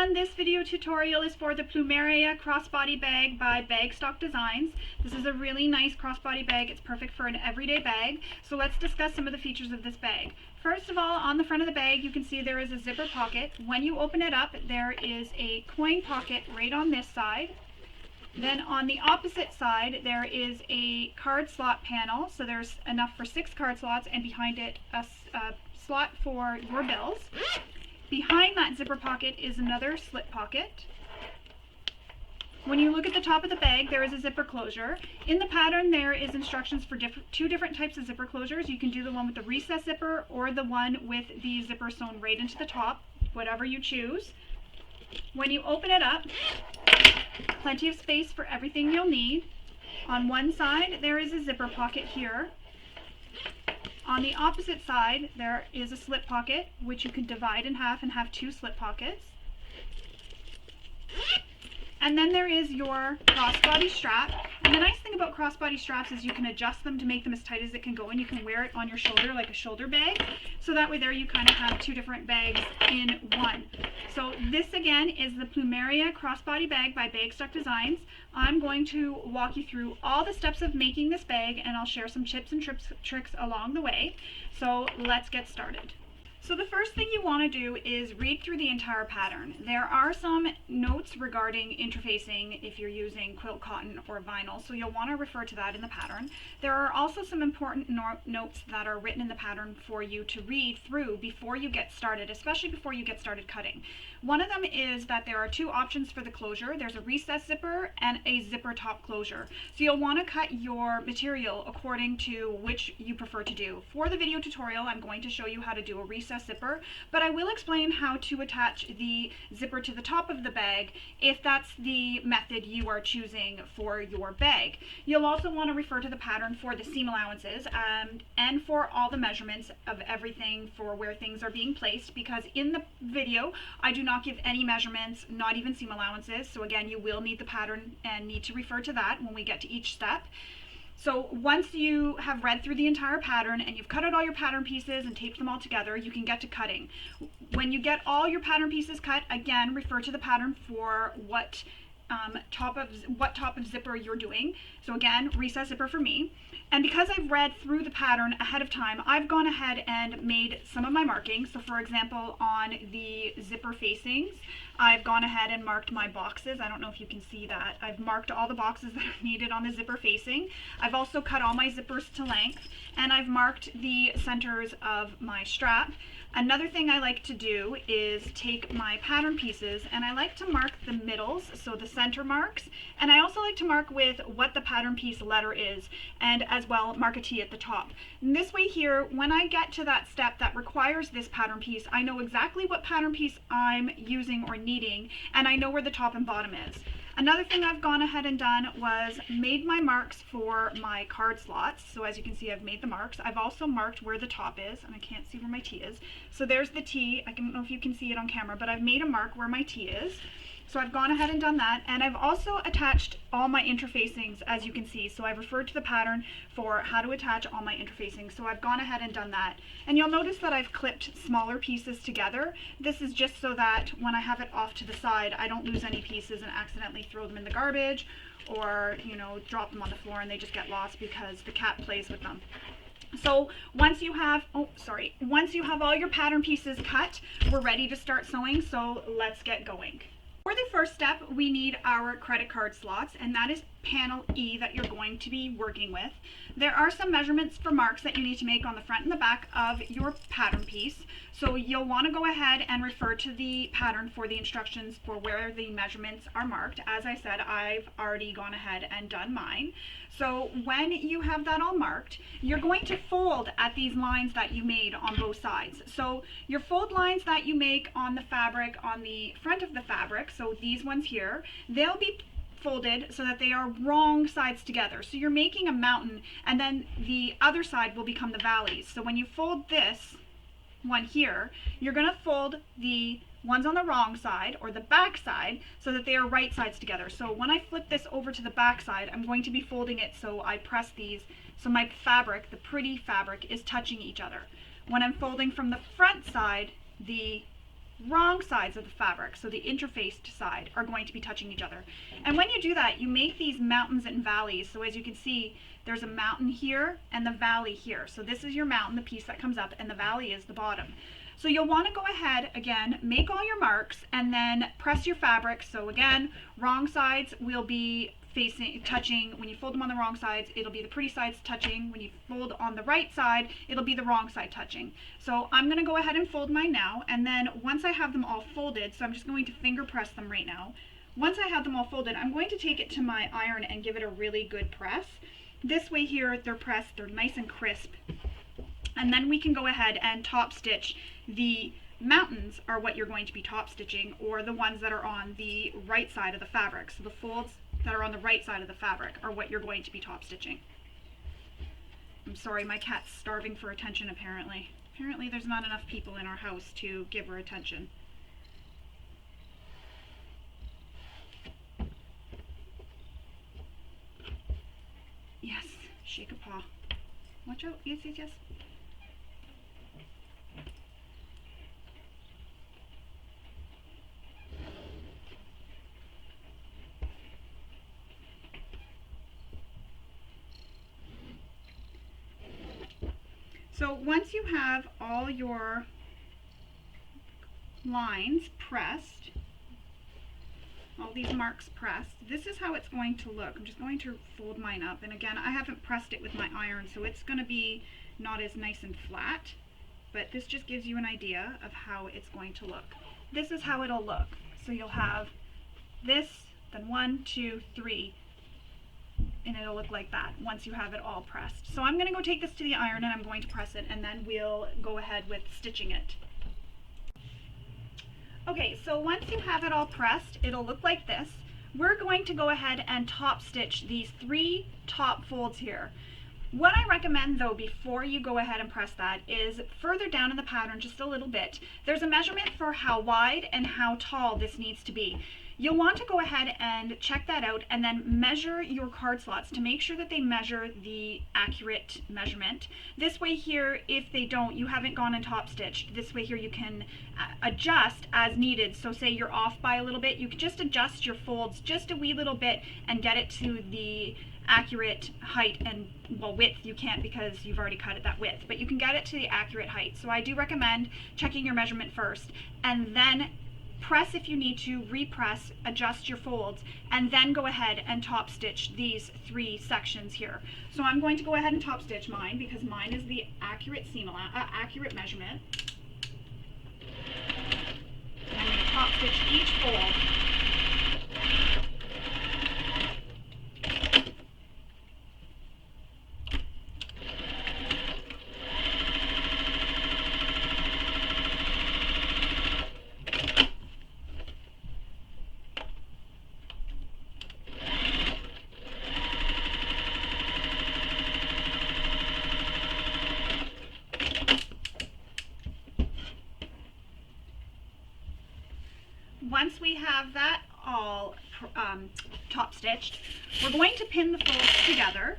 everyone, this video tutorial is for the Plumeria Crossbody bag by Bagstock Designs. This is a really nice crossbody bag. It's perfect for an everyday bag. So let's discuss some of the features of this bag. First of all, on the front of the bag you can see there is a zipper pocket. When you open it up, there is a coin pocket right on this side. Then on the opposite side there is a card slot panel, so there's enough for 6 card slots, and behind it a slot for your bills. Behind that zipper pocket is another slip pocket. When you look at the top of the bag, there is a zipper closure. In the pattern there is instructions for two different types of zipper closures. You can do the one with the recess zipper or the one with the zipper sewn right into the top, whatever you choose. When you open it up, plenty of space for everything you'll need. On one side there is a zipper pocket here. On the opposite side there is a slip pocket, which you can divide in half and have 2 slip pockets. And then there is your crossbody strap. And the nice thing about crossbody straps is you can adjust them to make them as tight as it can go, and you can wear it on your shoulder like a shoulder bag. So that way there you kind of have 2 different bags in one. So this again is the Plumeria Crossbody bag by Bagstock Designs. I'm going to walk you through all the steps of making this bag, and I'll share some tips and tricks along the way. So let's get started. So the first thing you want to do is read through the entire pattern. There are some notes regarding interfacing if you're using quilt cotton or vinyl, so you'll want to refer to that in the pattern. There are also some important notes that are written in the pattern for you to read through before you get started, especially before you get started cutting. One of them is that there are 2 options for the closure. There's a recess zipper and a zipper top closure. So you'll want to cut your material according to which you prefer to do. For the video tutorial, I'm going to show you how to do a recess zipper, but I will explain how to attach the zipper to the top of the bag if that's the method you are choosing for your bag. You'll also want to refer to the pattern for the seam allowances and for all the measurements of everything for where things are being placed, because in the video I do not give any measurements, not even seam allowances. So again, you will need the pattern and need to refer to that when we get to each step. So once you have read through the entire pattern and you've cut out all your pattern pieces and taped them all together, you can get to cutting. When you get all your pattern pieces cut, again, refer to the pattern for what top of zipper you're doing. So again, recess zipper for me. And because I've read through the pattern ahead of time, I've gone ahead and made some of my markings. So for example, on the zipper facings, I've gone ahead and marked my boxes. I don't know if you can see that. I've marked all the boxes that are needed on the zipper facing. I've also cut all my zippers to length, and I've marked the centers of my strap. Another thing I like to do is take my pattern pieces and I like to mark the middles, so the center marks, and I also like to mark with what the pattern piece letter is, and as well mark a T at the top. And this way here, when I get to that step that requires this pattern piece, I know exactly what pattern piece I'm using or needing, and I know where the top and bottom is. Another thing I've gone ahead and done was made my marks for my card slots. So as you can see, I've made the marks. I've also marked where the top is, and I can't see where my T is. So there's the T. I don't know if you can see it on camera, but I've made a mark where my T is. So I've gone ahead and done that, and I've also attached all my interfacings, as you can see. So I've referred to the pattern for how to attach all my interfacings. So I've gone ahead and done that. And you'll notice that I've clipped smaller pieces together. This is just so that when I have it off to the side, I don't lose any pieces and accidentally throw them in the garbage, or, you know, drop them on the floor and they just get lost because the cat plays with them. So once you have all your pattern pieces cut, we're ready to start sewing. So let's get going. For the first step, we need our credit card slots, and that is panel E that you're going to be working with. There are some measurements for marks that you need to make on the front and the back of your pattern piece. So you'll want to go ahead and refer to the pattern for the instructions for where the measurements are marked. As I said, I've already gone ahead and done mine. So when you have that all marked, you're going to fold at these lines that you made on both sides. So your fold lines that you make on the fabric, on the front of the fabric, so these ones here, they'll be folded so that they are wrong sides together. So you're making a mountain, and then the other side will become the valleys. So when you fold this one here, you're going to fold the ones on the wrong side or the back side so that they are right sides together. So when I flip this over to the back side, I'm going to be folding it so I press these so my fabric, the pretty fabric, is touching each other. When I'm folding from the front side, the wrong sides of the fabric, so the interfaced side, are going to be touching each other. And when you do that, you make these mountains and valleys. So as you can see, there's a mountain here and the valley here. So this is your mountain, the piece that comes up, and the valley is the bottom. So you'll want to go ahead, again, make all your marks and then press your fabric. So again, wrong sides will be touching. When you fold them on the wrong sides, it'll be the pretty sides touching. When you fold on the right side, it'll be the wrong side touching. So I'm going to go ahead and fold mine now, and then once I have them all folded, so I'm just going to finger press them right now. Once I have them all folded, I'm going to take it to my iron and give it a really good press. This way here, they're pressed, they're nice and crisp. And then we can go ahead and top stitch. The mountains are what you're going to be top stitching, or the ones that are on the right side of the fabric. So the folds that are on the right side of the fabric are what you're going to be top stitching. I'm sorry, my cat's starving for attention apparently. Apparently there's not enough people in our house to give her attention. Yes, shake a paw. Watch out, yes, yes, yes. So once you have all your lines pressed, all these marks pressed, this is how it's going to look. I'm just going to fold mine up, and again, I haven't pressed it with my iron, so it's going to be not as nice and flat, but this just gives you an idea of how it's going to look. This is how it'll look. So you'll have this, then 1, 2, 3, and it'll look like that once you have it all pressed. So I'm going to go take this to the iron and I'm going to press it, and then we'll go ahead with stitching it. Okay, so once you have it all pressed, it'll look like this. We're going to go ahead and top stitch these 3 top folds here. What I recommend though before you go ahead and press that is further down in the pattern just a little bit, there's a measurement for how wide and how tall this needs to be. You'll want to go ahead and check that out and then measure your card slots to make sure that they measure the accurate measurement. This way here, if they don't, you haven't gone and top stitched. This way here you can adjust as needed. So say you're off by a little bit, you can just adjust your folds just a wee little bit and get it to the accurate height. And well, width you can't because you've already cut it that width, but you can get it to the accurate height. So I do recommend checking your measurement first and then press if you need to, repress, adjust your folds, and then go ahead and top stitch these 3 sections here. So I'm going to go ahead and top stitch mine because mine is the accurate seam accurate measurement. And I'm going to top stitch each fold. Once we have that all top stitched, we're going to pin the folds together.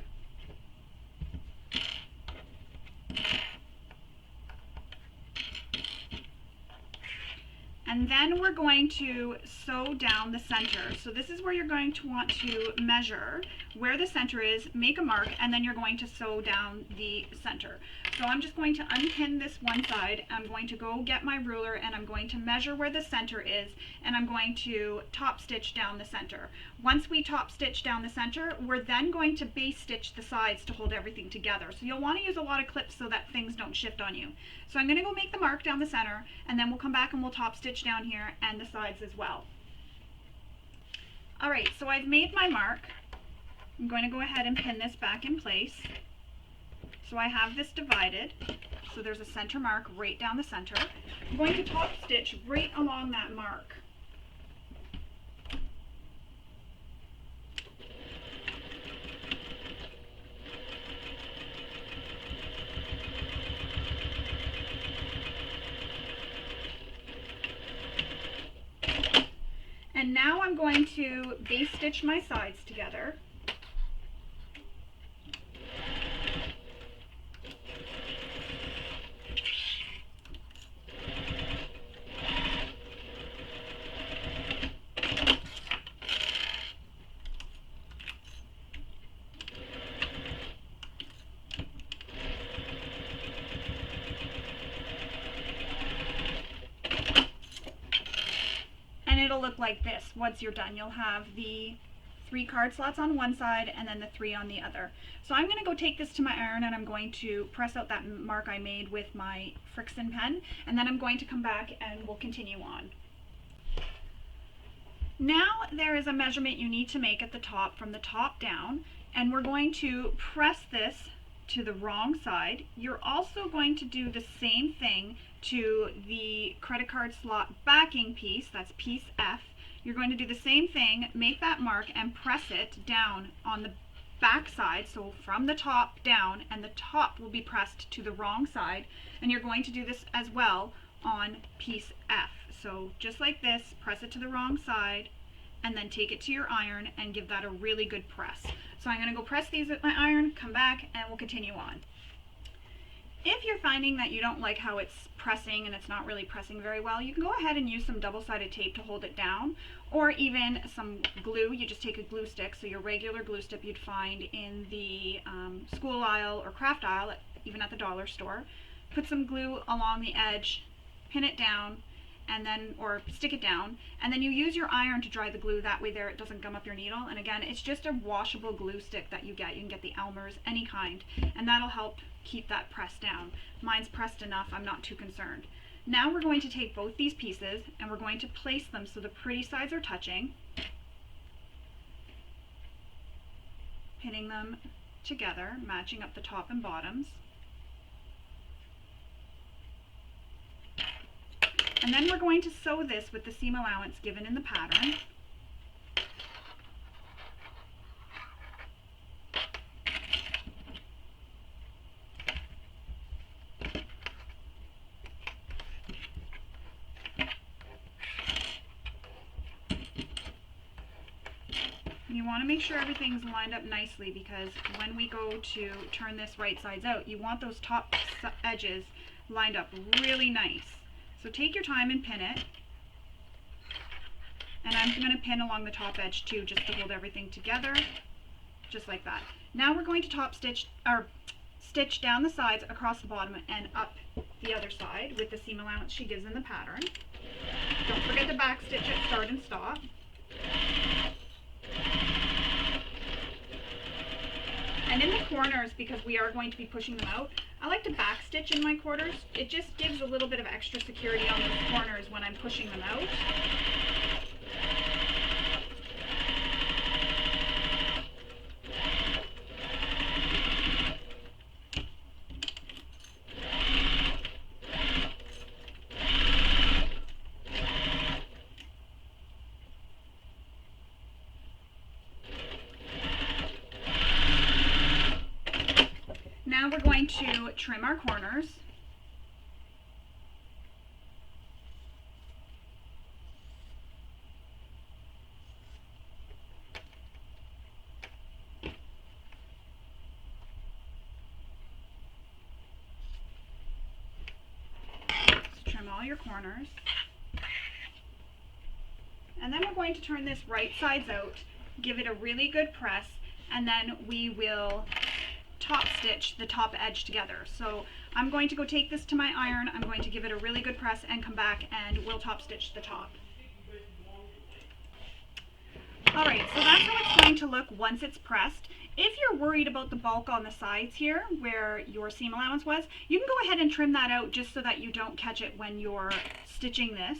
And then we're going to sew down the center. So this is where you're going to want to measure where the center is, make a mark, and then you're going to sew down the center. So I'm just going to unpin this one side. I'm going to go get my ruler and I'm going to measure where the center is, and I'm going to top stitch down the center. Once we top stitch down the center, we're then going to base stitch the sides to hold everything together. So you'll want to use a lot of clips so that things don't shift on you. So I'm going to go make the mark down the center, and then we'll come back and we'll top stitch down here and the sides as well. Alright, so I've made my mark. I'm going to go ahead and pin this back in place. So I have this divided, so there's a center mark right down the center. I'm going to top stitch right along that mark. And now I'm going to base stitch my sides together. and it'll look like this once you're done. You'll have the 3 card slots on one side and then the 3 on the other. So I'm going to go take this to my iron and I'm going to press out that mark I made with my Frixion pen, and then I'm going to come back and we'll continue on. Now there is a measurement you need to make at the top from the top down, and we're going to press this to the wrong side. You're also going to do the same thing to the credit card slot backing piece, that's piece F. You're going to do the same thing, make that mark and press it down on the back side, so from the top down, and the top will be pressed to the wrong side, and you're going to do this as well on piece F. So just like this, press it to the wrong side and then take it to your iron and give that a really good press. So I'm going to go press these with my iron, come back, and we'll continue on. If you're finding that you don't like how it's pressing and it's not really pressing very well, you can go ahead and use some double-sided tape to hold it down, or even some glue. You just take a glue stick, so your regular glue stick you'd find in the school aisle or craft aisle, even at the dollar store. Put some glue along the edge, pin it down, and then, or stick it down, and then you use your iron to dry the glue. That way there it doesn't gum up your needle. And again, it's just a washable glue stick that you get. You can get the Elmer's, any kind, and that'll help keep that pressed down. Mine's pressed enough, I'm not too concerned. Now we're going to take both these pieces and we're going to place them so the pretty sides are touching, pinning them together, matching up the top and bottoms. And then we're going to sew this with the seam allowance given in the pattern. You want to make sure everything's lined up nicely, because when we go to turn this right sides out, you want those top edges lined up really nice. So take your time and pin it. And I'm going to pin along the top edge too, just to hold everything together, just like that. Now we're going to top stitch, or stitch down the sides across the bottom and up the other side with the seam allowance she gives in the pattern. Don't forget to back stitch at start and stop. And in the corners, because we are going to be pushing them out, I like to back stitch in my quarters. It just gives a little bit of extra security on those corners when I'm pushing them out. Now we're going to trim our corners. Just trim all your corners. And then we're going to turn this right sides out, give it a really good press, and then we will top stitch the top edge together. So I'm going to go take this to my iron, I'm going to give it a really good press and come back and we'll top stitch the top. Alright, so that's how it's going to look once it's pressed. If you're worried about the bulk on the sides here, where your seam allowance was, you can go ahead and trim that out just so that you don't catch it when you're stitching this.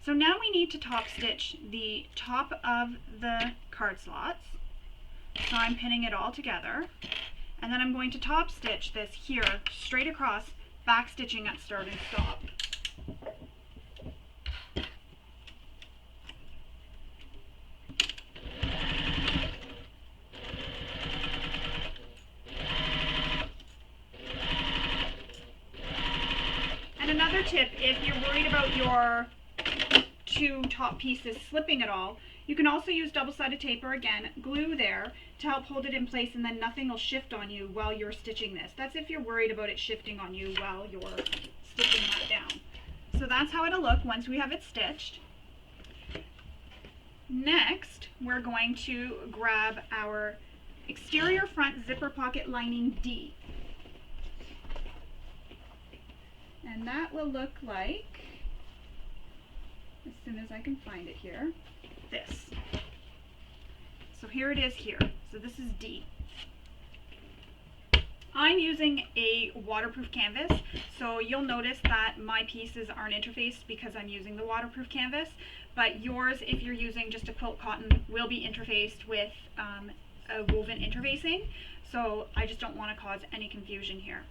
So now we need to top stitch the top of the card slots. So I'm pinning it all together. And then I'm going to top stitch this here straight across, back stitching at start and stop. And another tip, if you're worried about your two top pieces slipping at all, you can also use double-sided tape or, again, glue there to help hold it in place, and then nothing will shift on you while you're stitching this. That's if you're worried about it shifting on you while you're stitching that down. So that's how it'll look once we have it stitched. Next, we're going to grab our exterior front zipper pocket lining D. And that will look like as soon as I can find it here. This. So here it is here. So this is D. I'm using a waterproof canvas, so you'll notice that my pieces aren't interfaced because I'm using the waterproof canvas, but yours, if you're using just a quilt cotton, will be interfaced with a woven interfacing, so I just don't want to cause any confusion here.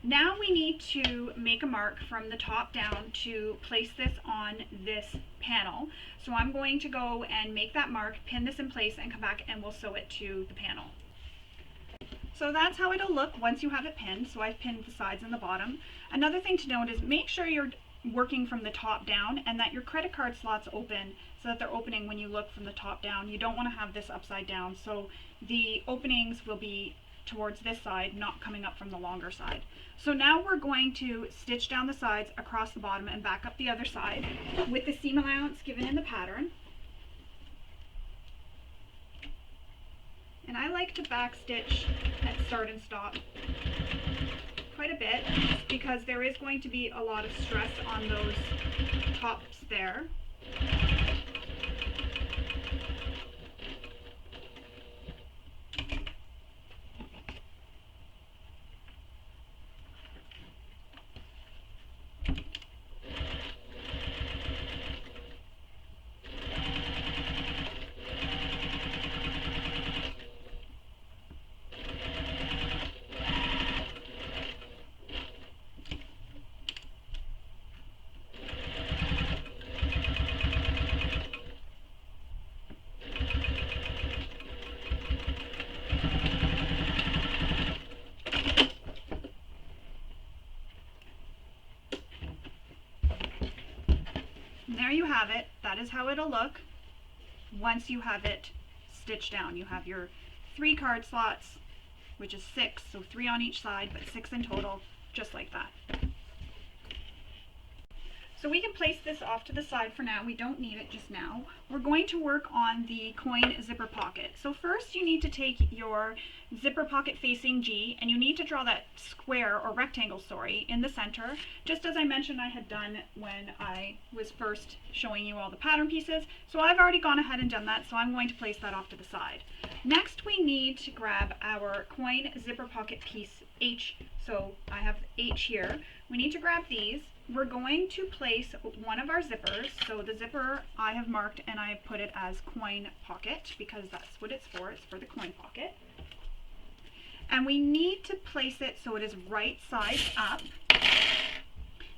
Now we need to make a mark from the top down to place this on this panel. So I'm going to go and make that mark, pin this in place, and come back and we'll sew it to the panel. So that's how it'll look once you have it pinned. So I've pinned the sides and the bottom. Another thing to note is make sure you're working from the top down and that your credit card slots open so that they're opening when you look from the top down. You don't want to have this upside down, so the openings will be towards this side, not coming up from the longer side. So now we're going to stitch down the sides across the bottom and back up the other side with the seam allowance given in the pattern. And I like to back stitch at start and stop quite a bit because there is going to be a lot of stress on those tops there. And there you have it. That is how it'll look once you have it stitched down. You have your 3 card slots, which is 6, so 3 on each side, but 6 in total, just like that. So we can place this off to the side for now. We don't need it just now. We're going to work on the coin zipper pocket. So first you need to take your zipper pocket facing G and you need to draw that square or rectangle, sorry, in the center, just as I mentioned I had done when I was first showing you all the pattern pieces. So I've already gone ahead and done that, so I'm going to place that off to the side. Next we need to grab our coin zipper pocket piece H. So I have H here. We need to grab these. We're going to place one of our zippers. So the zipper I have marked and I put it as coin pocket because that's what it's for. It's for the coin pocket. And we need to place it so it is right side up.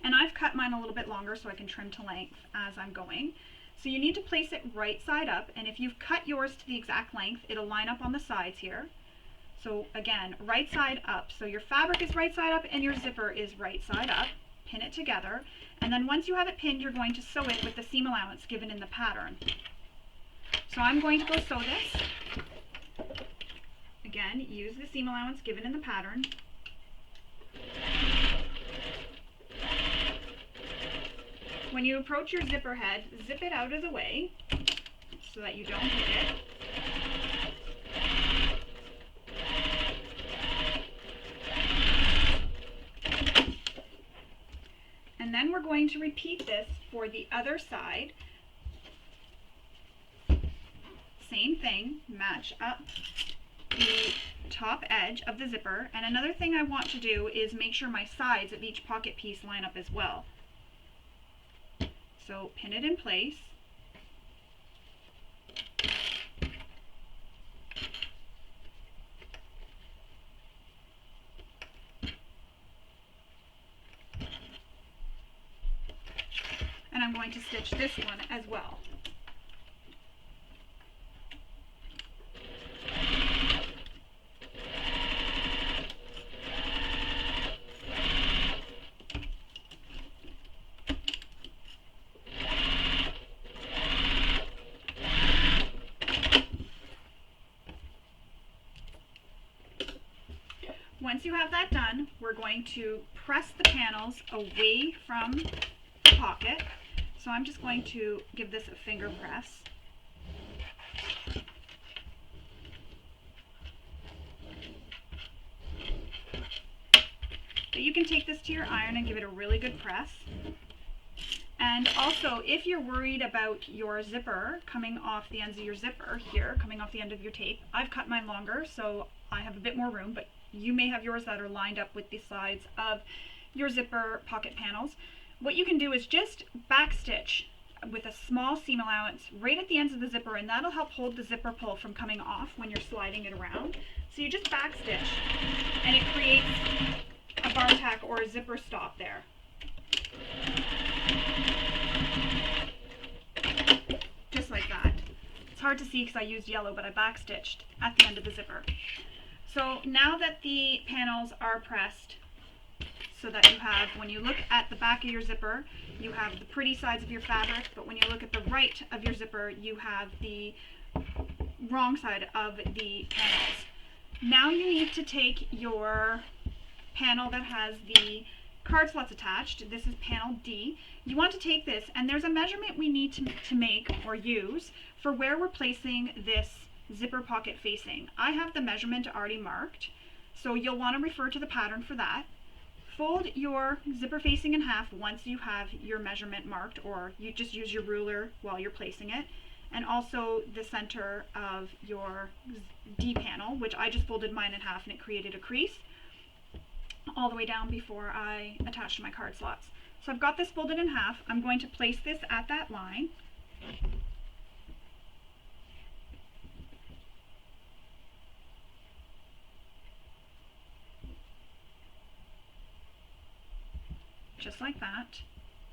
And I've cut mine a little bit longer so I can trim to length as I'm going. So you need to place it right side up, and if you've cut yours to the exact length, it'll line up on the sides here. So again, right side up. So your fabric is right side up and your zipper is right side up. Pin it together, and then once you have it pinned, you're going to sew it with the seam allowance given in the pattern. So I'm going to go sew this. Again, use the seam allowance given in the pattern. When you approach your zipper head, zip it out of the way so that you don't hit it. And then we're going to repeat this for the other side. Same thing, match up the top edge of the zipper. And another thing I want to do is make sure my sides of each pocket piece line up as well. So pin it in place. And I'm going to stitch this one as well. Once you have that done, we're going to press the panels away from the pocket. So I'm just going to give this a finger press. But you can take this to your iron and give it a really good press. And also, if you're worried about your zipper coming off the ends of your zipper here, coming off the end of your tape, I've cut mine longer so I have a bit more room, but you may have yours that are lined up with the sides of your zipper pocket panels. What you can do is just backstitch with a small seam allowance right at the ends of the zipper, and that'll help hold the zipper pull from coming off when you're sliding it around. So you just backstitch and it creates a bar tack or a zipper stop there. Just like that. It's hard to see because I used yellow, but I backstitched at the end of the zipper. So now that the panels are pressed, so that you have, when you look at the back of your zipper, you have the pretty sides of your fabric, but when you look at the right of your zipper, you have the wrong side of the panels. Now you need to take your panel that has the card slots attached. This is panel D. You want to take this, and there's a measurement we need to make or use for where we're placing this zipper pocket facing. I have the measurement already marked, so you'll want to refer to the pattern for that. Fold your zipper facing in half once you have your measurement marked, or you just use your ruler while you're placing it. And also the center of your D panel, which I just folded mine in half and it created a crease all the way down before I attached my card slots. So I've got this folded in half. I'm going to place this at that line. Just like that,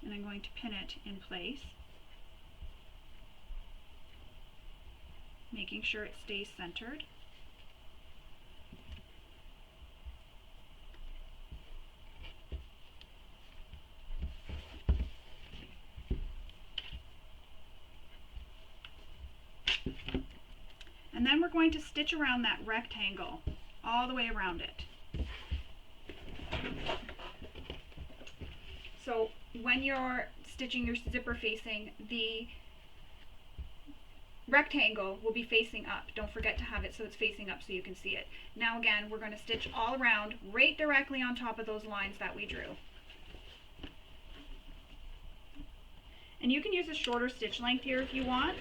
and I'm going to pin it in place, making sure it stays centered. And then we're going to stitch around that rectangle all the way around it. So when you're stitching your zipper facing, the rectangle will be facing up. Don't forget to have it so it's facing up so you can see it. Now again, we're going to stitch all around right directly on top of those lines that we drew. And you can use a shorter stitch length here if you want.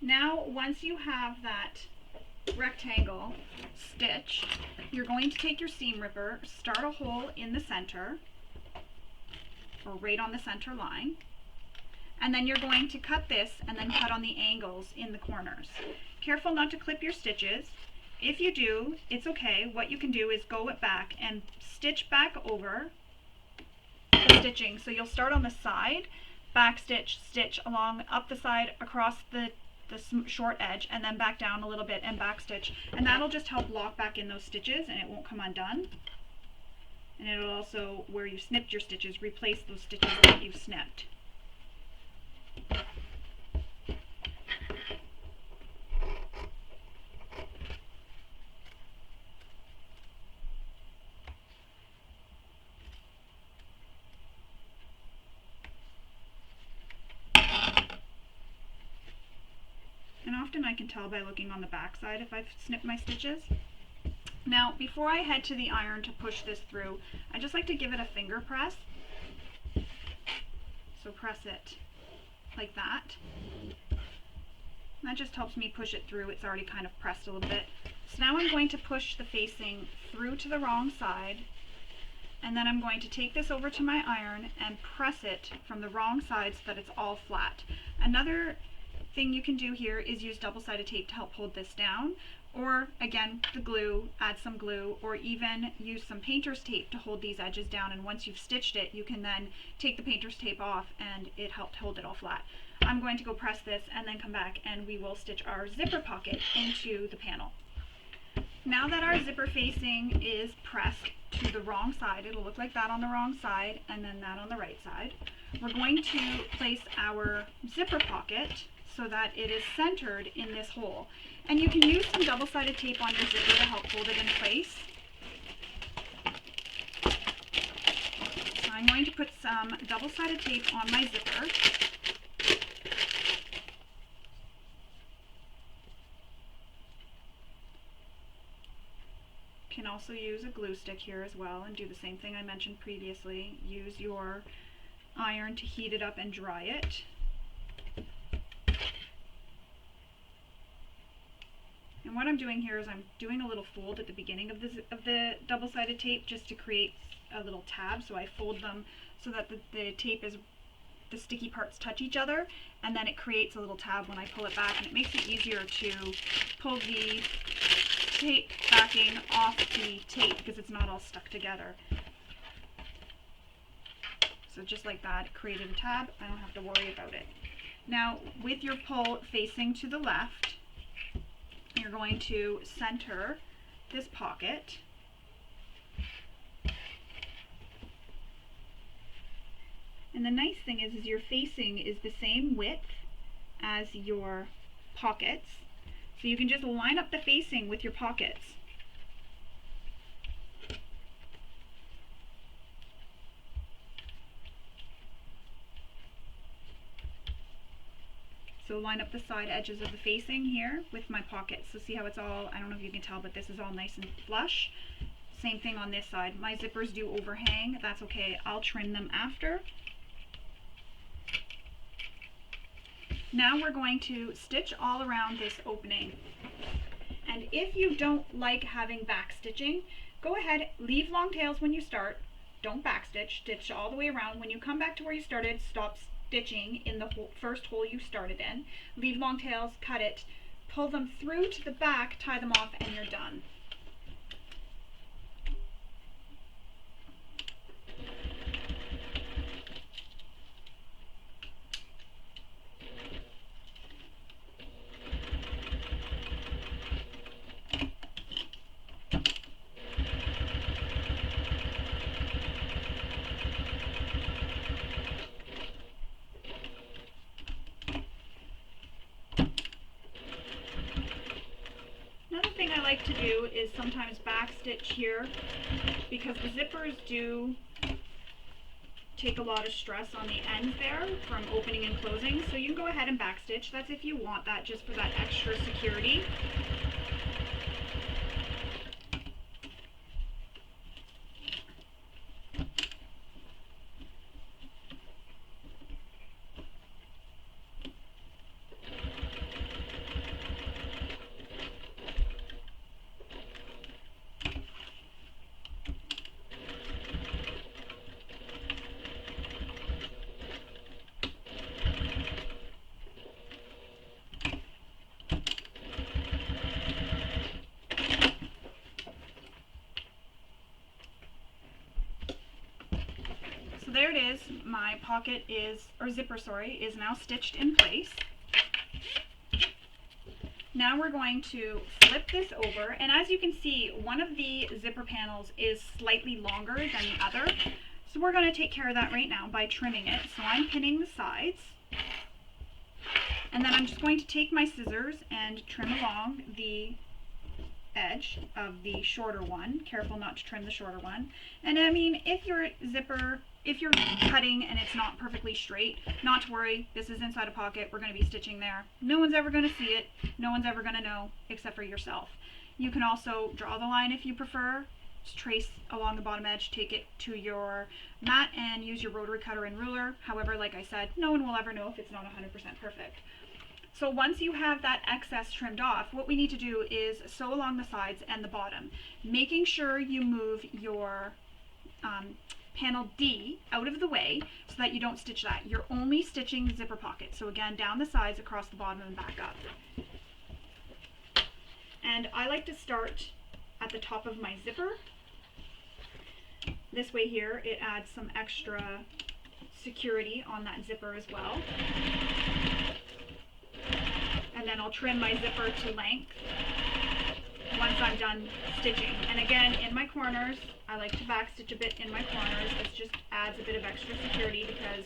Now, once you have that rectangle stitch, you're going to take your seam ripper, start a hole in the center, or right on the center line, and then you're going to cut this and then cut on the angles in the corners. Careful not to clip your stitches. If you do, it's okay. What you can do is go it back and stitch back over the stitching. So you'll start on the side, back stitch, stitch along up the side across the short edge, and then back down a little bit and back stitch, and that'll just help lock back in those stitches and it won't come undone. And it'll also, where you snipped your stitches, replace those stitches that you've snipped. And often I can tell by looking on the back side if I've snipped my stitches. Now, before I head to the iron to push this through, I just like to give it a finger press. So press it like that. And that just helps me push it through. It's already kind of pressed a little bit. So now I'm going to push the facing through to the wrong side, and then I'm going to take this over to my iron and press it from the wrong side so that it's all flat. Another thing you can do here is use double-sided tape to help hold this down, or again the glue, add some glue, or even use some painter's tape to hold these edges down, and once you've stitched it you can then take the painter's tape off and it helped hold it all flat. I'm going to go press this and then come back and we will stitch our zipper pocket into the panel. Now that our zipper facing is pressed to the wrong side, it'll look like that on the wrong side and then that on the right side, we're going to place our zipper pocket so that it is centered in this hole. And you can use some double-sided tape on your zipper to help hold it in place. So I'm going to put some double-sided tape on my zipper. You can also use a glue stick here as well and do the same thing I mentioned previously. Use your iron to heat it up and dry it. And what I'm doing here is I'm doing a little fold at the beginning of the double-sided tape just to create a little tab. So I fold them so that the tape is, the sticky parts touch each other, and then it creates a little tab when I pull it back, and it makes it easier to pull the tape backing off the tape because it's not all stuck together. So just like that, it created a tab. I don't have to worry about it. Now with your pull facing to the left, you're going to center this pocket. And the nice thing is your facing is the same width as your pockets. So you can just line up the facing with your pockets. So line up the side edges of the facing here with my pockets. So see how it's all, I don't know if you can tell, but this is all nice and flush. Same thing on this side. My zippers do overhang. That's okay. I'll trim them after. Now we're going to stitch all around this opening. And if you don't like having back stitching, go ahead, leave long tails when you start. Don't back stitch, stitch all the way around. When you come back to where you started, stop stitching in the first hole you started in. Leave long tails, cut it, pull them through to the back, tie them off, and you're done. To do is sometimes back stitch here because the zippers do take a lot of stress on the ends there from opening and closing, so you can go ahead and back stitch. That's if you want that, just for that extra security. There it is. My pocket is, or zipper, sorry, is now stitched in place. Now we're going to flip this over, and as you can see, one of the zipper panels is slightly longer than the other. So we're going to take care of that right now by trimming it. So I'm pinning the sides, and then I'm just going to take my scissors and trim along the edge of the shorter one. Careful not to trim the shorter one. And I mean, if your zipper, if you're cutting and it's not perfectly straight, not to worry, this is inside a pocket, we're going to be stitching there. No one's ever going to see it, no one's ever going to know except for yourself. You can also draw the line if you prefer, just trace along the bottom edge, take it to your mat and use your rotary cutter and ruler. However, like I said, no one will ever know if it's not 100% perfect. So once you have that excess trimmed off, what we need to do is sew along the sides and the bottom, making sure you move your panel D out of the way so that you don't stitch that. You're only stitching the zipper pocket. So again, down the sides, across the bottom, and back up. And I like to start at the top of my zipper. This way here, it adds some extra security on that zipper as well. And then I'll trim my zipper to length once I'm done stitching. And again, in my corners, I like to backstitch a bit in my corners. This just adds a bit of extra security because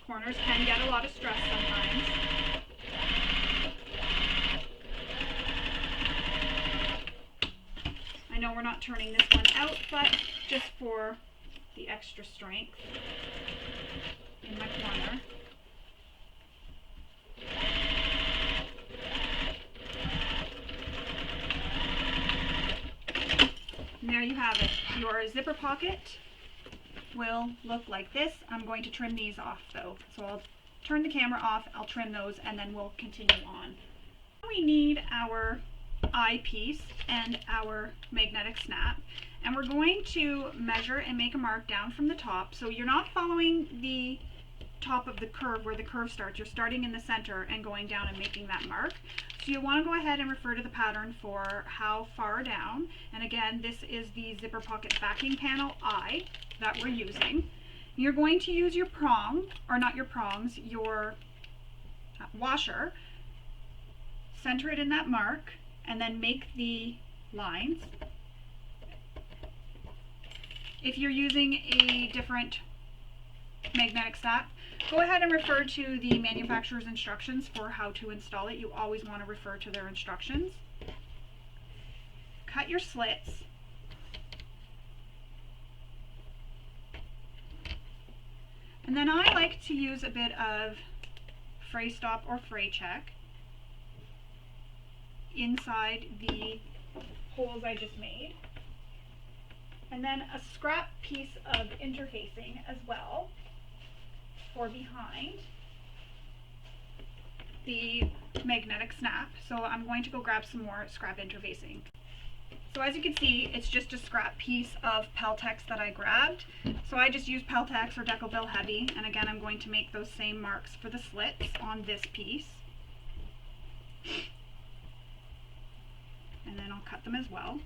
corners can get a lot of stress sometimes. I know we're not turning this one out, but just for the extra strength in my corner. And there you have it. Your zipper pocket will look like this. I'm going to trim these off though. So I'll turn the camera off, I'll trim those, and then we'll continue on. We need our eyepiece and our magnetic snap, and we're going to measure and make a mark down from the top. So you're not following the top of the curve where the curve starts. You're starting in the center and going down and making that mark. So you want to go ahead and refer to the pattern for how far down. And again, this is the zipper pocket backing panel eye that we're using. You're going to use your prong, or not your prongs, your washer, center it in that mark, and then make the lines. If you're using a different magnetic snap, go ahead and refer to the manufacturer's instructions for how to install it. You always want to refer to their instructions. Cut your slits. And then I like to use a bit of fray stop or fray check inside the holes I just made. And then a scrap piece of interfacing as well for behind the magnetic snap. So I'm going to go grab some more scrap interfacing. So as you can see, it's just a scrap piece of Peltex that I grabbed. So I just used Peltex or Decoville Heavy, and again I'm going to make those same marks for the slits on this piece. And then I'll cut them as well.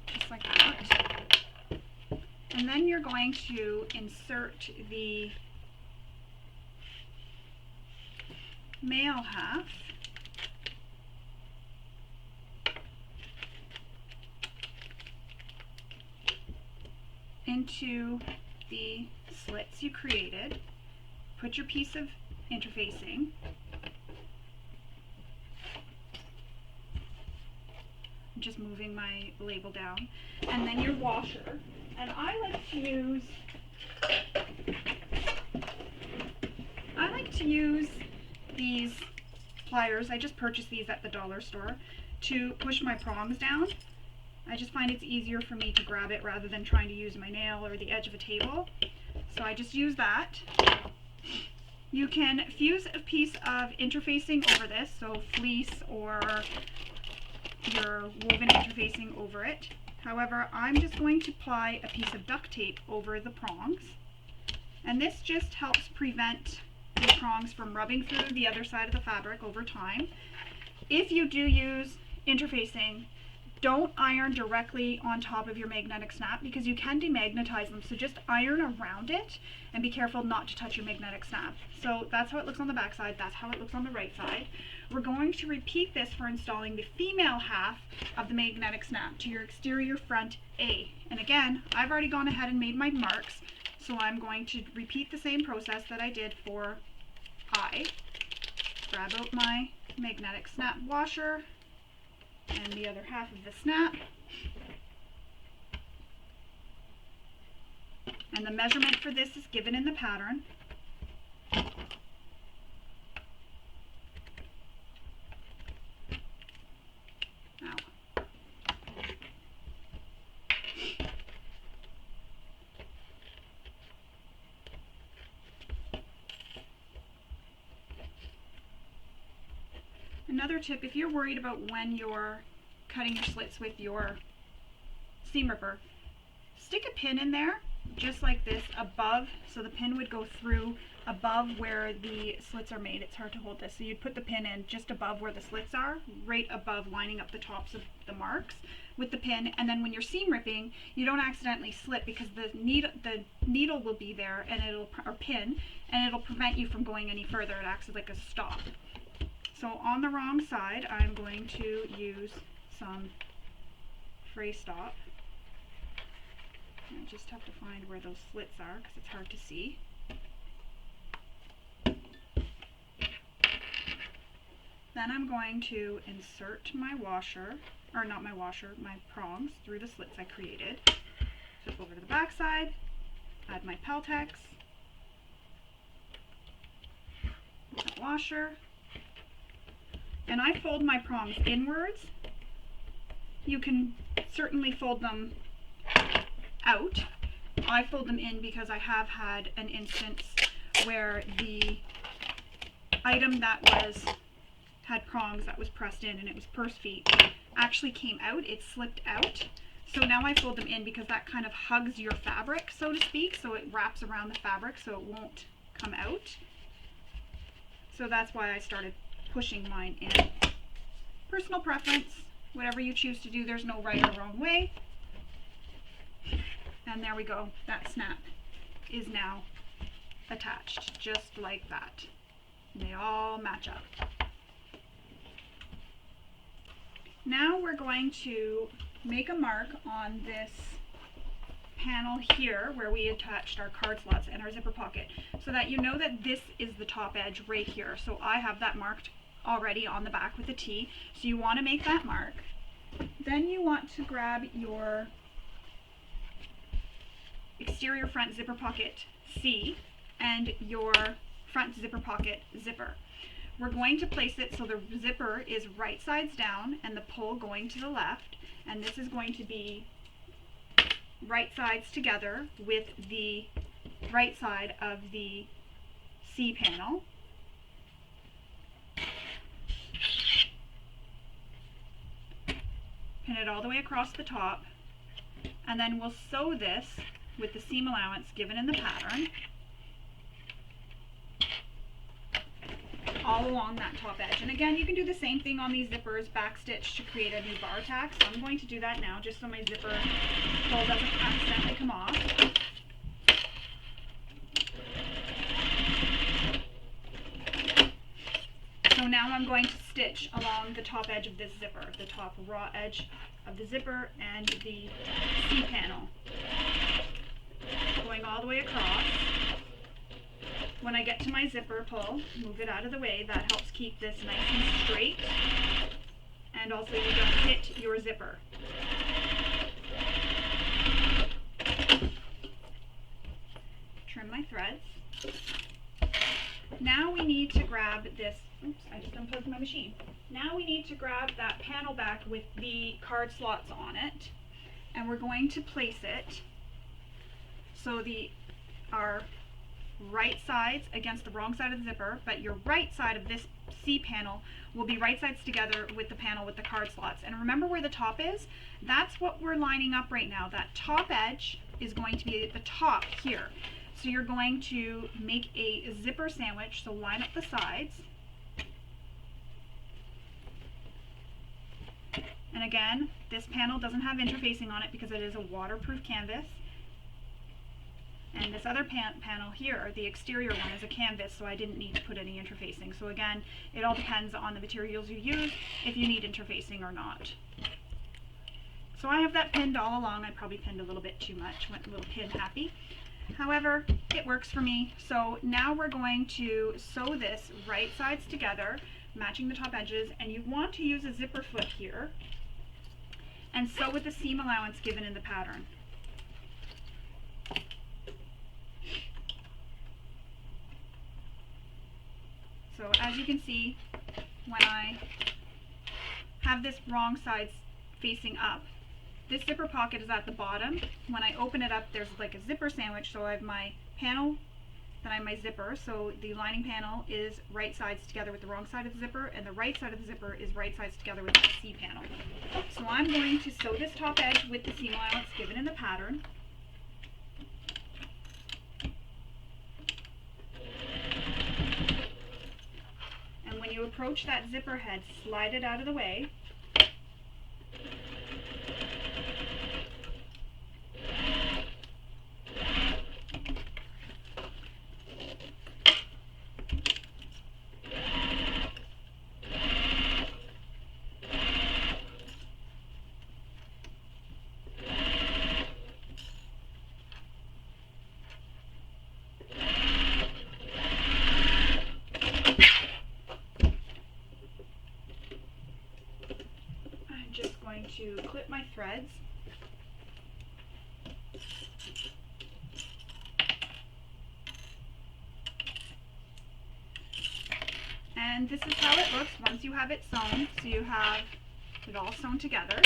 Just like that. And then you're going to insert the male half into the slits you created. Put your piece of interfacing. I'm just moving my label down. And then your washer. And I like to use these pliers. I just purchased these at the dollar store to push my prongs down. I just find it's easier for me to grab it rather than trying to use my nail or the edge of a table. So I just use that. You can fuse a piece of interfacing over this, so fleece or your woven interfacing over it. However, I'm just going to apply a piece of duct tape over the prongs, and this just helps prevent the prongs from rubbing through the other side of the fabric over time. If you do use interfacing, don't iron directly on top of your magnetic snap because you can demagnetize them, so just iron around it and be careful not to touch your magnetic snap. So that's how it looks on the back side, that's how it looks on the right side. We're going to repeat this for installing the female half of the magnetic snap to your exterior front A. And again, I've already gone ahead and made my marks, so I'm going to repeat the same process that I did for I. Grab out my magnetic snap washer and the other half of the snap. And the measurement for this is given in the pattern. Now, another tip, if you're worried about when you're cutting your slits with your seam ripper, stick a pin in there just like this above, so the pin would go through above where the slits are made. It's hard to hold this. So you'd put the pin in just above where the slits are, right above, lining up the tops of the marks with the pin. And then when you're seam ripping, you don't accidentally slit, because the needle will be there, and or pin, and it'll prevent you from going any further. It acts like a stop. So on the wrong side, I'm going to use some fray stop. I just have to find where those slits are because it's hard to see. Then I'm going to insert my washer, or not my washer, my prongs through the slits I created. Flip over to the back side, add my Peltex, washer, and I fold my prongs inwards. You can certainly fold them out. I fold them in because I have had an instance where the item that had prongs that was pressed in, and it was purse feet, actually came out. It slipped out. So now I fold them in because that kind of hugs your fabric, so to speak, so it wraps around the fabric so it won't come out. So that's why I started pushing mine in. Personal preference, whatever you choose to do, there's no right or wrong way. And there we go, that snap is now attached, just like that. And they all match up. Now we're going to make a mark on this panel here where we attached our card slots and our zipper pocket, so that you know that this is the top edge right here. So I have that marked already on the back with a T. So you want to make that mark. Then you want to grab your exterior front zipper pocket C and your front zipper pocket zipper. We're going to place it so the zipper is right sides down and the pull going to the left, and this is going to be right sides together with the right side of the C panel. Pin it all the way across the top, and then we'll sew this with the seam allowance given in the pattern all along that top edge. And again, you can do the same thing on these zippers, backstitch to create a new bar tack. So I'm going to do that now just so my zipper pull doesn't accidentally come off. So now I'm going to stitch along the top edge of this zipper, the top raw edge of the zipper and the C panel, going all the way across. When I get to my zipper pull, move it out of the way. That helps keep this nice and straight, and also you don't hit your zipper. Trim my threads. Now we need to grab this, oops, I just unplugged my machine. Now we need to grab that panel back with the card slots on it, and we're going to place it so our right sides against the wrong side of the zipper, but your right side of this C panel will be right sides together with the panel with the card slots. And remember where the top is? That's what we're lining up right now. That top edge is going to be at the top here. So you're going to make a zipper sandwich, so line up the sides. And again, this panel doesn't have interfacing on it because it is a waterproof canvas. And this other panel here, the exterior one, is a canvas, so I didn't need to put any interfacing. So again, it all depends on the materials you use, if you need interfacing or not. So I have that pinned all along. I probably pinned a little bit too much, went a little pin happy. However, it works for me. So now we're going to sew this right sides together, matching the top edges, and you want to use a zipper foot here, and sew with the seam allowance given in the pattern. So as you can see, when I have this wrong side facing up, this zipper pocket is at the bottom. When I open it up, there's like a zipper sandwich, so I have my panel, then I have my zipper, so the lining panel is right sides together with the wrong side of the zipper, and the right side of the zipper is right sides together with the C panel. So I'm going to sew this top edge with the seam allowance given in the pattern. approach that zipper head, slide it out of the way. To clip my threads. And this is how it looks once you have it sewn. So you have it all sewn together.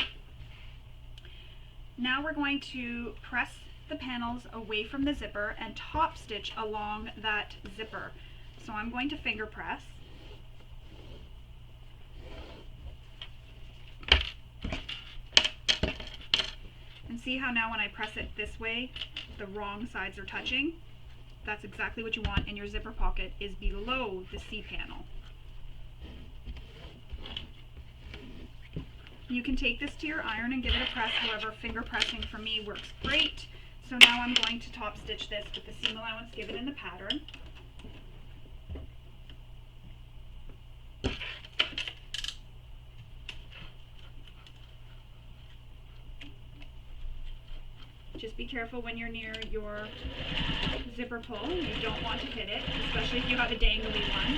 Now we're going to press the panels away from the zipper and top stitch along that zipper. So I'm going to finger press. And see how now when I press it this way, the wrong sides are touching? That's exactly what you want, and your zipper pocket is below the C panel. You can take this to your iron and give it a press, however, finger pressing for me works great. So now I'm going to top stitch this with the seam allowance given in the pattern. Just be careful when you're near your zipper pull. You don't want to hit it, especially if you have a dangly one.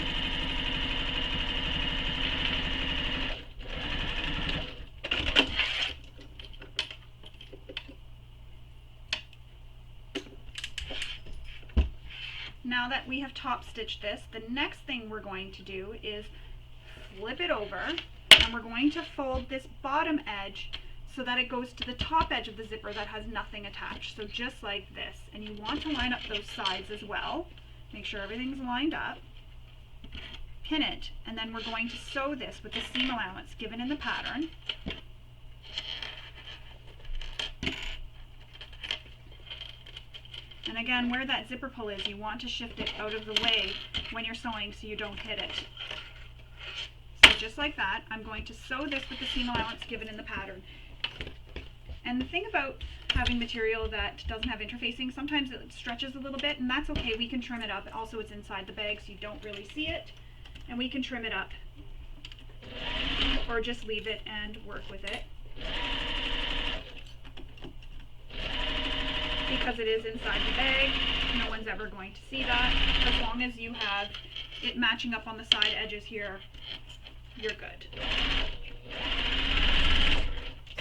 Now that we have top stitched this, the next thing we're going to do is flip it over, and we're going to fold this bottom edge so that it goes to the top edge of the zipper that has nothing attached. So just like this. And you want to line up those sides as well. Make sure everything's lined up. Pin it, and then we're going to sew this with the seam allowance given in the pattern. And again, where that zipper pull is, you want to shift it out of the way when you're sewing so you don't hit it. So just like that, I'm going to sew this with the seam allowance given in the pattern. And the thing about having material that doesn't have interfacing, sometimes it stretches a little bit, and that's okay. We can trim it up. Also, it's inside the bag, so you don't really see it. And we can trim it up, or just leave it and work with it. Because it is inside the bag, no one's ever going to see that. As long as you have it matching up on the side edges here, you're good.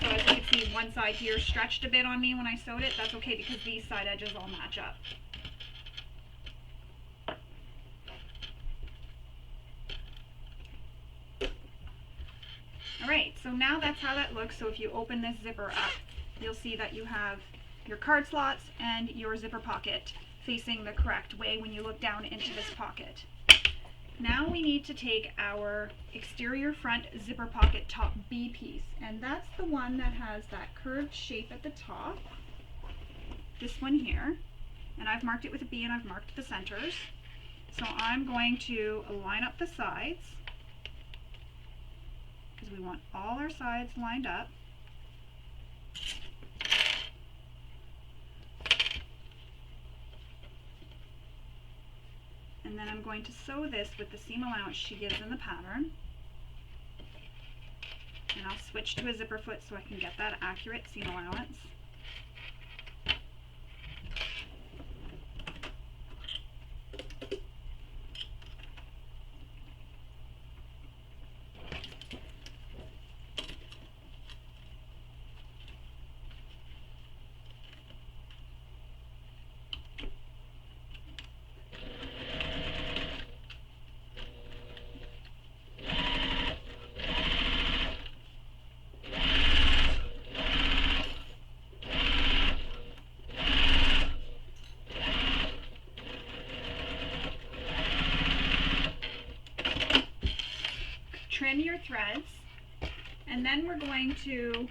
So as you can see, one side here stretched a bit on me when I sewed it. That's okay because these side edges all match up. Alright, so now that's how that looks. So if you open this zipper up, you'll see that you have your card slots and your zipper pocket facing the correct way when you look down into this pocket. Now we need to take our exterior front zipper pocket top B piece, and that's the one that has that curved shape at the top, this one here, and I've marked it with a B and I've marked the centers. So I'm going to line up the sides because we want all our sides lined up. And then I'm going to sew this with the seam allowance she gives in the pattern. And I'll switch to a zipper foot so I can get that accurate seam allowance. Trim your threads, and then we're going to,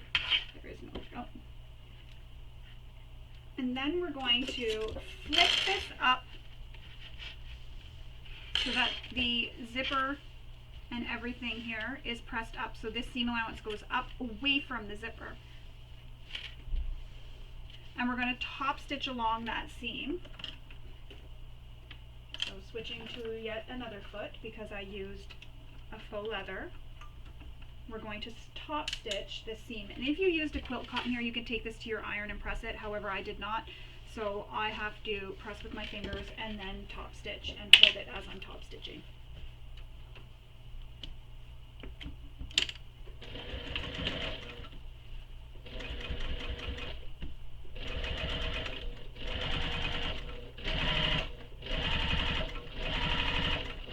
and then we're going to flip this up so that the zipper and everything here is pressed up. So this seam allowance goes up away from the zipper. And we're going to top stitch along that seam. So switching to yet another foot because I used a faux leather. We're going to top stitch this seam. And if you used a quilt cotton here, you can take this to your iron and press it. However, I did not. So I have to press with my fingers and then top stitch and hold it as I'm top stitching.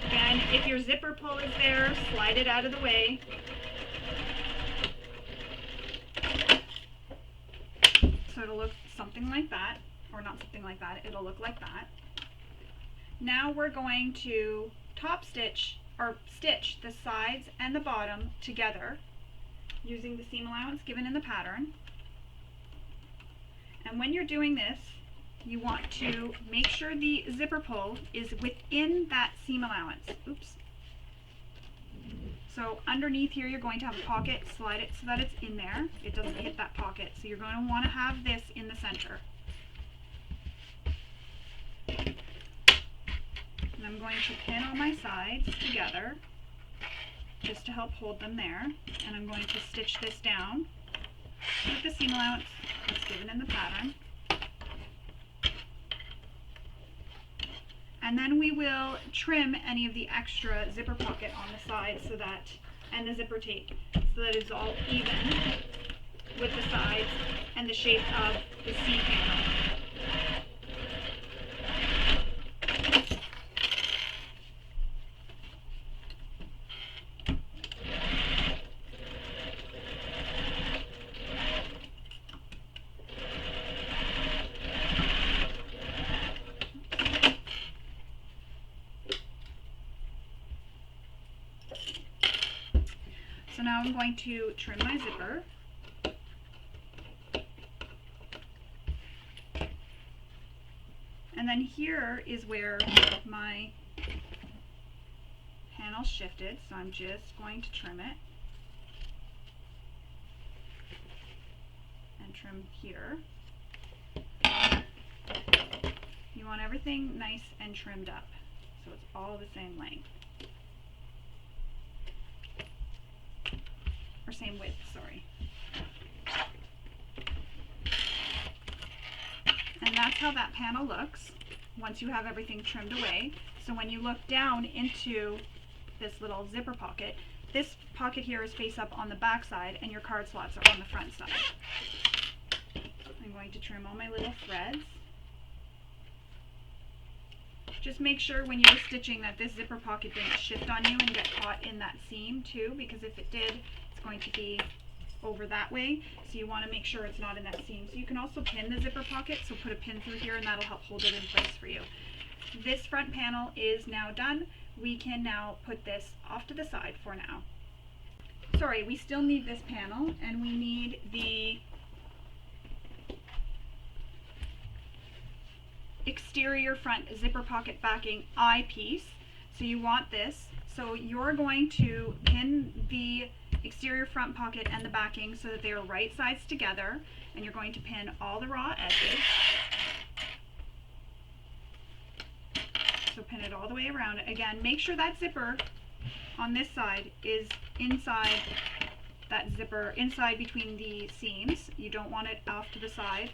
Again, if your zipper pull is there, slide it out of the way. So it'll look something like that, or not something like that, it'll look like that. Now we're going to top stitch, or stitch the sides and the bottom together using the seam allowance given in the pattern. And when you're doing this, you want to make sure the zipper pull is within that seam allowance. Oops. So underneath here you're going to have a pocket, slide it so that it's in there. It doesn't hit that pocket. So you're going to want to have this in the center. And I'm going to pin all my sides together just to help hold them there. And I'm going to stitch this down with the seam allowance that's given in the pattern. And then we will trim any of the extra zipper pocket on the side so that, and the zipper tape, so that it's all even with the sides and the shape of the C panel. So now I'm going to trim my zipper. And then here is where my panel shifted, so I'm just going to trim it. And trim here. You want everything nice and trimmed up, so it's all the same length. Or same width, sorry. And that's how that panel looks once you have everything trimmed away. So when you look down into this little zipper pocket, this pocket here is face up on the back side and your card slots are on the front side. I'm going to trim all my little threads. Just make sure when you're stitching that this zipper pocket didn't shift on you and get caught in that seam too, because if it did, it's going to be over that way. So you want to make sure it's not in that seam. So you can also pin the zipper pocket, so put a pin through here and that'll help hold it in place for you. This front panel is now done. We can now put this off to the side for now. Sorry, we still need this panel and we need the exterior front zipper pocket backing eye piece. So you want this. So you're going to pin the exterior front pocket and the backing so that they are right sides together, and you're going to pin all the raw edges. So pin it all the way around. Again, make sure that zipper on this side is inside that zipper, inside between the seams. You don't want it off to the side.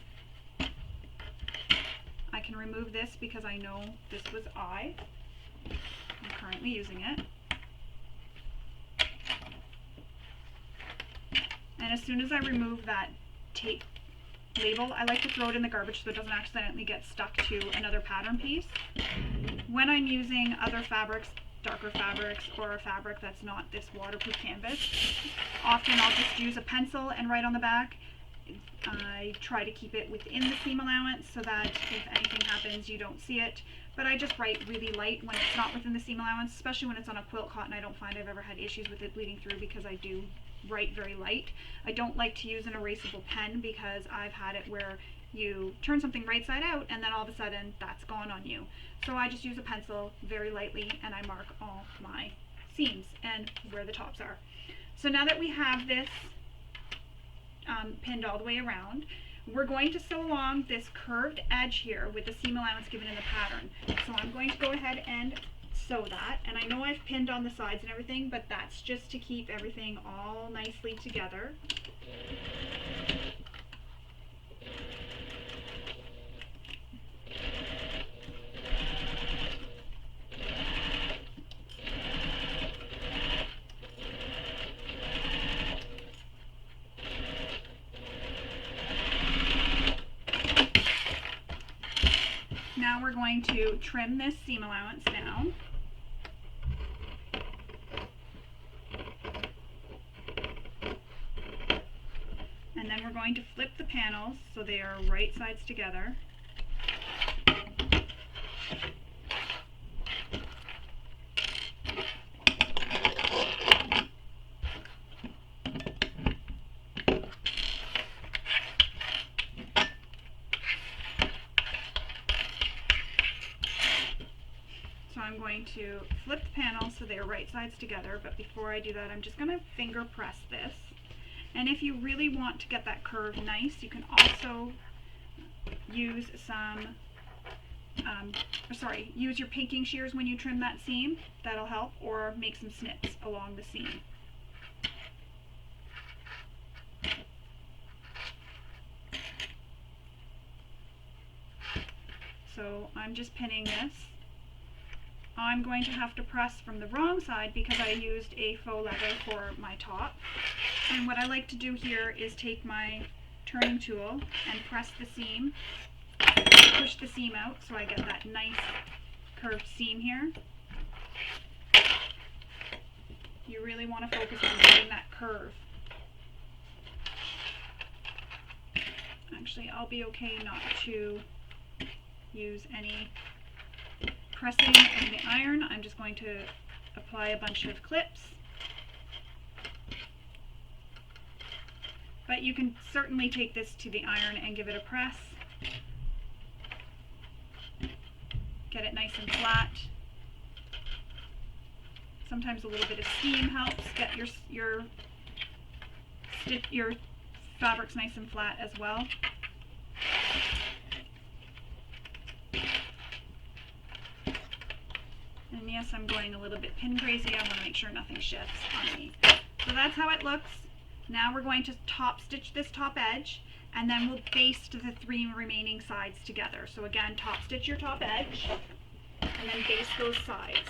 I can remove this because I know this was I'm currently using it. And as soon as I remove that tape label, I like to throw it in the garbage so it doesn't accidentally get stuck to another pattern piece. When I'm using other fabrics, darker fabrics, or a fabric that's not this waterproof canvas, often I'll just use a pencil and write on the back. I try to keep it within the seam allowance so that if anything happens you don't see it, but I just write really light when it's not within the seam allowance, especially when it's on a quilt cotton. I don't find I've ever had issues with it bleeding through because I do write very light. I don't like to use an erasable pen because I've had it where you turn something right side out and then all of a sudden that's gone on you. So I just use a pencil very lightly and I mark all my seams. And where the tops are. So now that we have this pinned all the way around, we're going to sew along this curved edge here with the seam allowance given in the pattern. So I'm going to go ahead and sew that, and I know I've pinned on the sides and everything, but that's just to keep everything all nicely together. Now we're going to trim this seam allowance down. And then we're going to flip the panels so they are right sides together. So I'm going to flip the panels so they are right sides together, but before I do that, I'm just going to finger press this. And if you really want to get that curve nice, you can also use some, use your painting shears when you trim that seam. That'll help, or make some snips along the seam. So I'm just pinning this. I'm going to have to press from the wrong side because I used a faux leather for my top. And what I like to do here is take my turning tool and press the seam, push the seam out so I get that nice curved seam here. You really want to focus on getting that curve. Actually, I'll be okay not to use any pressing of the iron. I'm just going to apply a bunch of clips. But you can certainly take this to the iron and give it a press. Get it nice and flat. Sometimes a little bit of steam helps get your fabrics nice and flat as well. And yes, I'm going a little bit pin crazy. I want to make sure nothing shifts on me. So that's how it looks. Now we're going to top stitch this top edge, and then we'll baste the 3 remaining sides together. So again, top stitch your top edge, and then baste those sides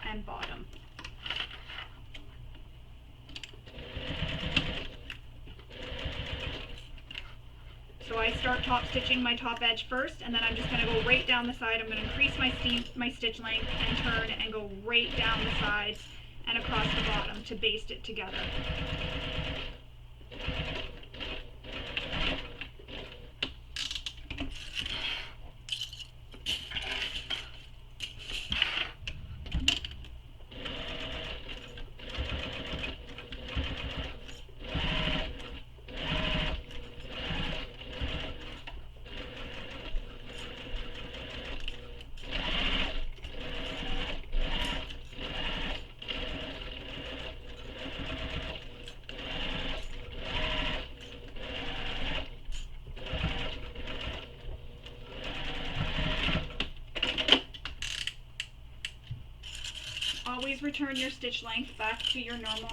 and bottom. So I start top stitching my top edge first, and then I'm just going to go right down the side. I'm going to increase my stitch length and turn and go right down the sides and across the bottom to baste it together. Always return your stitch length back to your normal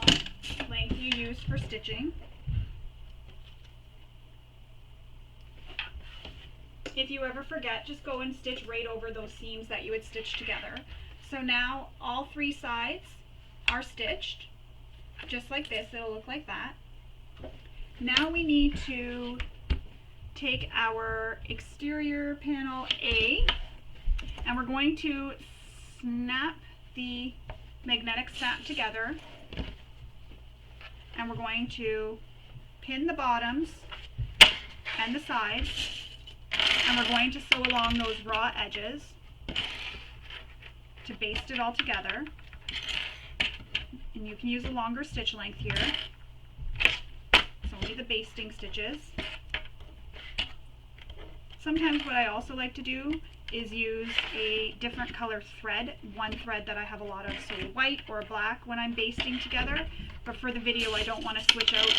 length you use for stitching. If you ever forget, just go and stitch right over those seams that you had stitched together. So now all 3 sides are stitched, just like this. It'll look like that. Now we need to take our exterior panel A, and we're going to snap the magnetic snap together, and we're going to pin the bottoms and the sides, and we're going to sew along those raw edges to baste it all together. And you can use a longer stitch length here. It's only the basting stitches. Sometimes what I also like to do is use a different color thread, one thread that I have a lot of, so white or black when I'm basting together. But for the video, I don't want to switch out,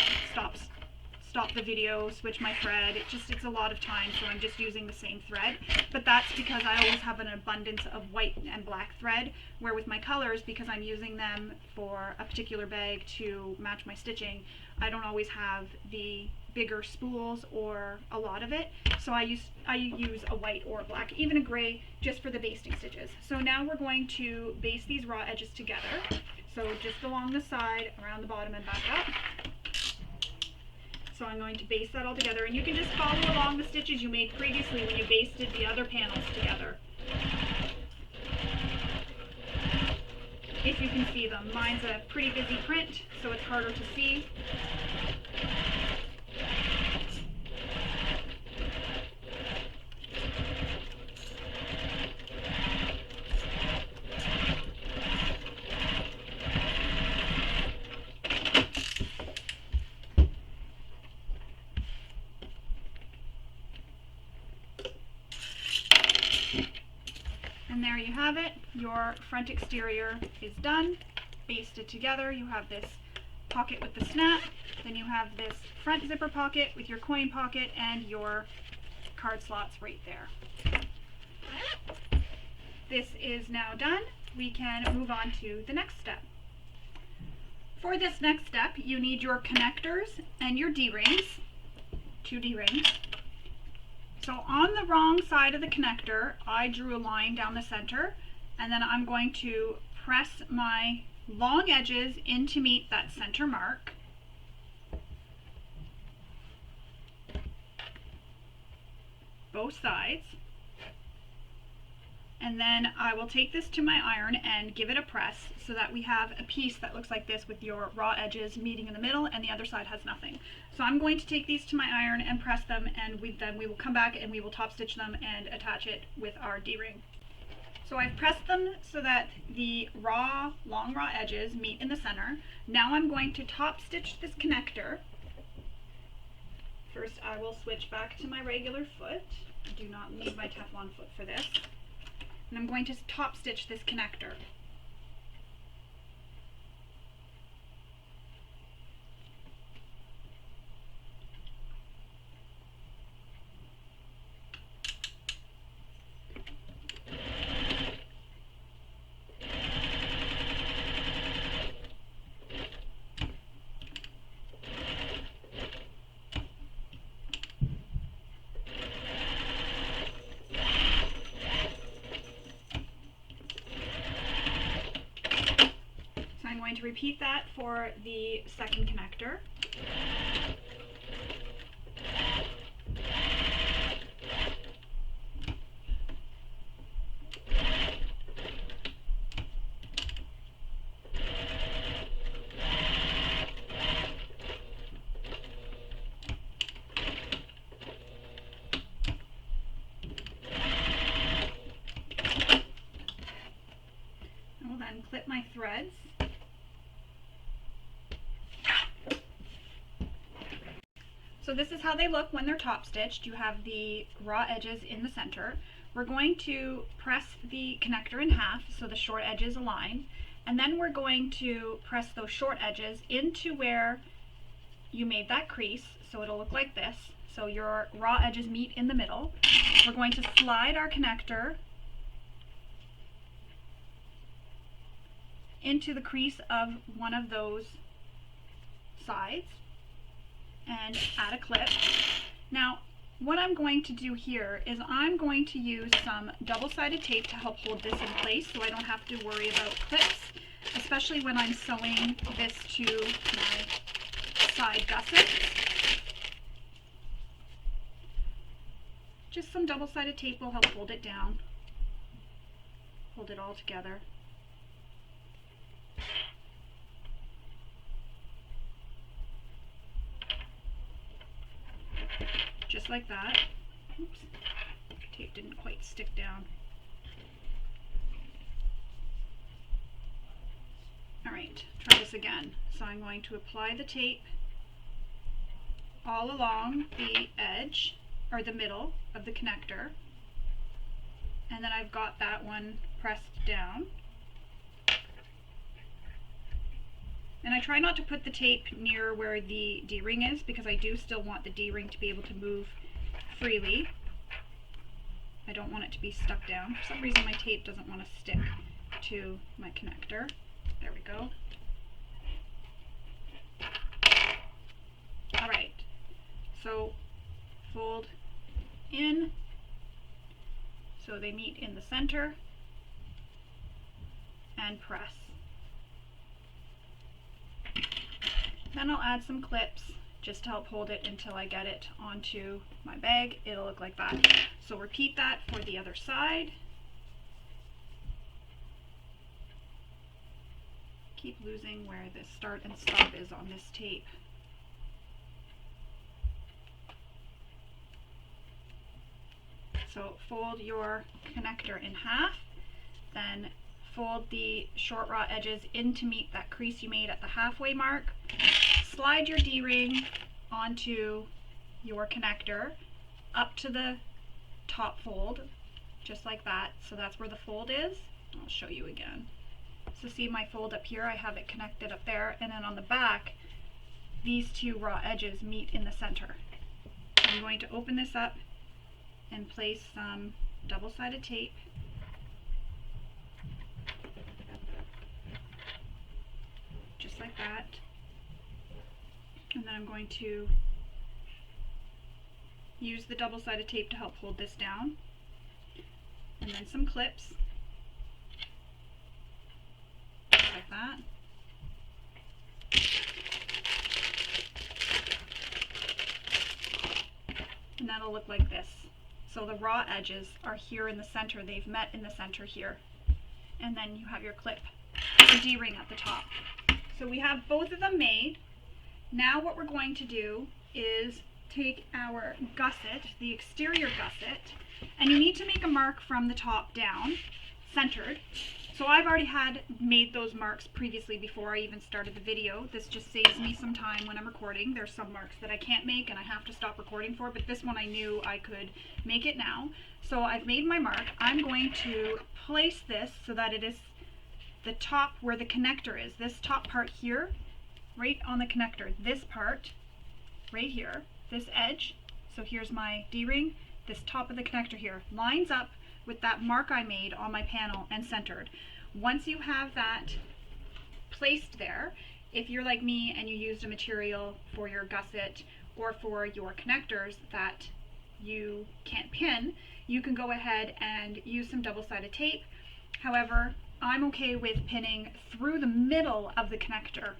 stop the video, switch my thread. It's a lot of time, so I'm just using the same thread. But that's because I always have an abundance of white and black thread, where with my colors, because I'm using them for a particular bag to match my stitching, I don't always have the bigger spools or a lot of it, so I use a white or a black, even a gray, just for the basting stitches. So now we're going to baste these raw edges together, so just along the side, around the bottom, and back up. So I'm going to baste that all together, and you can just follow along the stitches you made previously when you basted the other panels together, if you can see them. Mine's a pretty busy print, so it's harder to see. And there you have it. Your front exterior is done, basted together. You have this pocket with the snap, then you have this front zipper pocket with your coin pocket and your card slots right there. This is now done. We can move on to the next step. For this next step, you need your connectors and your D-rings, 2 D-rings. So on the wrong side of the connector, I drew a line down the center, and then I'm going to press my long edges in to meet that center mark. Both sides. And then I will take this to my iron and give it a press so that we have a piece that looks like this with your raw edges meeting in the middle and the other side has nothing. So I'm going to take these to my iron and press them, and then we will come back and we will top stitch them and attach it with our D-ring. So I've pressed them so that the long raw edges meet in the center. Now I'm going to top stitch this connector. First I will switch back to my regular foot. I do not need my Teflon foot for this. And I'm going to top stitch this connector. I'm going to repeat that for the second connector. I will then clip my threads. So this is how they look when they're top stitched. You have the raw edges in the center. We're going to press the connector in half so the short edges align, and then we're going to press those short edges into where you made that crease, so it'll look like this. So your raw edges meet in the middle. We're going to slide our connector into the crease of one of those sides and add a clip. Now, what I'm going to do here is I'm going to use some double-sided tape to help hold this in place so I don't have to worry about clips, especially when I'm sewing this to my side gussets. Just some double-sided tape will help hold it down, hold it all together. Just like that. Oops, tape didn't quite stick down. Alright, try this again. So I'm going to apply the tape all along the edge, or the middle of the connector. and then I've got that one pressed down. And I try not to put the tape near where the D-ring is because I do still want the D-ring to be able to move freely. I don't want it to be stuck down. For some reason my tape doesn't want to stick to my connector. There we go. Alright, so fold in so they meet in the center and press. Then I'll add some clips just to help hold it until I get it onto my bag. It'll look like that. So repeat that for the other side. Keep losing where the start and stop is on this tape. So fold your connector in half, then fold the short raw edges in to meet that crease you made at the halfway mark. Slide your D-ring onto your connector up to the top fold, just like that. So that's where the fold is. I'll show you again. So see my fold up here, I have it connected up there, and then on the back, these two raw edges meet in the center. I'm going to open this up and place some double-sided tape just like that. And then I'm going to use the double-sided tape to help hold this down. And then some clips, just like that. And that'll look like this. So the raw edges are here in the center, they've met in the center here. And then you have your clip, the D-ring at the top. So we have both of them made. Now what we're going to do is take our gusset, the exterior gusset, and you need to make a mark from the top down, centered. So I've already made those marks previously before I even started the video. This just saves me some time when I'm recording. There's some marks that I can't make and I have to stop recording for, but this one I knew I could make it now. So I've made my mark. I'm going to place this so that it is the top where the connector is. This top part here, right on the connector. This part, right here, this edge, so here's my D-ring, this top of the connector here, lines up with that mark I made on my panel and centered. Once you have that placed there, if you're like me and you used a material for your gusset or for your connectors that you can't pin, you can go ahead and use some double-sided tape. However, I'm okay with pinning through the middle of the connector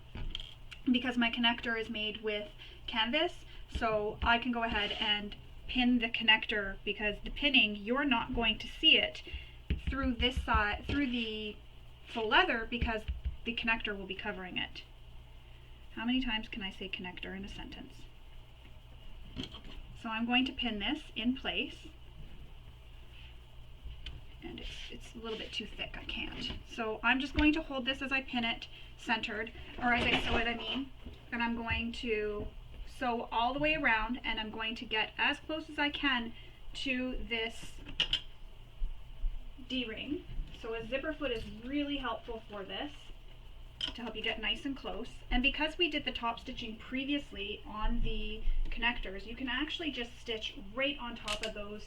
because my connector is made with canvas, so I can go ahead and pin the connector because the pinning, you're not going to see it through this side, through the faux leather, because the connector will be covering it. How many times can I say connector in a sentence? So I'm going to pin this in place, and it's a little bit too thick, I can't. So I'm just going to hold this as I pin it centered, or as I sew it, I mean, and I'm going to sew all the way around, and I'm going to get as close as I can to this D-ring. So a zipper foot is really helpful for this, to help you get nice and close. And because we did the top stitching previously on the connectors, you can actually just stitch right on top of those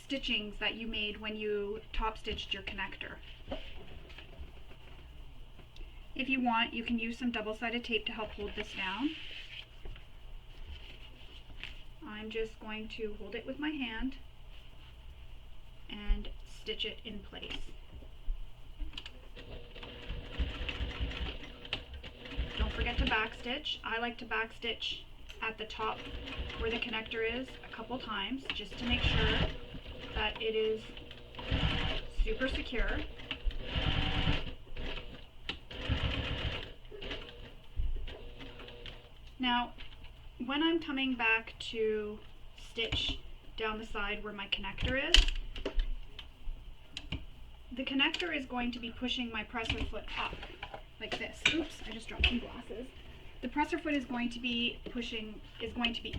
stitchings that you made when you top stitched your connector. If you want, you can use some double-sided tape to help hold this down. I'm just going to hold it with my hand and stitch it in place. Don't forget to backstitch. I like to backstitch at the top where the connector is a couple times just to make sure that it is super secure. Now, when I'm coming back to stitch down the side where my connector is, the connector is going to be pushing my presser foot up like this. Oops, I just dropped some glasses. The presser foot is going to be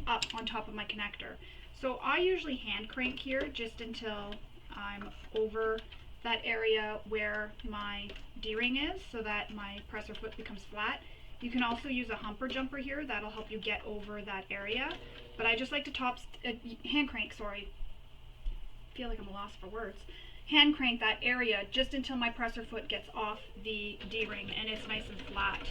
up on top of my connector. So I usually hand crank here just until I'm over that area where my D-ring is so that my presser foot becomes flat. You can also use a humper jumper here, that'll help you get over that area. But I just like to hand crank, sorry. I feel like I'm lost for words. Hand crank that area just until my presser foot gets off the D-ring and it's nice and flat.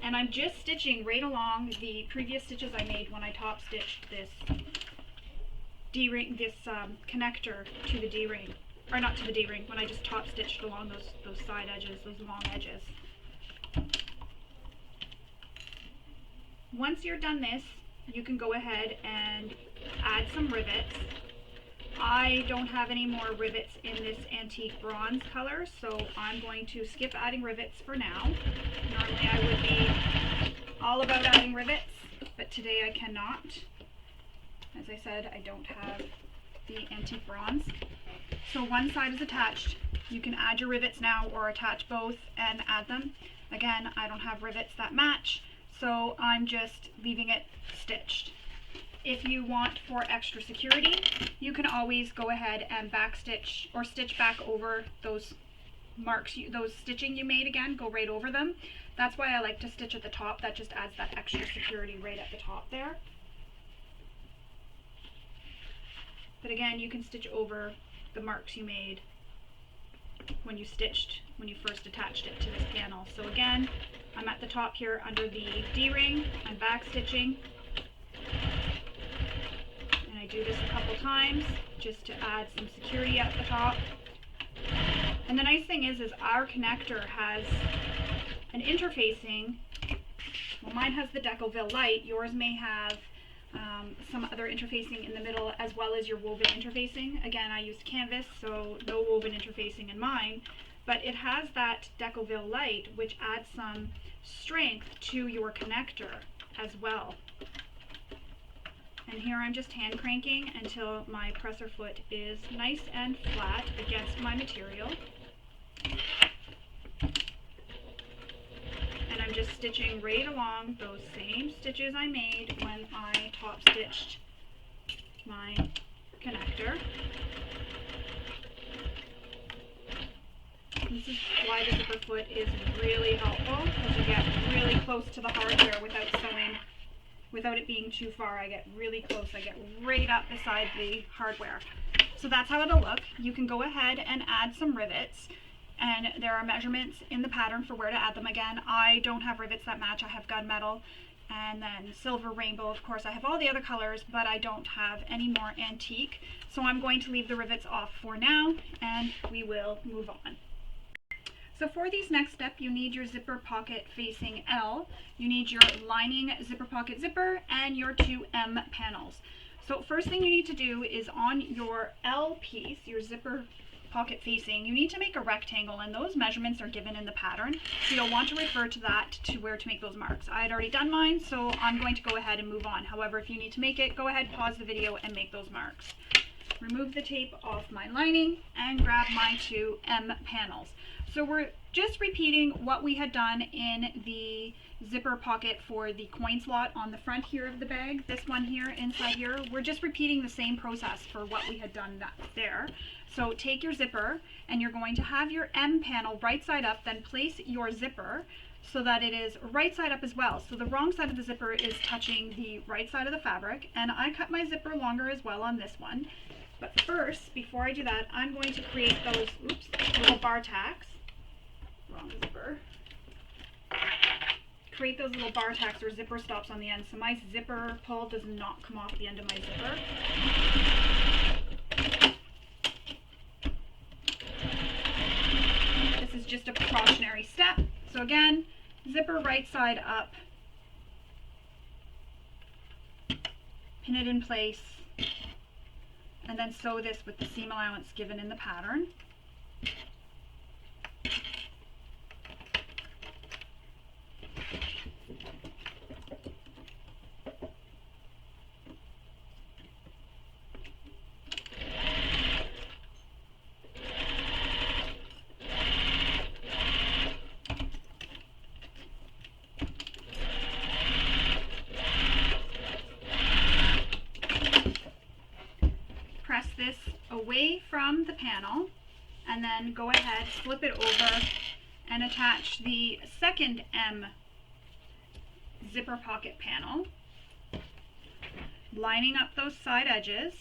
And I'm just stitching right along the previous stitches I made when I top stitched this D-ring, this connector to the D-ring, or not to the D-ring, when I just top stitched along those side edges, those long edges. Once you're done this, you can go ahead and add some rivets. I don't have any more rivets in this antique bronze color, so I'm going to skip adding rivets for now. Normally I would be all about adding rivets, but today I cannot. As I said, I don't have the antique bronze. So one side is attached. You can add your rivets now or attach both and add them. Again, I don't have rivets that match, so I'm just leaving it stitched. If you want for extra security, you can always go ahead and backstitch or stitch back over those marks, those stitching you made again, go right over them. That's why I like to stitch at the top. That just adds that extra security right at the top there. But again, you can stitch over the marks you made when you first attached it to this panel. So again, I'm at the top here under the D-ring, I'm back stitching. And I do this a couple times just to add some security at the top. And the nice thing is our connector has an interfacing. Well, mine has the Decoville light, yours may have some other interfacing in the middle as well as your woven interfacing. Again, I used canvas, so no woven interfacing in mine, but it has that Decoville light which adds some strength to your connector as well. And here I'm just hand cranking until my presser foot is nice and flat against my material. And I'm just stitching right along those same stitches I made when I top stitched my connector. This is why the zipper foot is really helpful, because you get really close to the hardware without sewing, without it being too far. I get really close, I get right up beside the hardware. So that's how it'll look. You can go ahead and add some rivets. And there are measurements in the pattern for where to add them. Again, I don't have rivets that match. I have gunmetal and then silver, rainbow. Of course, I have all the other colors, but I don't have any more antique. So I'm going to leave the rivets off for now, and we will move on. So for these next step, you need your zipper pocket facing L. You need your lining zipper pocket zipper and your 2 M panels. So first thing you need to do is on your L piece, your zipper pocket facing, you need to make a rectangle, and those measurements are given in the pattern, so you'll want to refer to that to where to make those marks. I had already done mine, so I'm going to go ahead and move on. However, if you need to make it, go ahead, pause the video and make those marks. Remove the tape off my lining and grab my 2 M panels. So we're just repeating what we had done in the zipper pocket for the coin slot on the front here of the bag. This one here, inside here, we're just repeating the same process for what we had done there. So take your zipper, and you're going to have your M panel right side up, then place your zipper so that it is right side up as well. So the wrong side of the zipper is touching the right side of the fabric, and I cut my zipper longer as well on this one. But first, before I do that, I'm going to create those, little bar tacks. Wrong zipper. Create those little bar tacks or zipper stops on the end, so my zipper pull does not come off the end of my zipper. This is just a precautionary step. So again, zipper right side up, pin it in place, and then sew this with the seam allowance given in the pattern. from the panel, and then go ahead, flip it over, and attach the second M zipper pocket panel, lining up those side edges.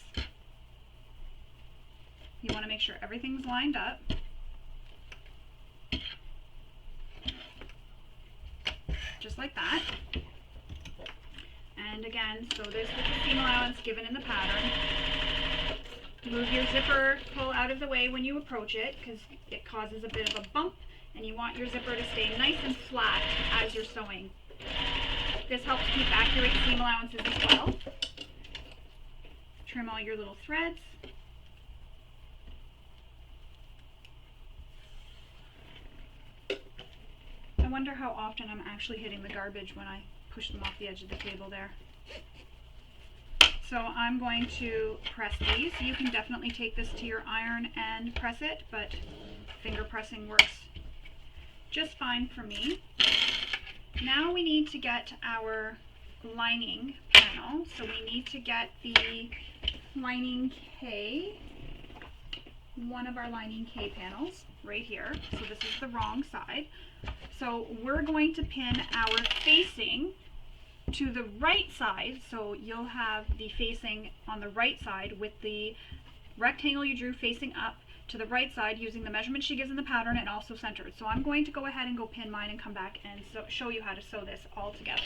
You want to make sure everything's lined up. Just like that. And again, sew this with the seam allowance given in the pattern. Move your zipper pull out of the way when you approach it, because it causes a bit of a bump, and you want your zipper to stay nice and flat as you're sewing. This helps keep accurate seam allowances as well. Trim all your little threads. I wonder how often I'm actually hitting the garbage when I push them off the edge of the table there. So I'm going to press these. You can definitely take this to your iron and press it, but finger pressing works just fine for me. Now we need to get our lining panel. So we need to get the lining K, one of our lining K panels right here. So this is the wrong side. So we're going to pin our facing to the right side. So you'll have the facing on the right side with the rectangle you drew facing up to the right side using the measurement she gives in the pattern and also centered. So I'm going to go ahead and go pin mine and come back and show you how to sew this all together.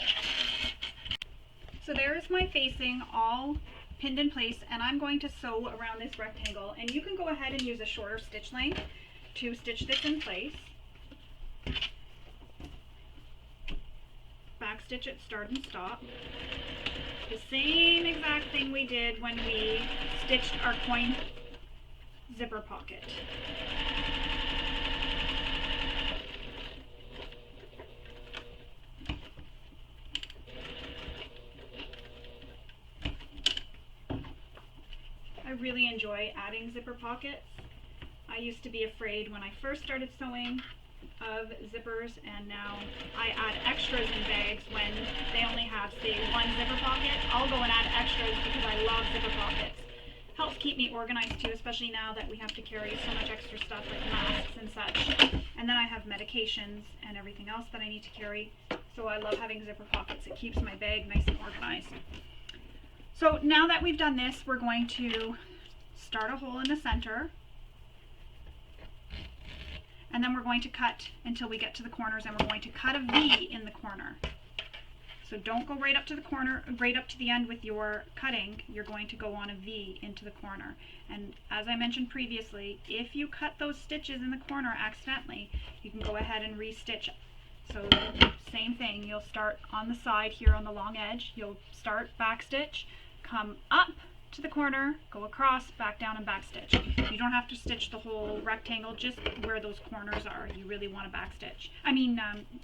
So there's my facing all pinned in place, and I'm going to sew around this rectangle, and you can go ahead and use a shorter stitch length to stitch this in place. Back stitch at start and stop. The same exact thing we did when we stitched our coin zipper pocket. I really enjoy adding zipper pockets. I used to be afraid when I first started sewing of zippers, and now I add extras in bags when they only have, say, one zipper pocket. I'll go and add extras because I love zipper pockets. Helps keep me organized too, especially now that we have to carry so much extra stuff like masks and such. And then I have medications and everything else that I need to carry. So I love having zipper pockets. It keeps my bag nice and organized. So now that we've done this, we're going to start a hole in the center. And then we're going to cut until we get to the corners, and we're going to cut a V in the corner. So don't go right up to the corner, right up to the end with your cutting. You're going to go on a V into the corner. And as I mentioned previously, if you cut those stitches in the corner accidentally, you can go ahead and re-stitch it. So same thing, you'll start on the side here on the long edge. You'll start back stitch, come up to the corner, go across, back down, and back stitch. You don't have to stitch the whole rectangle, just where those corners are. You really want to back stitch.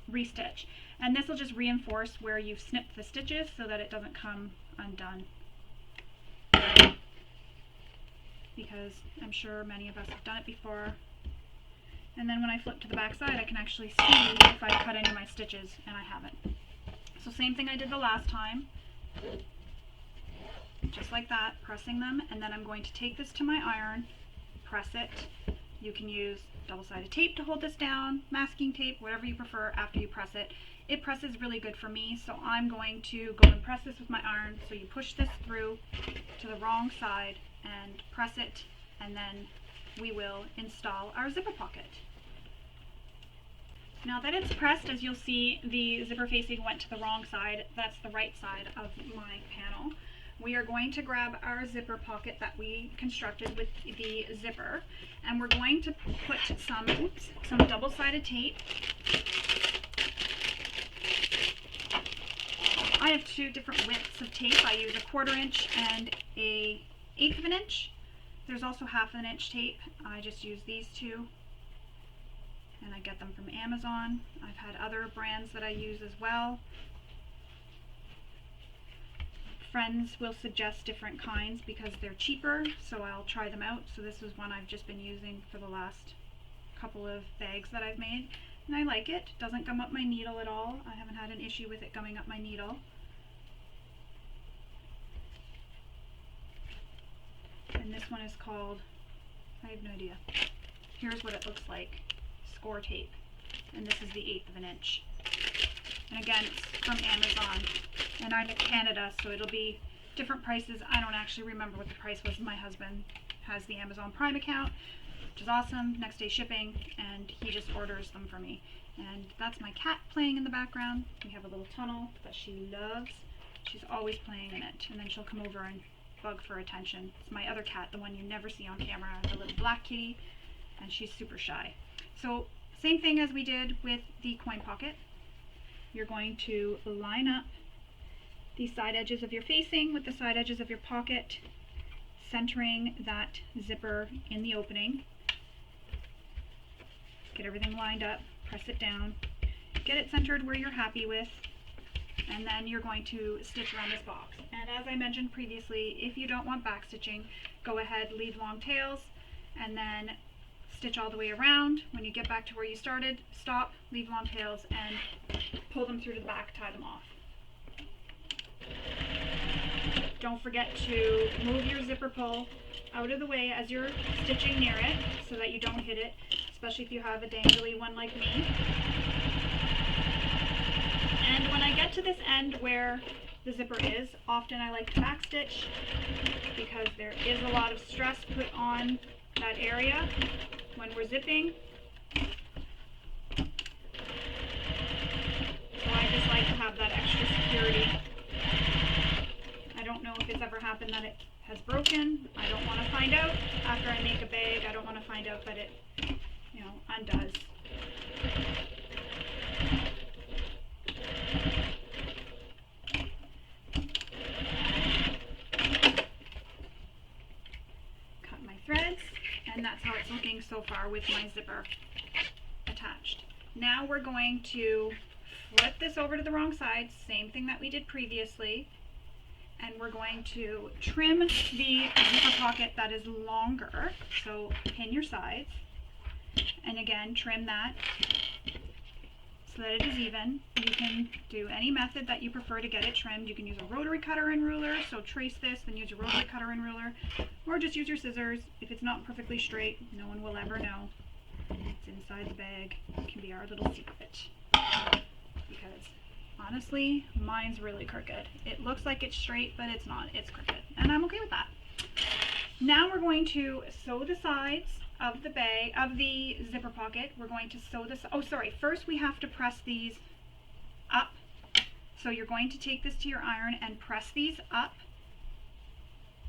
Re-stitch. And this will just reinforce where you've snipped the stitches so that it doesn't come undone. Because I'm sure many of us have done it before. And then when I flip to the back side, I can actually see if I cut any of my stitches, and I haven't. So same thing I did the last time. Just like that, pressing them, and then I'm going to take this to my iron, press it. You can use double-sided tape to hold this down, masking tape, whatever you prefer after you press it. It presses really good for me, so I'm going to go and press this with my iron. So you push this through to the wrong side and press it, and then we will install our zipper pocket. Now that it's pressed, as you'll see, the zipper facing went to the wrong side. That's the right side of my panel. We are going to grab our zipper pocket that we constructed with the zipper, and we're going to put some double-sided tape. I have two different widths of tape. I use a 1/4 inch and a 1/8 of an inch. There's also 1/2 inch tape. I just use these two, and I get them from Amazon. I've had other brands that I use as well. Friends will suggest different kinds because they're cheaper, so I'll try them out. So this is one I've just been using for the last couple of bags that I've made, and I like it. It doesn't gum up my needle at all. I haven't had an issue with it gumming up my needle. And this one is called, I have no idea. Here's what it looks like. Score tape. And this is the 1/8 of an inch. And again, it's from Amazon. And I'm in Canada, so it'll be different prices. I don't actually remember what the price was. My husband has the Amazon Prime account, which is awesome, next day shipping, and he just orders them for me. And that's my cat playing in the background. We have a little tunnel that she loves. She's always playing in it, and then she'll come over and bug for attention. It's my other cat, the one you never see on camera, the little black kitty, and she's super shy. So same thing as we did with the coin pocket. You're going to line up the side edges of your facing with the side edges of your pocket, centering that zipper in the opening. Get everything lined up, press it down, get it centered where you're happy with, and then you're going to stitch around this box. And as I mentioned previously, if you don't want back stitching, go ahead, leave long tails, and then stitch all the way around. When you get back to where you started, stop, leave long tails, and pull them through to the back, tie them off. Don't forget to move your zipper pull out of the way as you're stitching near it so that you don't hit it, especially if you have a dangly one like me. And when I get to this end where the zipper is, often I like to backstitch because there is a lot of stress put on that area when we're zipping. So I just like to have that extra security. I don't know if it's ever happened that it has broken. I don't want to find out after I make a bag. I don't want to find out that it, you know, undoes. Cut my threads, and that's how it's looking so far with my zipper attached. Now we're going to flip this over to the wrong side, same thing that we did previously. And we're going to trim the zipper pocket that is longer, so pin your sides, and again trim that so that it is even. You can do any method that you prefer to get it trimmed. You can use a rotary cutter and ruler, so trace this, then use a rotary cutter and ruler, or just use your scissors. If it's not perfectly straight, no one will ever know. It's inside the bag. It can be our little secret, because honestly, mine's really crooked. It looks like it's straight, but it's not. It's crooked, and I'm okay with that. Now we're going to sew the sides of the bag, of the zipper pocket. We're going to sew this. Oh, sorry. First, we have to press these up. So you're going to take this to your iron and press these up.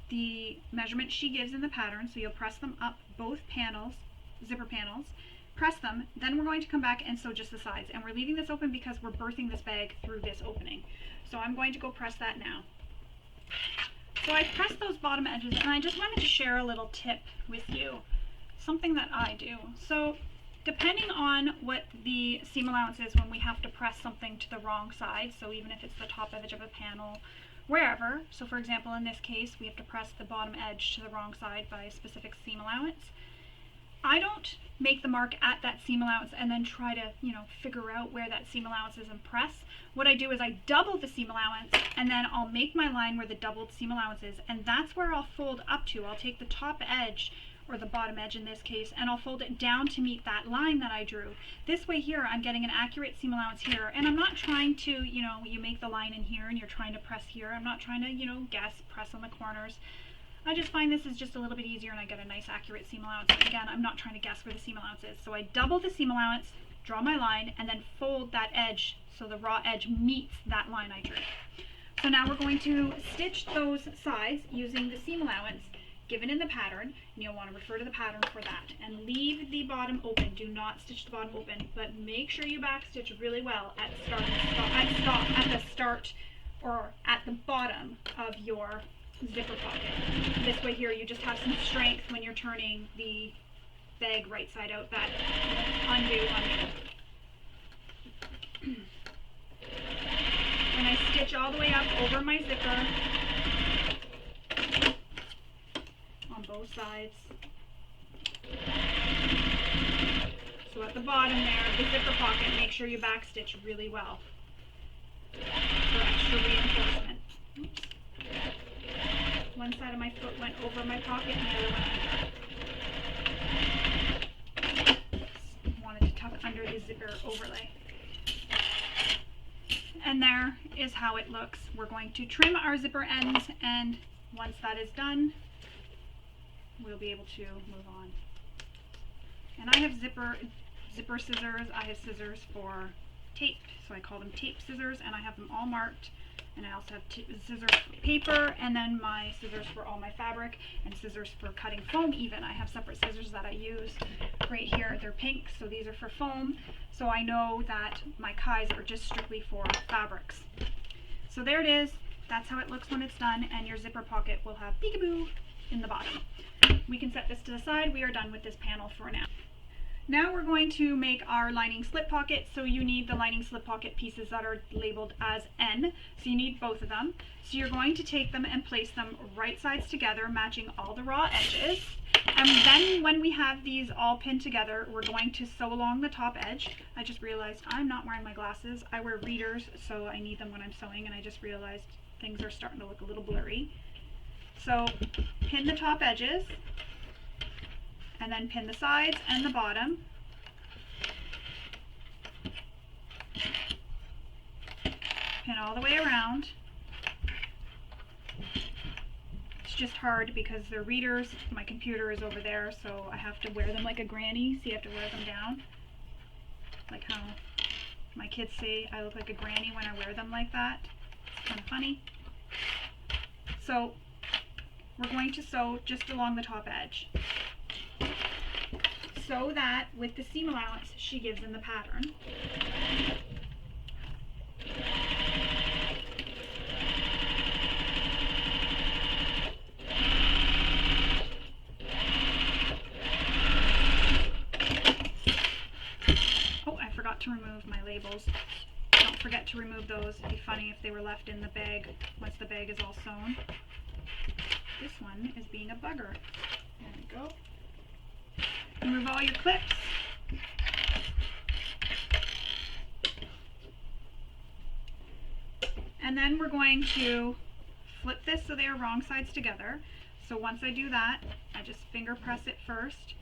The measurement she gives in the pattern. So you'll press them up, both panels, zipper panels. Press them, then we're going to come back and sew just the sides, and we're leaving this open because we're birthing this bag through this opening. So I'm going to go press that now. So I pressed those bottom edges, and I just wanted to share a little tip with you, something that I do. So depending on what the seam allowance is when we have to press something to the wrong side, so even if it's the top edge of a panel, wherever, so for example in this case we have to press the bottom edge to the wrong side by a specific seam allowance, I don't make the mark at that seam allowance and then try to, you know, figure out where that seam allowance is and press. What I do is I double the seam allowance, and then I'll make my line where the doubled seam allowance is, and that's where I'll fold up to. I'll take the top edge, or the bottom edge in this case, and I'll fold it down to meet that line that I drew. This way here, I'm getting an accurate seam allowance here, and I'm not trying to, you know, you make the line in here and you're trying to press here. I'm not trying to, you know, guess, press on the corners. I just find this is just a little bit easier, and I get a nice accurate seam allowance. Again, I'm not trying to guess where the seam allowance is. So I double the seam allowance, draw my line, and then fold that edge so the raw edge meets that line I drew. So now we're going to stitch those sides using the seam allowance given in the pattern, and you'll want to refer to the pattern for that. And leave the bottom open. Do not stitch the bottom open, but make sure you back stitch really well at the start or at the bottom of your zipper pocket. This way here you just have some strength when you're turning the bag right side out, that undo. When I stitch all the way up over my zipper on both sides. So at the bottom there of the zipper pocket, make sure you back stitch really well for extra reinforcement. Oops. One side of my foot went over my pocket and the other one under. Wanted to tuck under the zipper overlay. And there is how it looks. We're going to trim our zipper ends, and once that is done, we'll be able to move on. And I have zipper scissors. I have scissors for tape, so I call them tape scissors, and I have them all marked. And I also have scissors for paper, and then my scissors for all my fabric, and scissors for cutting foam even. I have separate scissors that I use right here. They're pink, so these are for foam. So I know that my Kais are just strictly for fabrics. So there it is. That's how it looks when it's done, and your zipper pocket will have peekaboo in the bottom. We can set this to the side. We are done with this panel for now. Now we're going to make our lining slip pocket. So you need the lining slip pocket pieces that are labeled as N. So you need both of them. So you're going to take them and place them right sides together, matching all the raw edges. And then when we have these all pinned together, we're going to sew along the top edge. I just realized I'm not wearing my glasses. I wear readers, so I need them when I'm sewing, and I just realized things are starting to look a little blurry. So pin the top edges, and then pin the sides and the bottom. Pin all the way around. It's just hard because they're readers. My computer is over there, so I have to wear them like a granny. So you have to wear them down. Like how my kids say I look like a granny when I wear them like that. It's kind of funny. So we're going to sew just along the top edge, so that with the seam allowance she gives in the pattern. Oh, I forgot to remove my labels. Don't forget to remove those. It'd be funny if they were left in the bag once the bag is all sewn. This one is being a bugger. There we go. Remove all your clips. And then we're going to flip this so they are wrong sides together. So once I do that, I just finger press it first.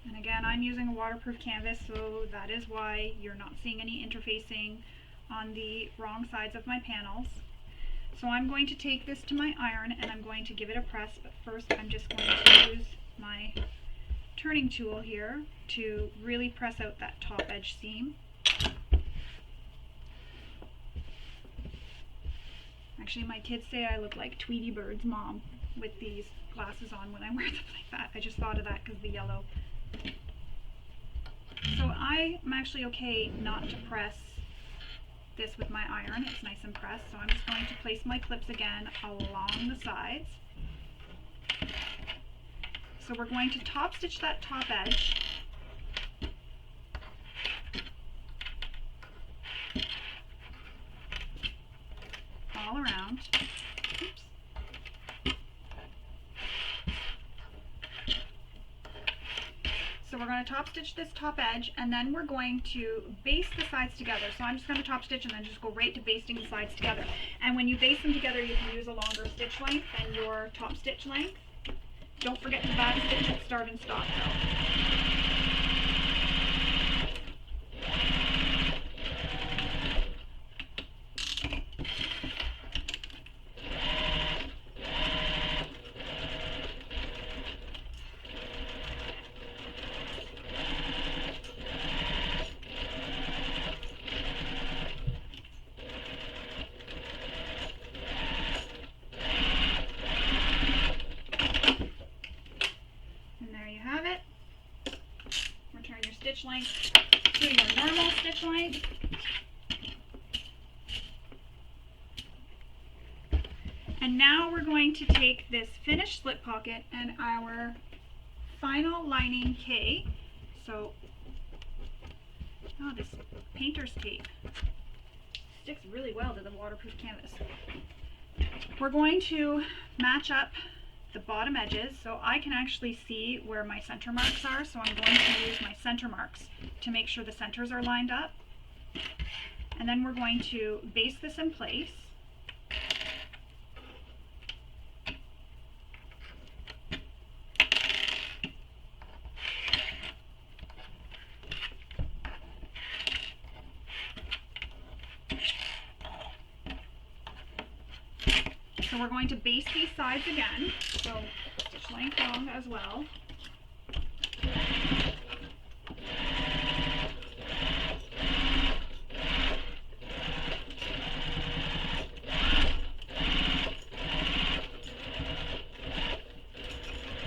And again, I'm using a waterproof canvas, so that is why you're not seeing any interfacing on the wrong sides of my panels. So I'm going to take this to my iron and I'm going to give it a press, but first I'm just going to use my turning tool here to really press out that top edge seam. Actually, my kids say I look like Tweety Bird's mom with these glasses on when I wear them like that. I just thought of that because of the yellow. So I'm actually okay not to press this with my iron. It's nice and pressed, so I'm just going to place my clips again along the sides. So we're going to top stitch that top edge. All around. Oops. So we're going to top stitch this top edge, and then we're going to baste the sides together. So I'm just going to top stitch and then just go right to basting the sides together. And when you baste them together, you can use a longer stitch length than your top stitch length. Don't forget to back stitch at start and stop though. Stitch length to your normal stitch length. And now we're going to take this finished slip pocket and our final lining K. So, oh, this painter's tape sticks really well to the waterproof canvas. We're going to match up the bottom edges, so I can actually see where my center marks are, so I'm going to use my center marks to make sure the centers are lined up. And then we're going to baste this in place. So we're going to baste these sides again. So stitch length long as well.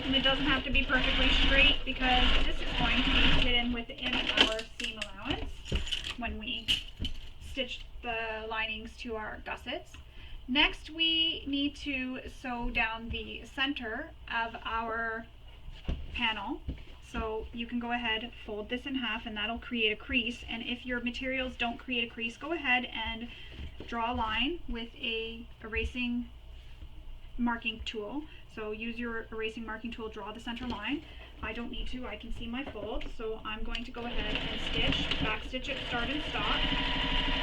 And it doesn't have to be perfectly straight because this is going to be hidden within our seam allowance when we stitch the linings to our gussets. Next, we need to sew down the center of our panel. So you can go ahead, fold this in half, and that'll create a crease. And if your materials don't create a crease, go ahead and draw a line with a erasing marking tool. So use your erasing marking tool, draw the center line. I don't need to, I can see my fold, so I'm going to go ahead and stitch, back stitch it, start and stop,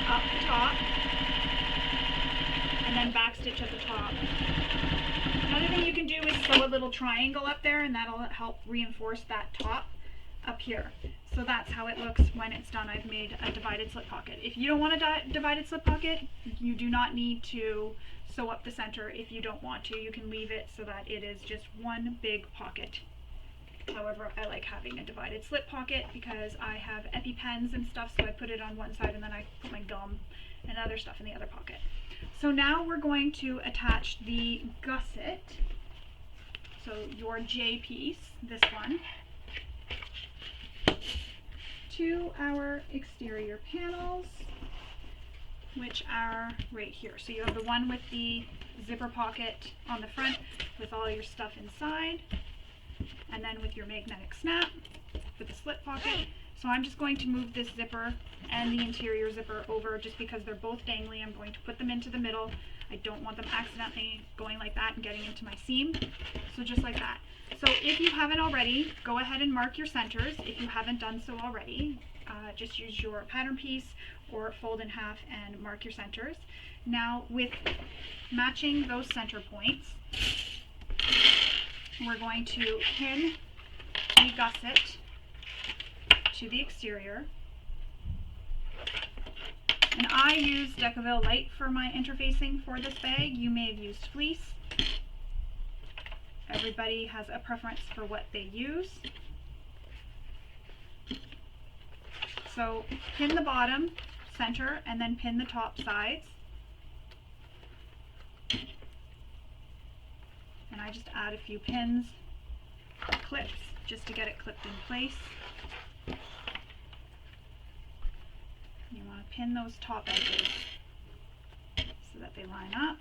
up the top, and then back stitch at the top. Another thing you can do is sew a little triangle up there, and that'll help reinforce that top up here. So that's how it looks when it's done. I've made a divided slip pocket. If you don't want a divided slip pocket, you do not need to sew up the center. If you don't want to, you can leave it so that it is just one big pocket. However, I like having a divided slip pocket because I have EpiPens and stuff, so I put it on one side and then I put my gum and other stuff in the other pocket. So now we're going to attach the gusset, so your J piece, this one, to our exterior panels, which are right here. So you have the one with the zipper pocket on the front with all your stuff inside, and then with your magnetic snap for the slip pocket. So I'm just going to move this zipper and the interior zipper over just because they're both dangly. I'm going to put them into the middle. I don't want them accidentally going like that and getting into my seam. So just like that. So if you haven't already, go ahead and mark your centers. If you haven't done so already, just use your pattern piece or fold in half and mark your centers. Now with matching those center points, we're going to pin the gusset to the exterior. And I use Decaville Light for my interfacing for this bag. You may have used fleece. Everybody has a preference for what they use. So pin the bottom, center, and then pin the top sides. And I just add a few pins, clips, just to get it clipped in place. You want to pin those top edges so that they line up.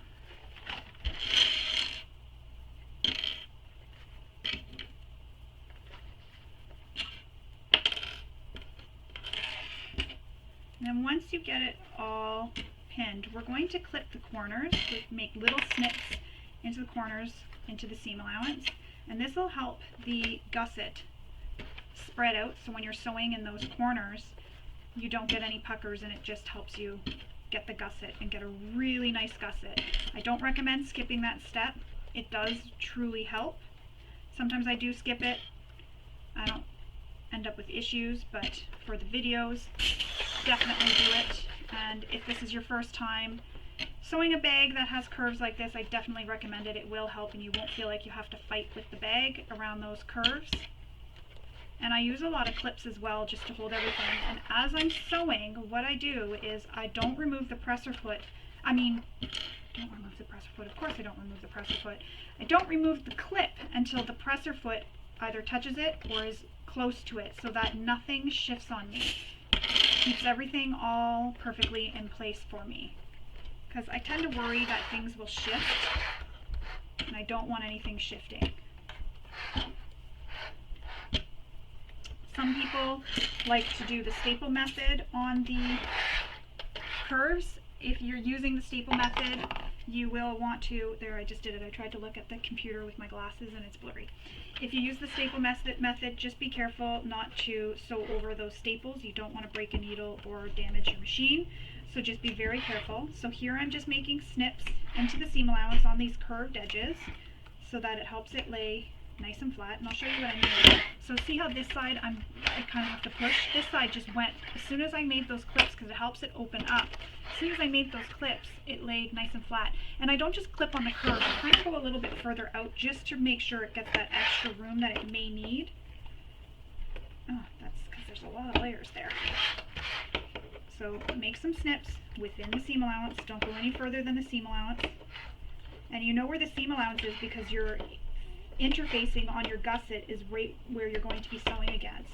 And then once you get it all pinned, we're going to clip the corners, make little snips into the corners, into the seam allowance, and this will help the gusset spread out, so when you're sewing in those corners you don't get any puckers, and it just helps you get the gusset and get a really nice gusset. I don't recommend skipping that step. It does truly help. Sometimes I do skip it. I don't end up with issues, but for the videos, definitely do it. And if this is your first time sewing a bag that has curves like this, I definitely recommend it. It will help, and you won't feel like you have to fight with the bag around those curves. And I use a lot of clips as well just to hold everything. And as I'm sewing, what I do is I don't remove the presser foot. Don't remove the presser foot. Of course I don't remove the presser foot. I don't remove the clip until the presser foot either touches it or is close to it, so that nothing shifts on me. Keeps everything all perfectly in place for me. Because I tend to worry that things will shift, and I don't want anything shifting. Some people like to do the staple method on the curves. If you're using the staple method, you will want to, there, I just did it. I tried to look at the computer with my glasses and it's blurry. If you use the staple method, just be careful not to sew over those staples. You don't want to break a needle or damage your machine. So just be very careful. So here I'm just making snips into the seam allowance on these curved edges so that it helps it lay nice and flat, and I'll show you what I mean. So see how this side I kind of have to push? This side just went as soon as I made those clips because it helps it open up soon as I made those clips, it laid nice and flat. And I don't just clip on the curve, I kind of go a little bit further out just to make sure it gets that extra room that it may need. Oh, that's because there's a lot of layers there. So make some snips within the seam allowance. Don't go any further than the seam allowance. And you know where the seam allowance is because your interfacing on your gusset is right where you're going to be sewing against.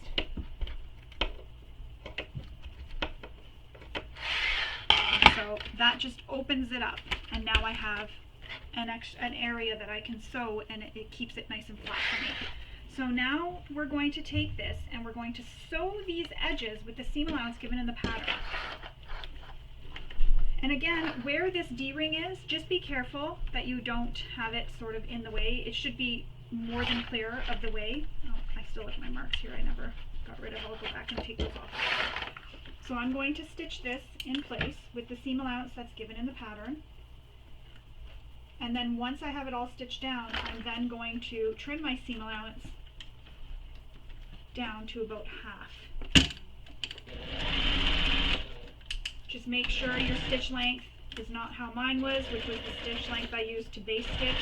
So that just opens it up, and now I have an area that I can sew, and it keeps it nice and flat for me. So now we're going to take this and we're going to sew these edges with the seam allowance given in the pattern. And again, where this D-ring is, just be careful that you don't have it sort of in the way. It should be more than clear of the way. Oh, I still have my marks here I never got rid of. I'll go back and take those off. So I'm going to stitch this in place with the seam allowance that's given in the pattern. And then once I have it all stitched down, I'm then going to trim my seam allowance down to about half. Just make sure your stitch length is not how mine was, which was the stitch length I used to base stitch.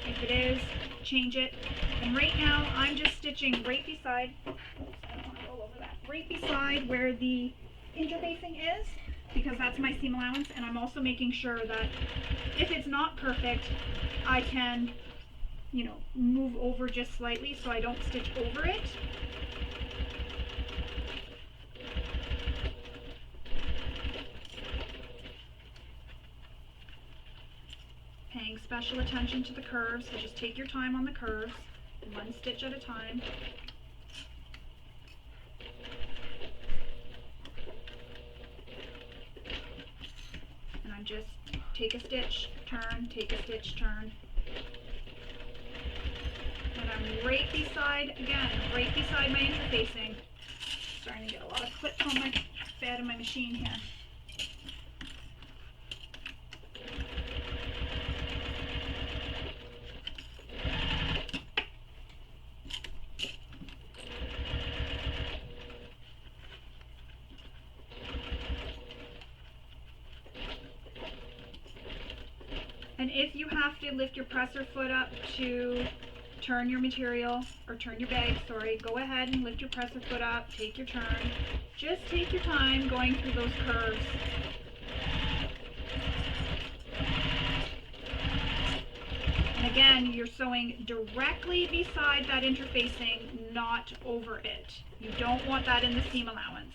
If it is, change it. And right now I'm just stitching right beside, oops, I don't want to go over that, right beside where the interfacing is, because that's my seam allowance, and I'm also making sure that if it's not perfect, I can, you know, move over just slightly so I don't stitch over it. Paying special attention to the curves, so just take your time on the curves, one stitch at a time. And I'm just take a stitch, turn, take a stitch, turn. And I'm right beside, again, right beside my interfacing. Starting to get a lot of clips on my bed of my machine here. And if you have to lift your presser foot up to turn your material, or turn your bag, sorry, go ahead and lift your presser foot up, take your turn. Just take your time going through those curves. And again, you're sewing directly beside that interfacing, not over it. You don't want that in the seam allowance.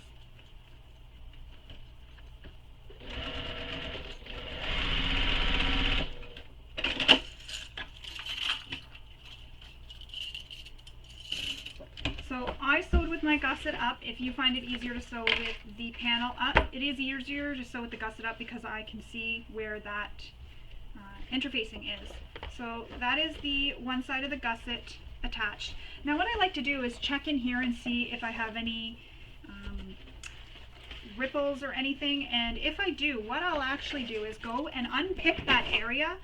So I sewed with my gusset up. If you find it easier to sew with the panel up, it is easier to sew with the gusset up because I can see where that interfacing is. So that is the one side of the gusset attached. Now what I like to do is check in here and see if I have any ripples or anything, and if I do, what I'll actually do is go and unpick that area,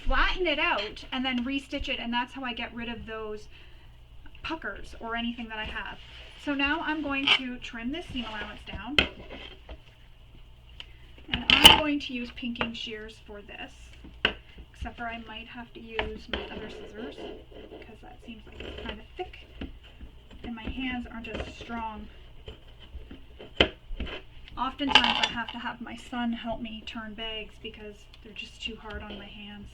flatten it out, and then restitch it, and that's how I get rid of those puckers or anything that I have. So now I'm going to trim this seam allowance down, and I'm going to use pinking shears for this, except for I might have to use my other scissors because that seems like it's kind of thick and my hands aren't as strong. Oftentimes I have to have my son help me turn bags because they're just too hard on my hands.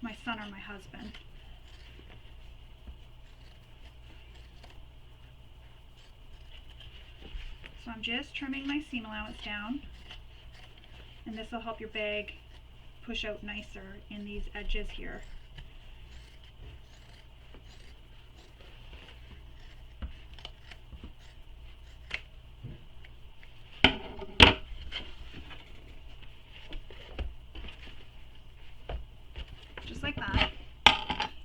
My son or my husband. So I'm just trimming my seam allowance down, and this will help your bag push out nicer in these edges here. Just like that.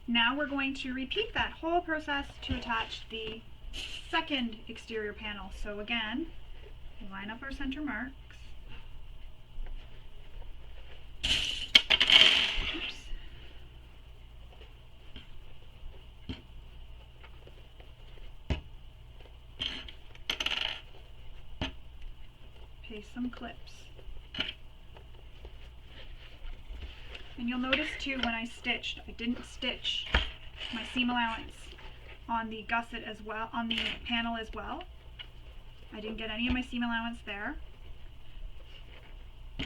Now we're going to repeat that whole process to attach the second exterior panel. So again, line up our center marks. Oops. paste some clips. And you'll notice too when I stitched, I didn't stitch my seam allowance on the gusset as well, on the panel as well. I didn't get any of my seam allowance there. That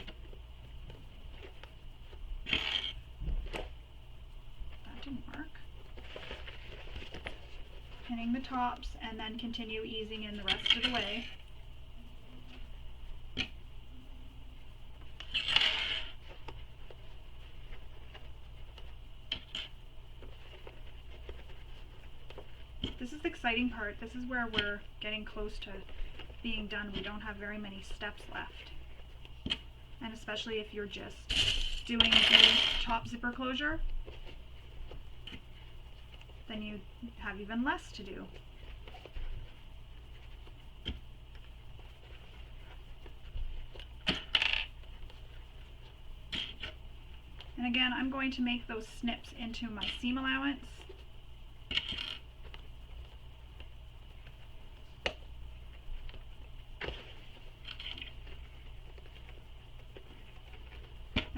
didn't work. Pinning the tops and then continue easing in the rest of the way. This is the exciting part. This is where we're getting close to being done. We don't have very many steps left. And especially if you're just doing the top zipper closure, then you have even less to do. And again, I'm going to make those snips into my seam allowance.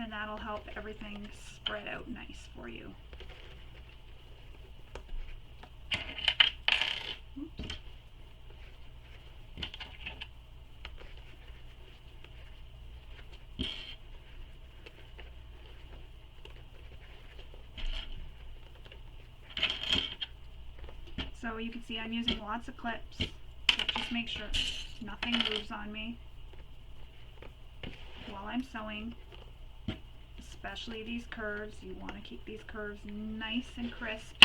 And that'll help everything spread out nice for you. Oops. So you can see I'm using lots of clips. So just make sure nothing moves on me while I'm sewing. Especially these curves, you want to keep these curves nice and crisp.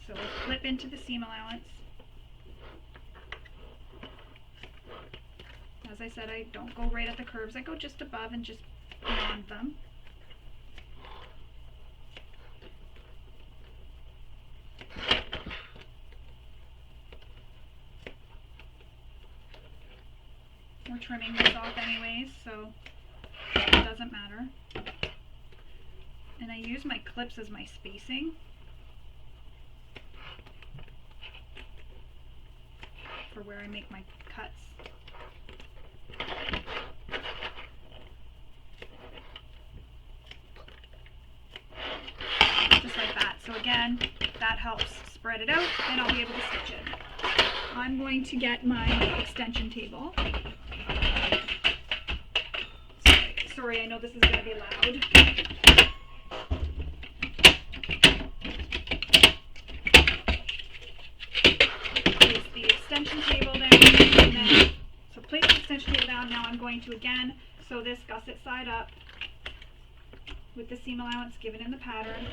So we'll flip into the seam allowance. As I said, I don't go right at the curves, I go just above and just beyond them. We're trimming this off anyways, so it doesn't matter. And I use my clips as my spacing. For where I make my cuts. Just like that. So again, that helps spread it out and I'll be able to stitch it. I'm going to get my extension table. Sorry, I know this is going to be loud. Place the extension table down, and then, so place the extension table down. Now I'm going to again sew this gusset side up with the seam allowance given in the pattern.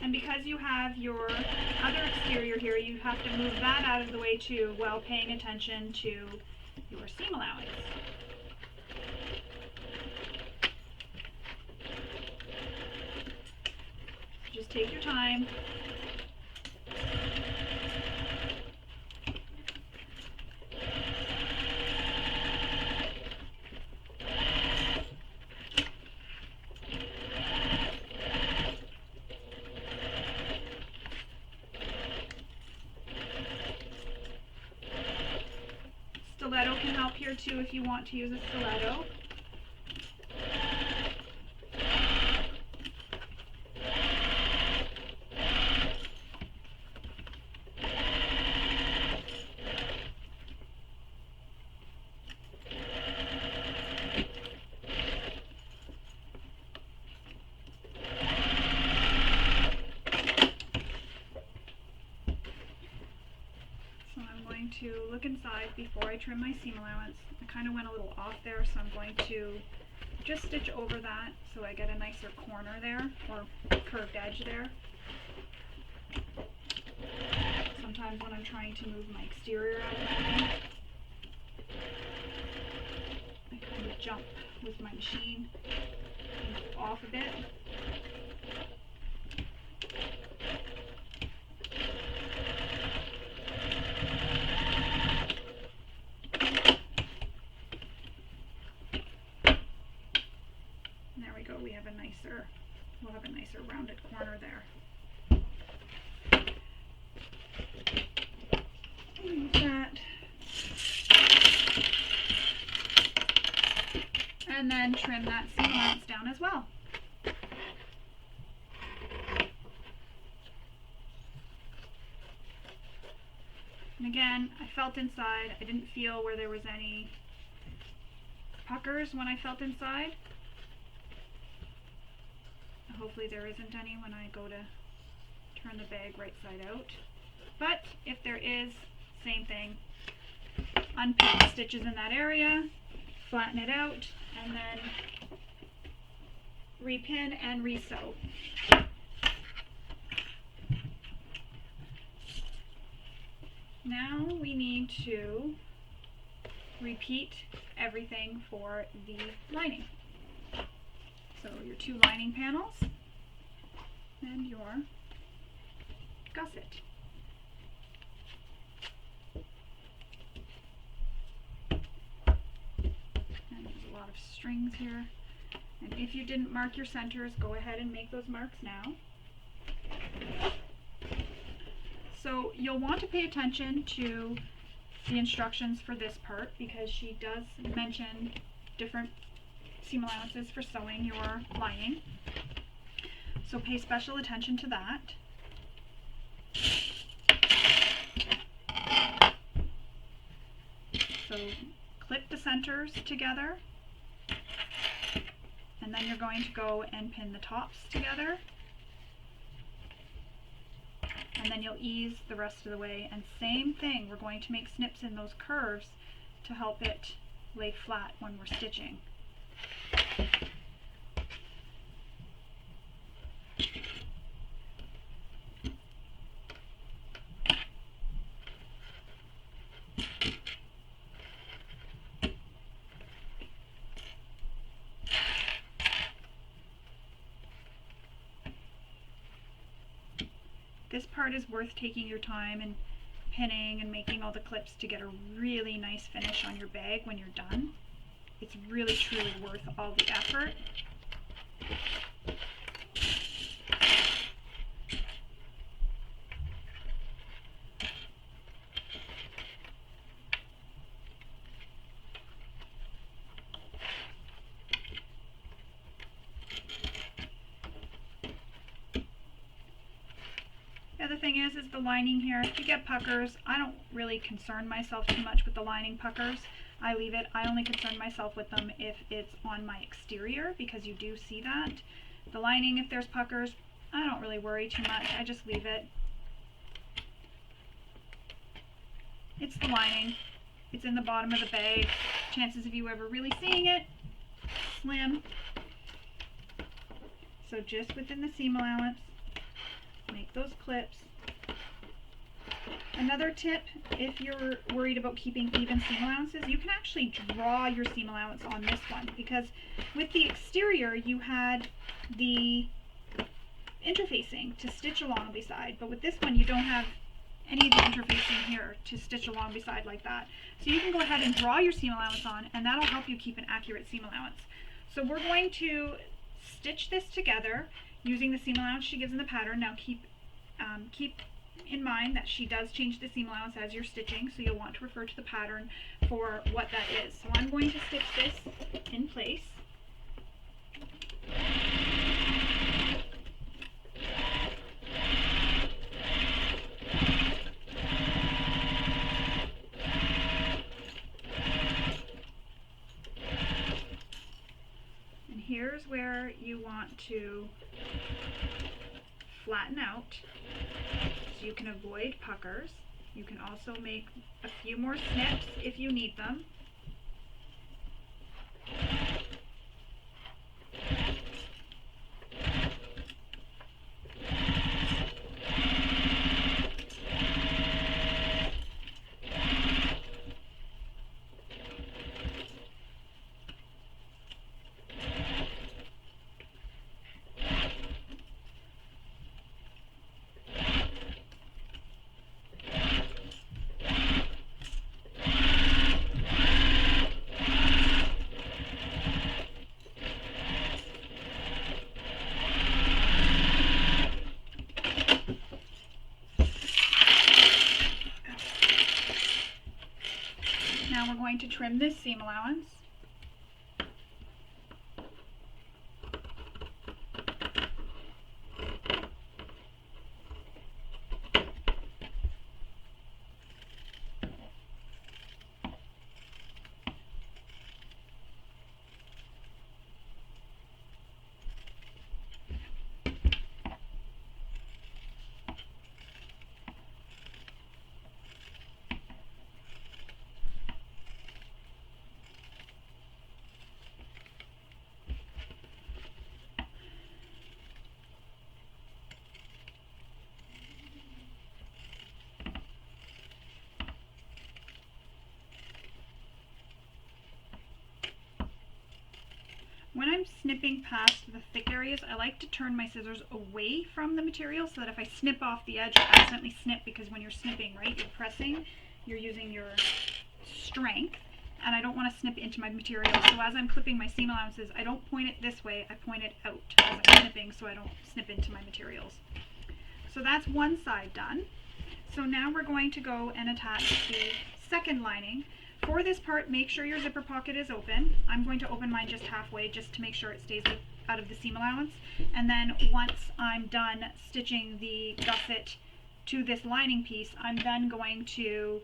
And because you have your other exterior here, you have to move that out of the way too while paying attention to your seam allowance. Just take your time. Stiletto can help here too if you want to use a stiletto. To look inside before I trim my seam allowance. I kind of went a little off there, so I'm going to just stitch over that so I get a nicer corner there, or curved edge there. Sometimes when I'm trying to move my exterior out of the way, I kind of jump with my machine off a bit. nicer, we'll have a nicer rounded corner there. Use that. And then trim that seam allowance down as well. And again, I felt inside. I didn't feel where there was any puckers when I felt inside. Hopefully there isn't any when I go to turn the bag right side out. But if there is, same thing. Unpick the stitches in that area, flatten it out, and then repin and resew. Now we need to repeat everything for the lining. So your 2 lining panels and your gusset. And there's a lot of strings here. And if you didn't mark your centers, go ahead and make those marks now. So you'll want to pay attention to the instructions for this part because she does mention different seam allowances for sewing your lining. So pay special attention to that. So clip the centers together, and then you're going to go and pin the tops together. And then you'll ease the rest of the way. And same thing, we're going to make snips in those curves to help it lay flat when we're stitching. This part is worth taking your time and pinning and making all the clips to get a really nice finish on your bag when you're done. It's really truly worth all the effort. The other thing is the lining here. If you get puckers, I don't really concern myself too much with the lining puckers. I leave it. I only concern myself with them if it's on my exterior because you do see that. The lining, if there's puckers, I don't really worry too much. I just leave it. It's the lining. It's in the bottom of the bag. Chances of you ever really seeing it, slim. So just within the seam allowance, make those clips. Another tip, if you're worried about keeping even seam allowances, you can actually draw your seam allowance on this one because with the exterior you had the interfacing to stitch along beside, but with this one you don't have any of the interfacing here to stitch along beside like that. So you can go ahead and draw your seam allowance on, and that'll help you keep an accurate seam allowance. So we're going to stitch this together using the seam allowance she gives in the pattern. Now keep in mind that she does change the seam allowance as you're stitching, so you'll want to refer to the pattern for what that is. So I'm going to stitch this in place. And here's where you want to flatten out so you can avoid puckers. You can also make a few more snips if you need them. now we're going to trim this seam allowance. When I'm snipping past the thick areas, I like to turn my scissors away from the material so that if I snip off the edge, I accidentally snip, because when you're snipping, right, you're pressing, you're using your strength, and I don't want to snip into my material. So as I'm clipping my seam allowances, I don't point it this way, I point it out as I'm snipping so I don't snip into my materials. So that's one side done. So now we're going to go and attach the second lining. For this part, make sure your zipper pocket is open. I'm going to open mine just halfway just to make sure it stays out of the seam allowance. And then once I'm done stitching the gusset to this lining piece, I'm then going to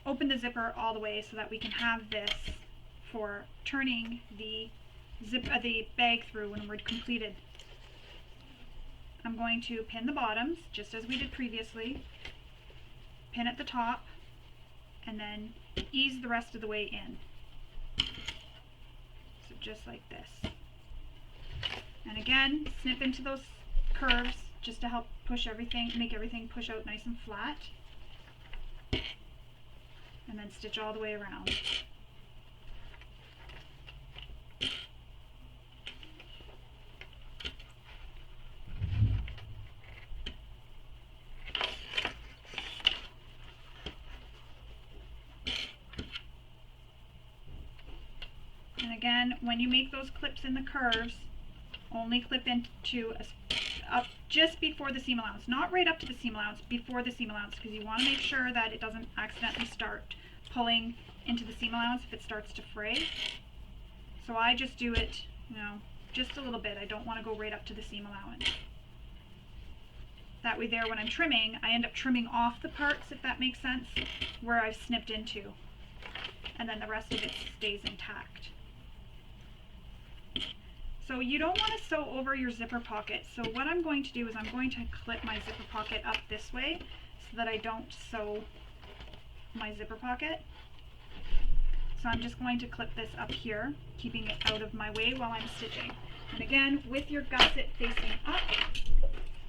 open the zipper all the way so that we can have this for turning the bag through when we're completed. I'm going to pin the bottoms just as we did previously, pin at the top, and then ease the rest of the way in. So just like this. And again, snip into those curves just to help push everything, make everything push out nice and flat. And then stitch all the way around. And again, when you make those clips in the curves, only clip into up just before the seam allowance, not right up to the seam allowance, before the seam allowance, because you want to make sure that it doesn't accidentally start pulling into the seam allowance if it starts to fray. So I just do it, just a little bit. I don't want to go right up to the seam allowance. That way there, when I'm trimming, I end up trimming off the parts, if that makes sense, where I've snipped into. And then the rest of it stays intact. So you don't want to sew over your zipper pocket. So what I'm going to do is I'm going to clip my zipper pocket up this way so that I don't sew my zipper pocket. So I'm just going to clip this up here, keeping it out of my way while I'm stitching. And again, with your gusset facing up,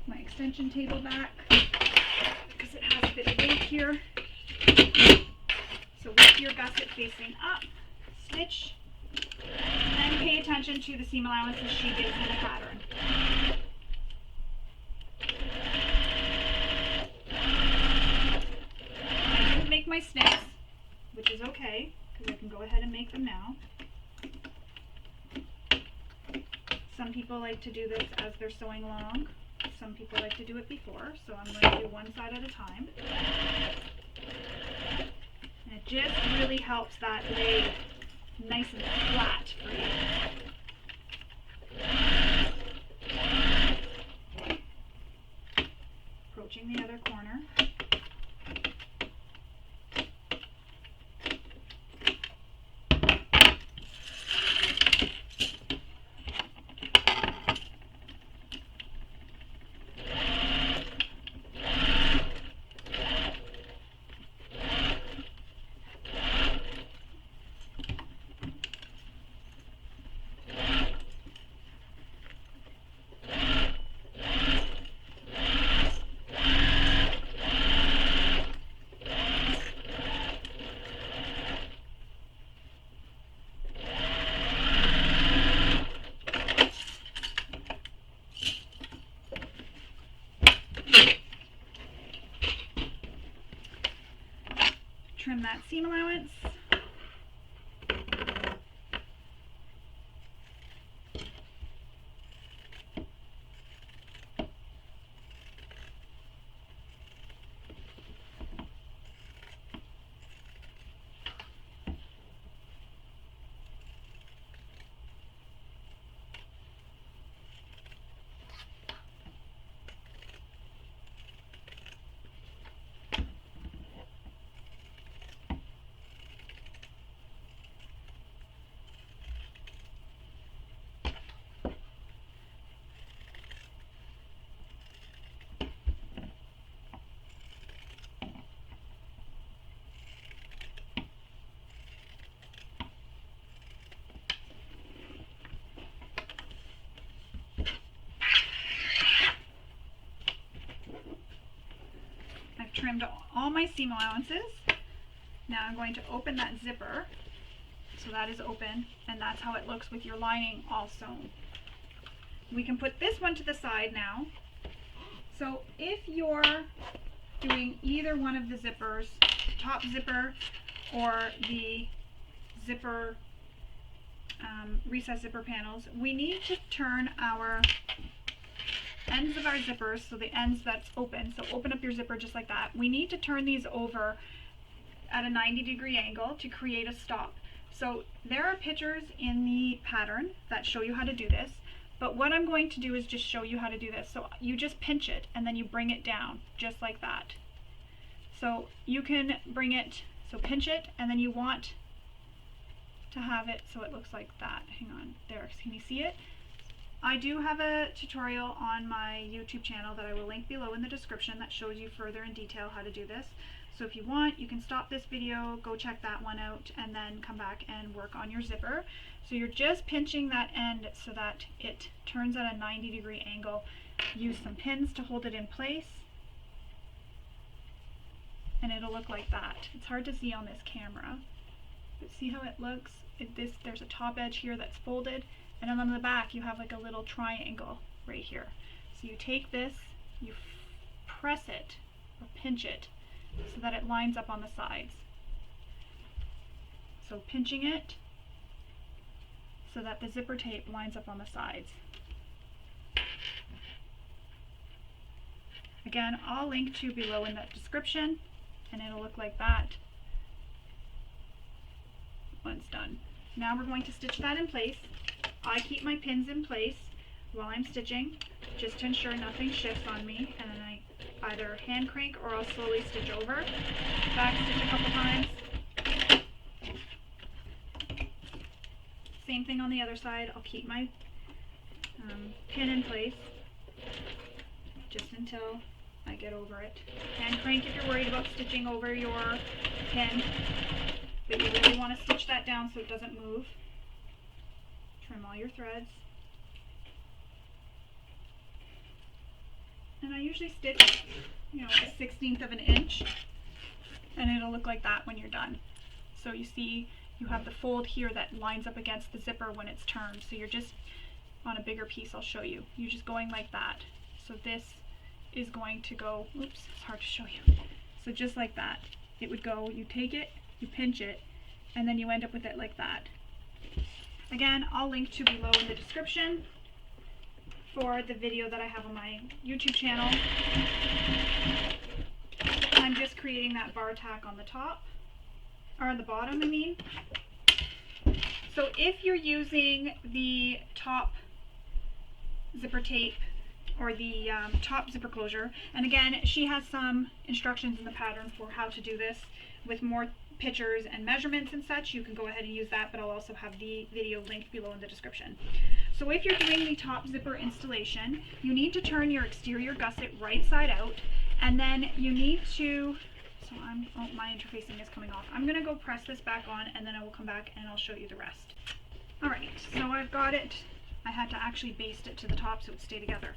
my extension table back, because it has a bit of weight here. So with your gusset facing up, stitch, and pay attention to the seam allowances she gives in the pattern. I didn't make my snips, which is okay, because I can go ahead and make them now. Some people like to do this as they're sewing along. Some people like to do it before, so I'm going to do one side at a time. And it just really helps that lay nice and flat for you. Approaching the other corner. Trim that seam allowance. trimmed all my seam allowances. Now I'm going to open that zipper. So that is open, and that's how it looks with your lining all sewn. We can put this one to the side now. So if you're doing either one of the zippers, top zipper or the zipper, recessed zipper panels, we need to turn our ends of our zippers, so the ends that's open, so open up your zipper just like that. We need to turn these over at a 90-degree angle to create a stop. So there are pictures in the pattern that show you how to do this, but what I'm going to do is just show you how to do this. So you just pinch it and then you bring it down just like that. So you can bring it, so pinch it, and then you want to have it so it looks like that. Hang on, there, can you see it? I do have a tutorial on my YouTube channel that I will link below in the description that shows you further in detail how to do this. So if you want, you can stop this video, go check that one out, and then come back and work on your zipper. So you're just pinching that end so that it turns at a 90-degree angle. Use some pins to hold it in place, and it'll look like that. It's hard to see on this camera, but see how it looks? There's a top edge here that's folded, and then on the back you have like a little triangle right here. So you take this, you press it or pinch it so that it lines up on the sides. So pinching it so that the zipper tape lines up on the sides. Again, I'll link to below in the description, and it'll look like that once done. Now we're going to stitch that in place. I keep my pins in place while I'm stitching, just to ensure nothing shifts on me, and then I either hand crank or I'll slowly stitch over, back stitch a couple times. Same thing on the other side. I'll keep my pin in place just until I get over it. Hand crank if you're worried about stitching over your pin, but you really want to stitch that down so it doesn't move. Trim all your threads. And I usually stitch, a 1/16 of an inch, and it'll look like that when you're done. So you see you have the fold here that lines up against the zipper when it's turned. So you're just on a bigger piece, I'll show you. You're just going like that. So this is going to go, oops, it's hard to show you. So just like that, it would go, you take it, you pinch it, and then you end up with it like that. Again, I'll link to below in the description for the video that I have on my YouTube channel. I'm just creating that bar tack on the top, or on the bottom, I mean. So if you're using the top zipper tape or the top zipper closure, and again, she has some instructions in the pattern for how to do this with more pictures and measurements and such. You can go ahead and use that, but I'll also have the video linked below in the description. So if you're doing the top zipper installation, you need to turn your exterior gusset right side out, and then you need to, so my interfacing is coming off. I'm going to go press this back on, and then I will come back and I'll show you the rest. Alright, so I've got it. I had to actually baste it to the top so it would stay together.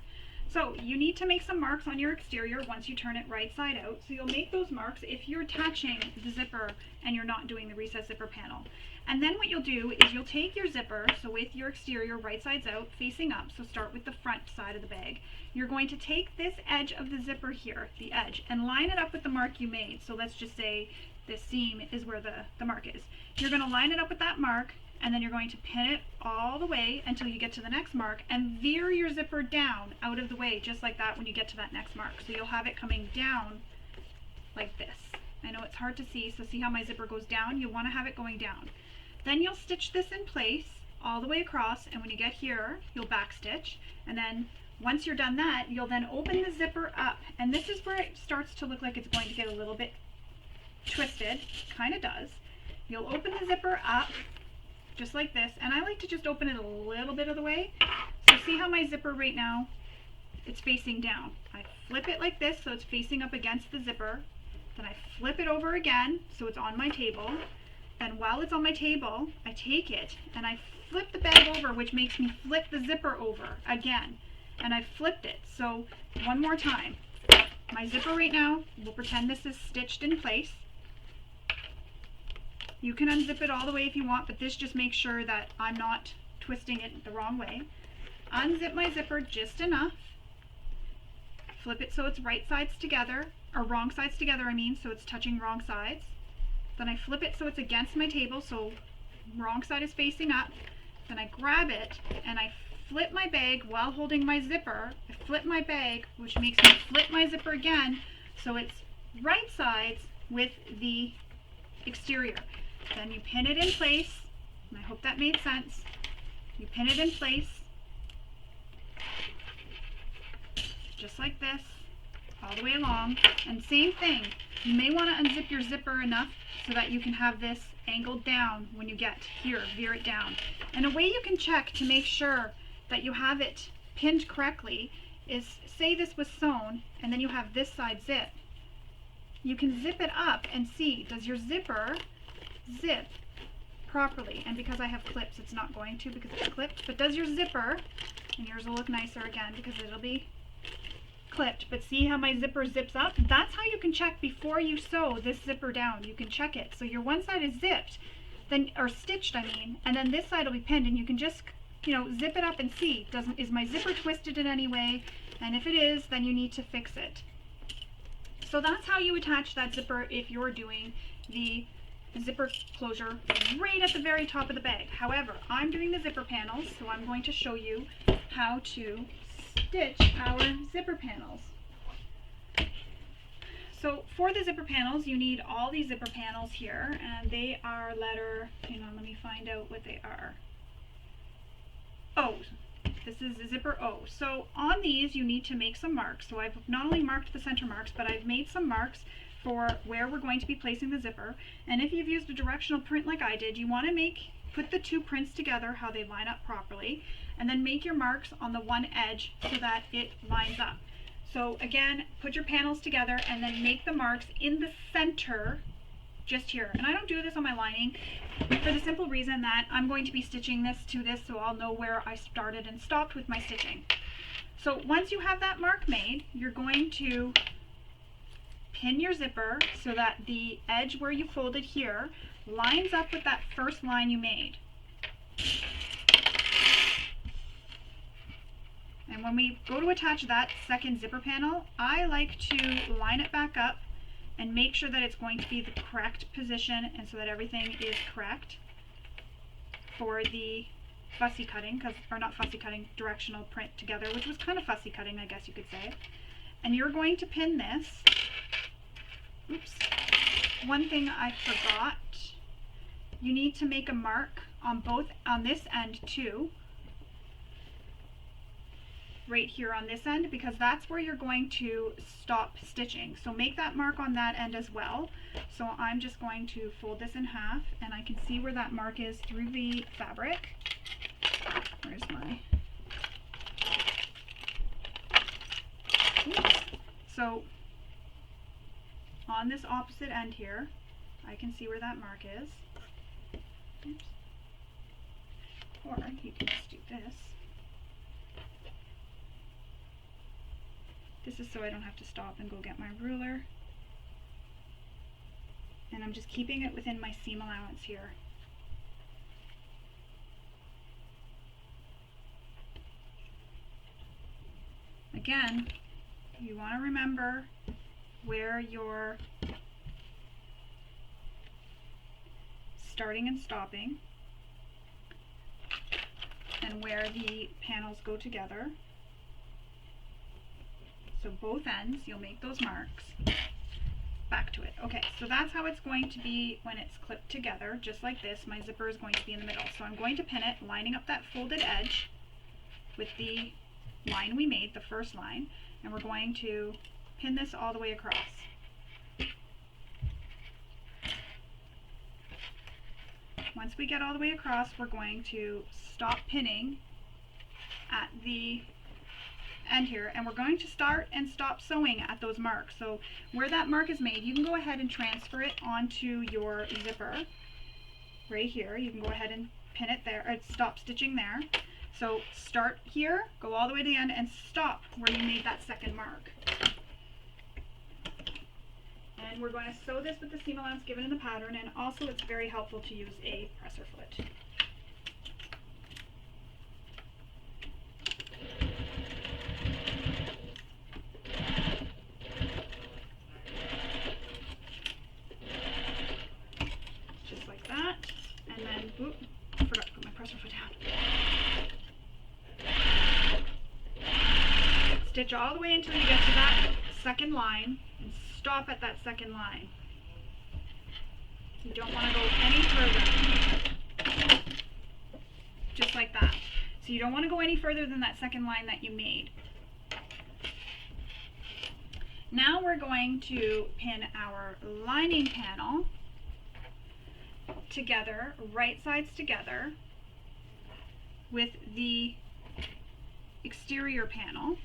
So you need to make some marks on your exterior once you turn it right side out. So you'll make those marks if you're attaching the zipper and you're not doing the recessed zipper panel. And then what you'll do is you'll take your zipper, so with your exterior right sides out, facing up, so start with the front side of the bag. You're going to take this edge of the zipper here, the edge, and line it up with the mark you made. So let's just say this seam is where the mark is. You're going to line it up with that mark, and then you're going to pin it all the way until you get to the next mark, and veer your zipper down out of the way, just like that when you get to that next mark. So you'll have it coming down like this. I know it's hard to see, so see how my zipper goes down? You want to have it going down. Then you'll stitch this in place all the way across, and when you get here, you'll back stitch, and then once you're done that, you'll then open the zipper up, and this is where it starts to look like it's going to get a little bit twisted, kind of does. You'll open the zipper up just like this, and I like to just open it a little bit of the way. So see how my zipper right now, it's facing down. I flip it like this so it's facing up against the zipper, then I flip it over again so it's on my table, and while it's on my table, I take it and I flip the bag over, which makes me flip the zipper over again, and I flipped it. So one more time, my zipper right now, we'll pretend this is stitched in place. You can unzip it all the way if you want, but this just makes sure that I'm not twisting it the wrong way. Unzip my zipper just enough. Flip it so it's right sides together, or wrong sides together, I mean, so it's touching wrong sides. Then I flip it so it's against my table, so wrong side is facing up. Then I grab it and I flip my bag while holding my zipper. I flip my bag, which makes me flip my zipper again, so it's right sides with the exterior. Then you pin it in place, and I hope that made sense. You pin it in place, just like this, all the way along. And same thing, you may want to unzip your zipper enough so that you can have this angled down when you get here, veer it down. And a way you can check to make sure that you have it pinned correctly is, say this was sewn and then you have this side zip. You can zip it up and see, does your zipper zip properly? And because I have clips, it's not going to because it's clipped, but does your zipper, and yours will look nicer again because it'll be clipped, but see how my zipper zips up? That's how you can check before you sew this zipper down. You can check it. So your one side is zipped, then, or stitched I mean, and then this side will be pinned, and you can just, you know, zip it up and see, is my zipper twisted in any way? And if it is, then you need to fix it. So that's how you attach that zipper if you're doing the zipper closure right at the very top of the bag. However, I'm doing the zipper panels, so I'm going to show you how to stitch our zipper panels. So for the zipper panels, you need all these zipper panels here, and they are letter, hang on, let me find out what they are. O. This is a zipper O. So on these you need to make some marks. So I've not only marked the center marks, but I've made some marks for where we're going to be placing the zipper. And if you've used a directional print like I did, you want to put the two prints together how they line up properly, and then make your marks on the one edge so that it lines up. So again, put your panels together and then make the marks in the center just here. And I don't do this on my lining for the simple reason that I'm going to be stitching this to this, so I'll know where I started and stopped with my stitching. So once you have that mark made, you're going to pin your zipper so that the edge where you folded here lines up with that first line you made. And when we go to attach that second zipper panel, I like to line it back up and make sure that it's going to be the correct position, and so that everything is correct for the fussy cutting, or not fussy cutting, directional print together, which was kind of fussy cutting, I guess you could say. And you're going to pin this. Oops. One thing I forgot, you need to make a mark on this end too, right here on this end, because that's where you're going to stop stitching. So make that mark on that end as well. So I'm just going to fold this in half, and I can see where that mark is through the fabric. Where's my... Oops. So on this opposite end here, I can see where that mark is. Oops. Or you can just do this. This is so I don't have to stop and go get my ruler. And I'm just keeping it within my seam allowance here. Again, you want to remember where you're starting and stopping, and where the panels go together. So both ends, you'll make those marks. Back to it. Okay, so that's how it's going to be when it's clipped together, just like this. My zipper is going to be in the middle. So I'm going to pin it, lining up that folded edge with the line we made, the first line, and we're going to pin this all the way across. Once we get all the way across, we're going to stop pinning at the end here, and we're going to start and stop sewing at those marks. So where that mark is made, you can go ahead and transfer it onto your zipper right here. You can go ahead and pin it there, or stop stitching there. So start here, go all the way to the end, and stop where you made that second mark. And we're going to sew this with the seam allowance given in the pattern, and also it's very helpful to use a presser foot. Just like that. And then, oop, I forgot to put my presser foot down. Stitch all the way until you get to that second line and stop at that second line. You don't want to go any further. Just like that. So you don't want to go any further than that second line that you made. Now we're going to pin our lining panel together, right sides together, with the exterior panel.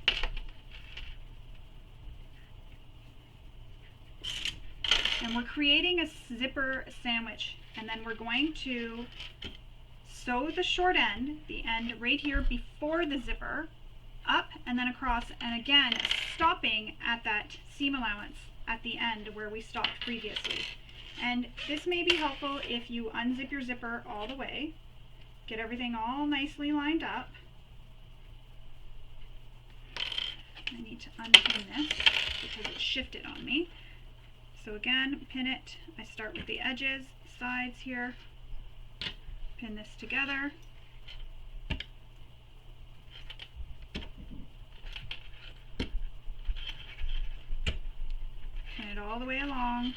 And we're creating a zipper sandwich, and then we're going to sew the short end, the end right here before the zipper, up and then across, and again stopping at that seam allowance at the end where we stopped previously. And this may be helpful if you unzip your zipper all the way, get everything all nicely lined up. I need to unpin this because it shifted on me. So again, pin it. I start with the edges, sides here, pin this together. Pin it all the way along.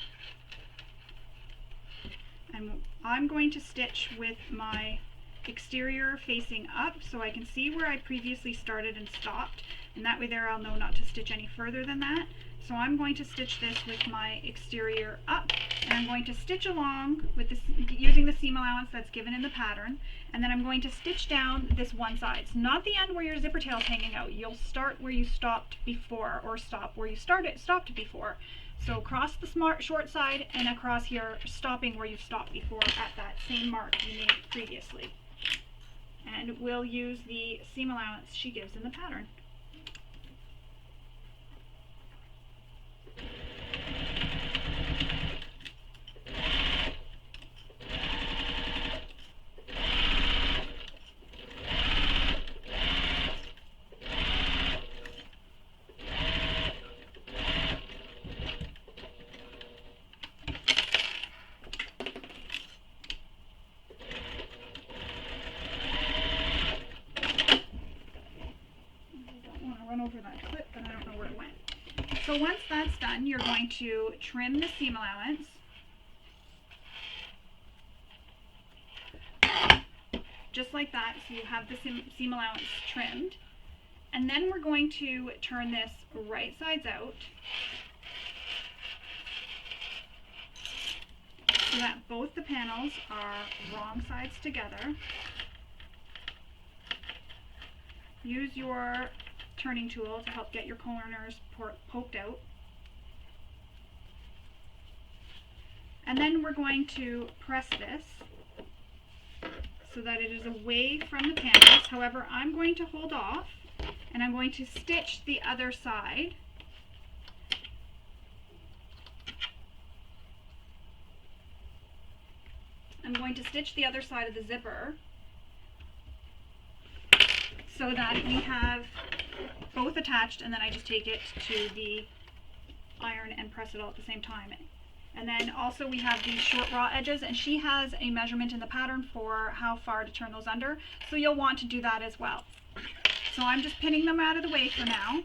And I'm going to stitch with my exterior facing up so I can see where I previously started and stopped, and that way there I'll know not to stitch any further than that. So I'm going to stitch this with my exterior up, and I'm going to stitch along with this using the seam allowance that's given in the pattern, and then I'm going to stitch down this one side. It's not the end where your zipper tail is hanging out. You'll start where you stopped before, or stop where you stopped before. So across the short side and across here, stopping where you stopped before at that same mark you made previously. And we'll use the seam allowance she gives in the pattern. Over that clip, but I don't know where it went. So once that's done, you're going to trim the seam allowance. Just like that, so you have the seam allowance trimmed. And then we're going to turn this right sides out so that both the panels are wrong sides together. Use your turning tool to help get your corners poked out. And then we're going to press this so that it is away from the panels. However, I'm going to hold off and I'm going to stitch the other side. I'm going to stitch the other side of the zipper so that we have both attached, and then I just take it to the iron and press it all at the same time. And then also we have these short raw edges, and she has a measurement in the pattern for how far to turn those under, so you'll want to do that as well. So I'm just pinning them out of the way for now,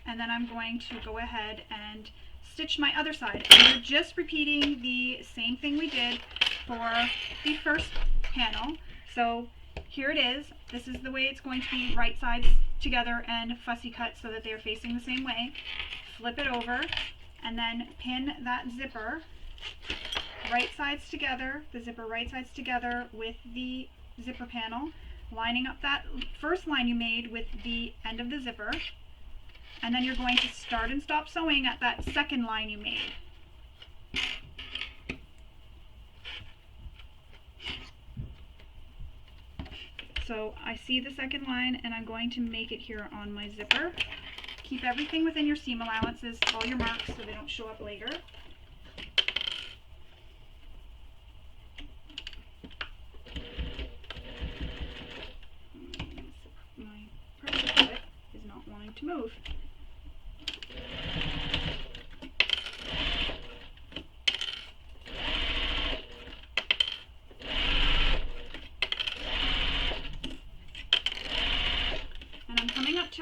and then I'm going to go ahead and stitch my other side. And we're just repeating the same thing we did for the first panel. So here it is. This is the way it's going to be, right sides together and fussy cut so that they're facing the same way. Flip it over and then pin that zipper right sides together, the zipper right sides together with the zipper panel, lining up that first line you made with the end of the zipper, and then you're going to start and stop sewing at that second line you made. So I see the second line and I'm going to make it here on my zipper. Keep everything within your seam allowances, all your marks so they don't show up later.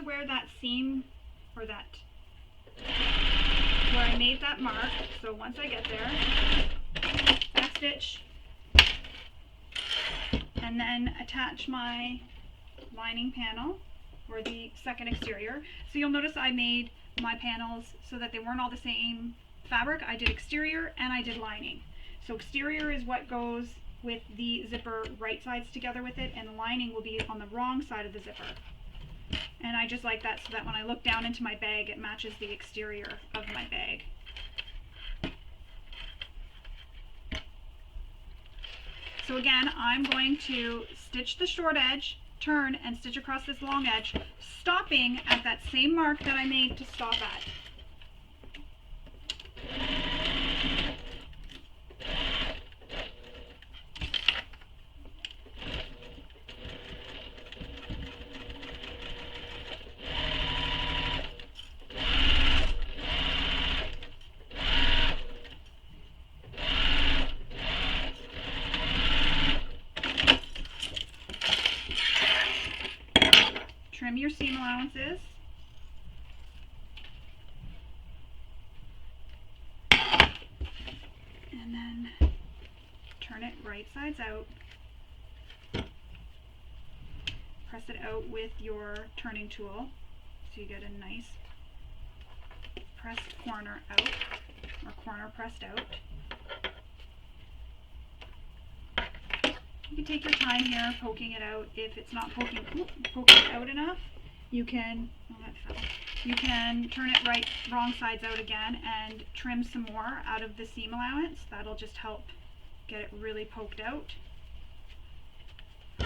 to where that seam, or that, where I made that mark. So once I get there, back stitch, and then attach my lining panel, or the second exterior. So you'll notice I made my panels so that they weren't all the same fabric. I did exterior and I did lining. So exterior is what goes with the zipper right sides together with it, and the lining will be on the wrong side of the zipper. And I just like that so that when I look down into my bag, it matches the exterior of my bag. So again, I'm going to stitch the short edge, turn, and stitch across this long edge, stopping at that same mark that I made to stop at. Trim your seam allowances. And then turn it right sides out. Press it out with your turning tool so you get a nice pressed corner out, or corner pressed out. You can take your time here poking it out. If it's not poking out enough, you can, you can turn it wrong sides out again and trim some more out of the seam allowance. That'll just help get it really poked out.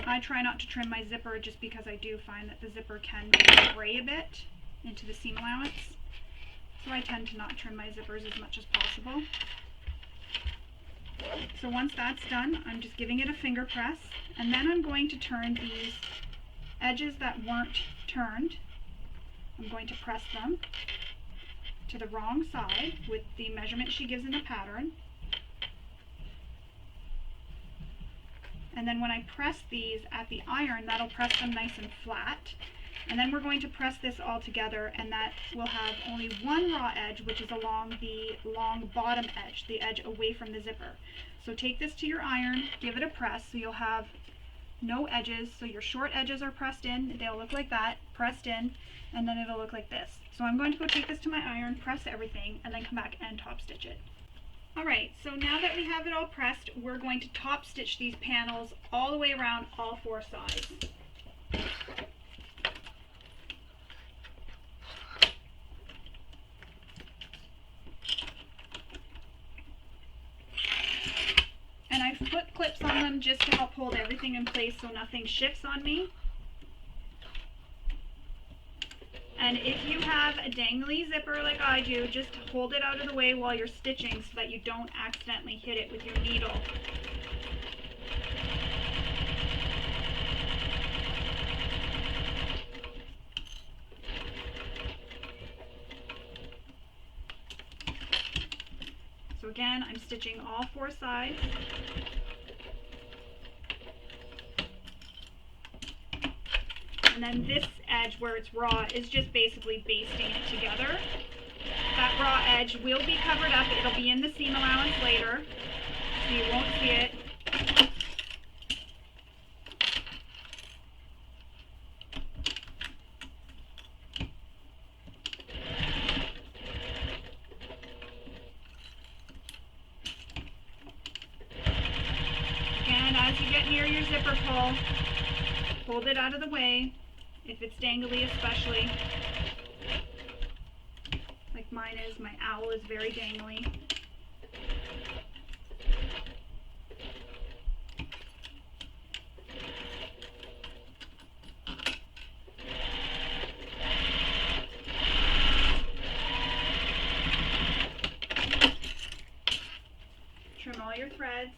I try not to trim my zipper just because I do find that the zipper can fray a bit into the seam allowance. So I tend to not trim my zippers as much as possible. So once that's done, I'm just giving it a finger press, and then I'm going to turn these edges that weren't turned. I'm going to press them to the wrong side with the measurement she gives in the pattern. And then when I press these at the iron, that'll press them nice and flat. And then we're going to press this all together, and that will have only one raw edge, which is along the long bottom edge, the edge away from the zipper. So take this to your iron, give it a press, so you'll have no edges. So your short edges are pressed in, they'll look like that, pressed in, and then it'll look like this. So I'm going to go take this to my iron, press everything, and then come back and top stitch it. Alright, so now that we have it all pressed, we're going to top stitch these panels all the way around all four sides. And I've put clips on them just to help hold everything in place so nothing shifts on me. And if you have a dangly zipper like I do, just hold it out of the way while you're stitching so that you don't accidentally hit it with your needle. So again, I'm stitching all four sides. And then this edge where it's raw is just basically basting it together. That raw edge will be covered up. It'll be in the seam allowance later, so you won't see it. Again, as you get near your zipper pull, hold it out of the way. If it's dangly especially, like mine is, my owl is very dangly. Trim all your threads.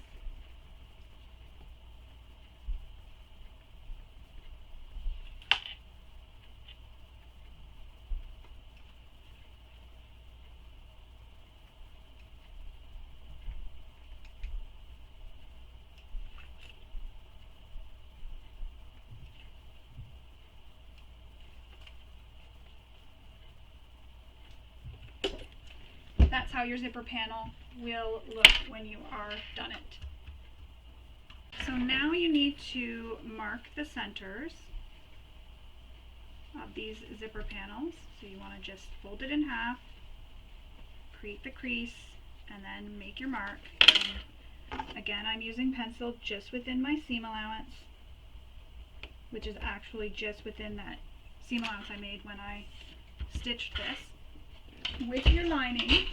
That's how your zipper panel will look when you are done it. So now you need to mark the centers of these zipper panels. So you want to just fold it in half, create the crease, and then make your mark. And again, I'm using pencil just within my seam allowance, which is actually just within that seam allowance I made when I stitched this. With your lining,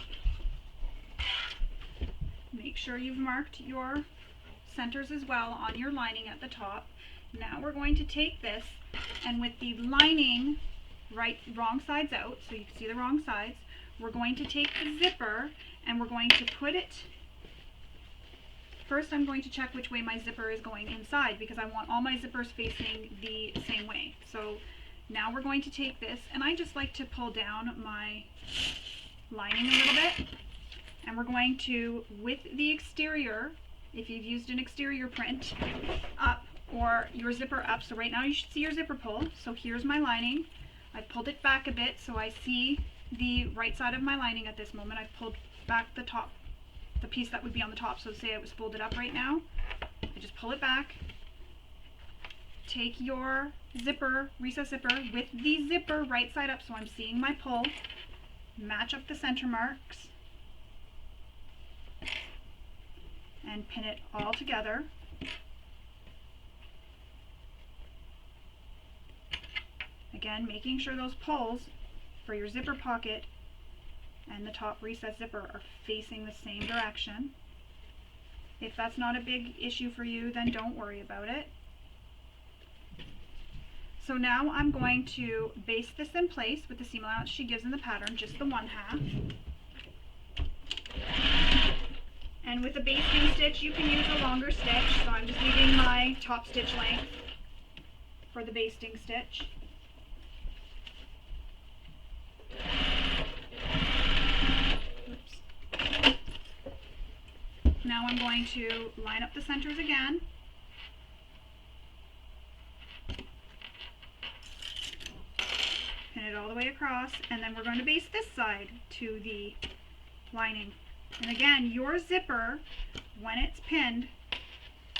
make sure you've marked your centers as well on your lining at the top. Now we're going to take this, and with the lining wrong sides out, so you can see the wrong sides, we're going to take the zipper and we're going to put it, first I'm going to check which way my zipper is going inside, because I want all my zippers facing the same way. So now we're going to take this, and I just like to pull down my lining a little bit, and we're going to, with the exterior, if you've used an exterior print, up, or your zipper up. So right now you should see your zipper pull. So here's my lining. I pulled it back a bit so I see the right side of my lining at this moment. I've pulled back the top, the piece that would be on the top. So say it was folded up right now. I just pull it back. Take your zipper, recess zipper, with the zipper right side up so I'm seeing my pull. Match up the center marks and pin it all together. Again, making sure those pulls for your zipper pocket and the top recess zipper are facing the same direction. If that's not a big issue for you, then don't worry about it. So now I'm going to baste this in place with the seam allowance she gives in the pattern, just the 1/2. And with a basting stitch, you can use a longer stitch, so I'm just leaving my top stitch length for the basting stitch. Oops. Now I'm going to line up the centers again. Pin it all the way across, and then we're going to baste this side to the lining. And again, your zipper, when it's pinned,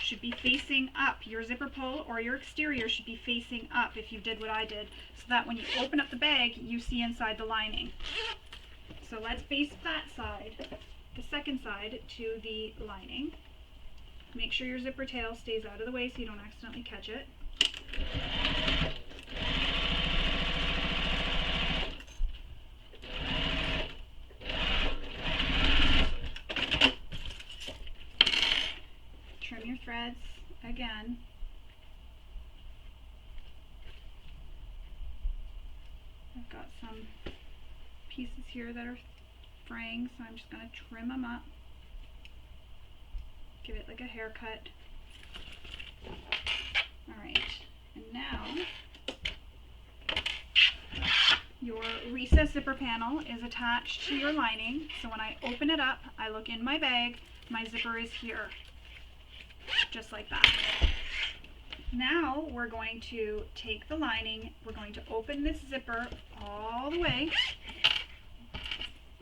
should be facing up. Your zipper pull or your exterior should be facing up if you did what I did, so that when you open up the bag, you see inside the lining. So let's baste that side, the second side, to the lining. Make sure your zipper tail stays out of the way so you don't accidentally catch it. Trim your threads again. I've got some pieces here that are fraying, so I'm just going to trim them up. Give it like a haircut. Alright, and now your recess zipper panel is attached to your lining, so when I open it up, I look in my bag, my zipper is here. Just like that. Now we're going to take the lining, we're going to open this zipper all the way,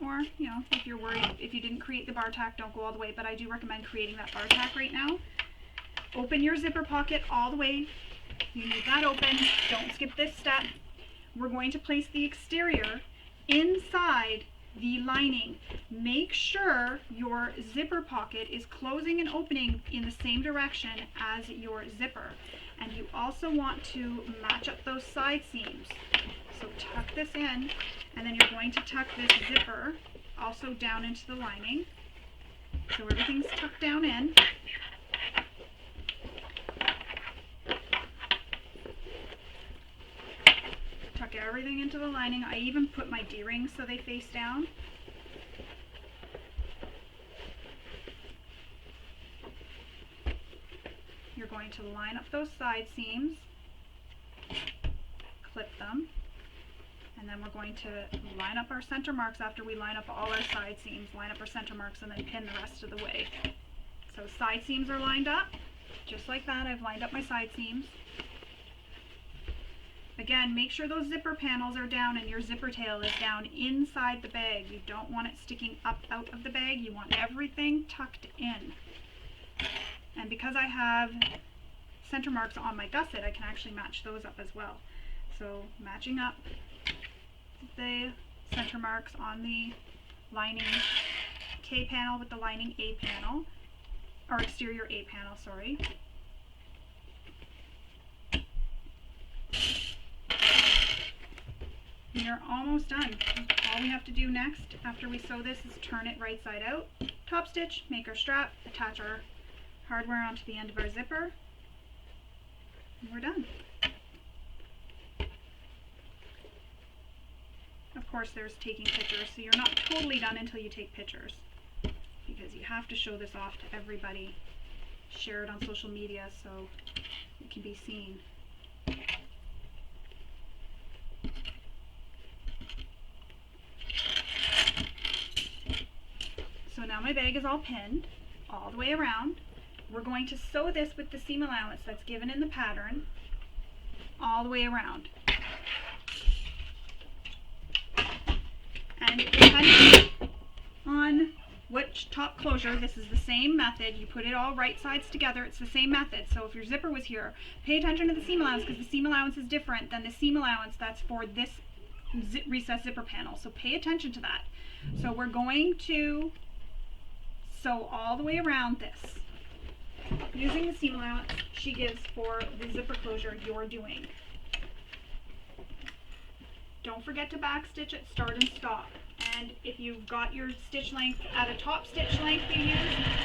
or you know, if you're worried, if you didn't create the bar tack, don't go all the way, but I do recommend creating that bar tack right now. Open your zipper pocket all the way, you need that open, don't skip this step. We're going to place the exterior inside the lining. Make sure your zipper pocket is closing and opening in the same direction as your zipper, and you also want to match up those side seams. So tuck this in, and then you're going to tuck this zipper also down into the lining, so everything's tucked down in. Tuck everything into the lining. I even put my D-rings so they face down. You're going to line up those side seams, clip them, and then we're going to line up our center marks after we line up all our side seams, line up our center marks, and then pin the rest of the way. So side seams are lined up, just like that. I've lined up my side seams. Again, make sure those zipper panels are down and your zipper tail is down inside the bag. You don't want it sticking up out of the bag. You want everything tucked in. And because I have center marks on my gusset, I can actually match those up as well. So matching up the center marks on the lining K panel with the lining A panel, or exterior A panel, sorry. And you're almost done. All we have to do next after we sew this is turn it right side out, top stitch, make our strap, attach our hardware onto the end of our zipper, and we're done. Of course, there's taking pictures, so you're not totally done until you take pictures, because you have to show this off to everybody, share it on social media so it can be seen. So now my bag is all pinned all the way around. We're going to sew this with the seam allowance that's given in the pattern all the way around. And depending on which top closure, this is the same method. You put it all right sides together. It's the same method. So if your zipper was here, pay attention to the seam allowance, because the seam allowance is different than the seam allowance that's for this recessed zipper panel. So pay attention to that. So we're going to sew all the way around this using the seam allowance she gives for the zipper closure you're doing. Don't forget to back stitch at start and stop. And if you've got your stitch length at a top stitch length you use,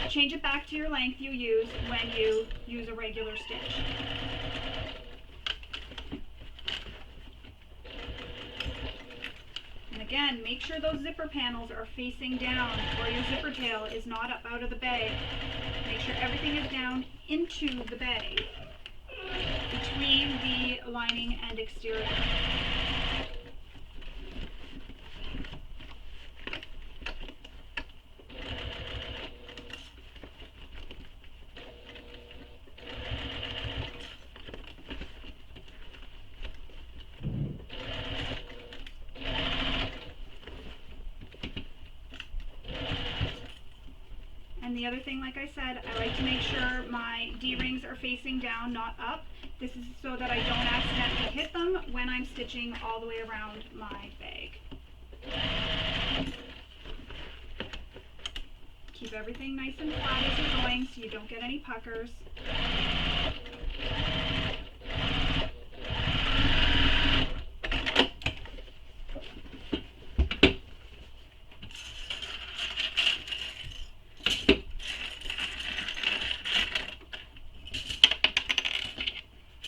change it back to your length you use when you use a regular stitch. And again, make sure those zipper panels are facing down or your zipper tail is not up out of the bag. Make sure everything is down into the bag between the lining and exterior. And the other thing, like I said, I like to make sure my D-rings are facing down, not up. This is so that I don't accidentally hit them when I'm stitching all the way around my bag. Keep everything nice and flat as you're going so you don't get any puckers.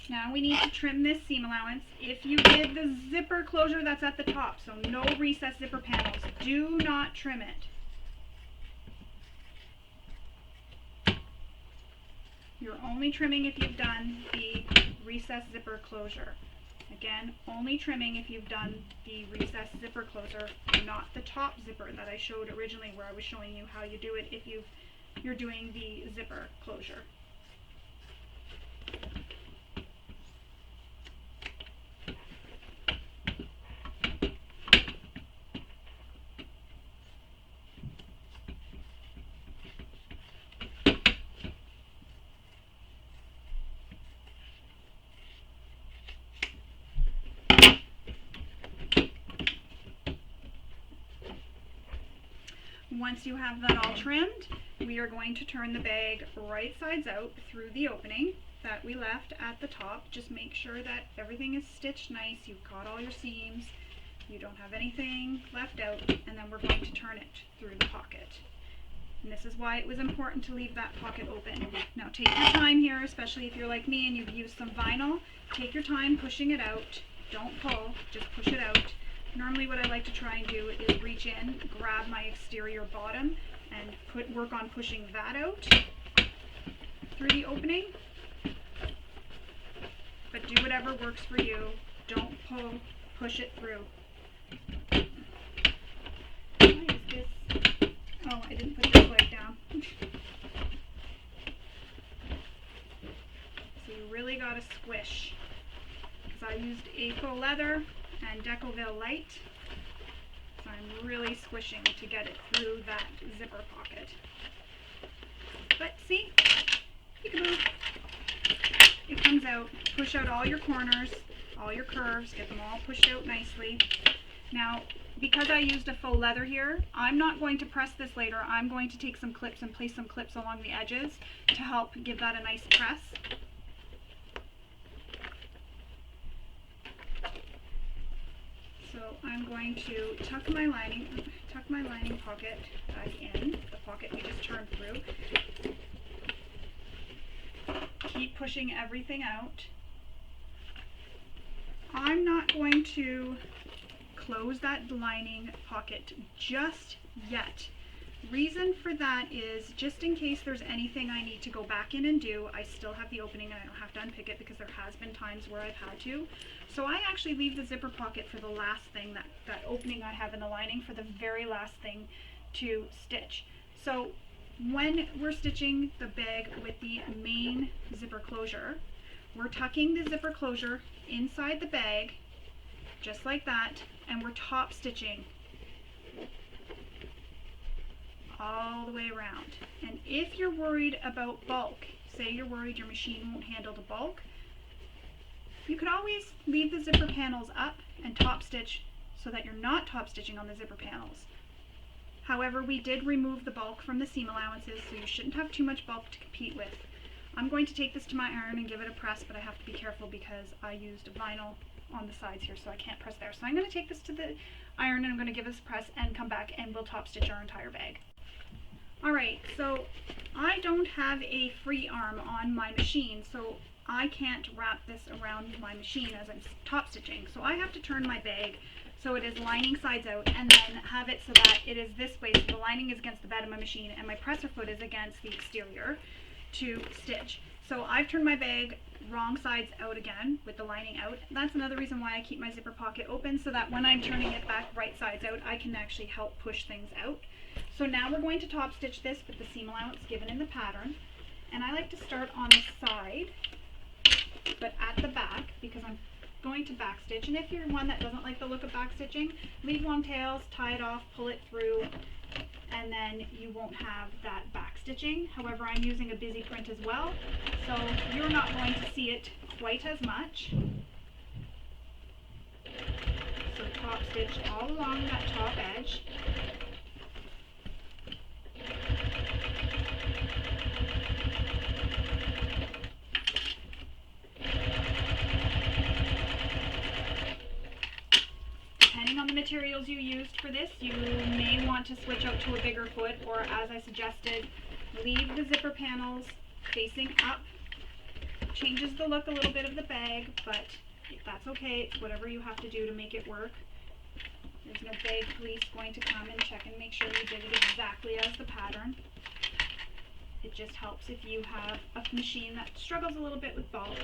Now we need to trim this seam allowance. If you did the zipper closure that's at the top, so no recessed zipper panels, do not trim it. You're only trimming if you've done the recessed zipper closure. Again, only trimming if you've done the recessed zipper closure, not the top zipper that I showed originally, where I was showing you how you do it if you're doing the zipper closure. Once you have that all trimmed, we are going to turn the bag right sides out through the opening that we left at the top. Just make sure that everything is stitched nice, you've caught all your seams, you don't have anything left out, and then we're going to turn it through the pocket. And this is why it was important to leave that pocket open. Now take your time here, especially if you're like me and you've used some vinyl. Take your time pushing it out. Don't pull, just push it out. Normally what I like to try and do is reach in, grab my exterior bottom, and work on pushing that out through the opening. But do whatever works for you. Don't pull, push it through. Why is this? Oh, I didn't put this leg down. So you really gotta squish. So I used a faux leather and Decoville light. So I'm really squishing to get it through that zipper pocket. But see, peekaboo. It comes out. Push out all your corners, all your curves, get them all pushed out nicely. Now, because I used a faux leather here, I'm not going to press this later. I'm going to take some clips and place some clips along the edges to help give that a nice press. So I'm going to tuck my lining pocket back in, the pocket we just turned through. Keep pushing everything out. I'm not going to close that lining pocket just yet. Reason for that is just in case there's anything I need to go back in and do, I still have the opening and I don't have to unpick it, because there has been times where I've had to. So I actually leave the zipper pocket for the last thing, that opening I have in the lining, for the very last thing to stitch. So when we're stitching the bag with the main zipper closure, we're tucking the zipper closure inside the bag, just like that, and we're top stitching all the way around. And if you're worried about bulk, say you're worried your machine won't handle the bulk, you could always leave the zipper panels up and top stitch so that you're not top stitching on the zipper panels. However, we did remove the bulk from the seam allowances, so you shouldn't have too much bulk to compete with. I'm going to take this to my iron and give it a press, but I have to be careful because I used vinyl on the sides here, so I can't press there. So I'm going to take this to the iron and I'm going to give this a press and come back and we'll top stitch our entire bag. Alright, so I don't have a free arm on my machine, so I can't wrap this around my machine as I'm top stitching. So I have to turn my bag so it is lining sides out, and then have it so that it is this way, so the lining is against the bed of my machine and my presser foot is against the exterior to stitch. So I've turned my bag wrong sides out again with the lining out. That's another reason why I keep my zipper pocket open, so that when I'm turning it back right sides out, I can actually help push things out. So now we're going to top stitch this with the seam allowance given in the pattern, and I like to start on the side but at the back, because I'm going to back stitch. And if you're one that doesn't like the look of back stitching, leave long tails, tie it off, pull it through, and then you won't have that back stitching. However, I'm using a busy print as well, so you're not going to see it quite as much. So top stitch all along that top edge. Depending on the materials you used for this, you may want to switch out to a bigger foot, or as I suggested, leave the zipper panels facing up. Changes the look a little bit of the bag, but that's okay. It's whatever you have to do to make it work. There's no bag police going to come and check and make sure you did it exactly as the pattern. It just helps if you have a machine that struggles a little bit with bulk.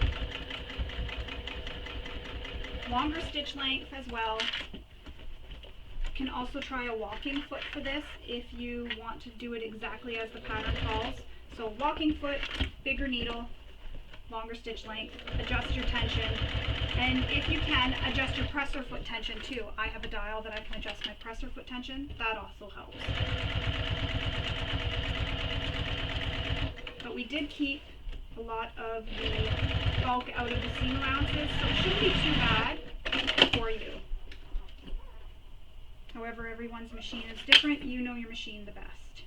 Longer stitch length as well. You can also try a walking foot for this if you want to do it exactly as the pattern calls. So walking foot, bigger needle, longer stitch length, adjust your tension, and if you can, adjust your presser foot tension too. I have a dial that I can adjust my presser foot tension. That also helps. But we did keep a lot of the bulk out of the seam allowances, so it shouldn't be too bad for you. However, everyone's machine is different. You know your machine the best.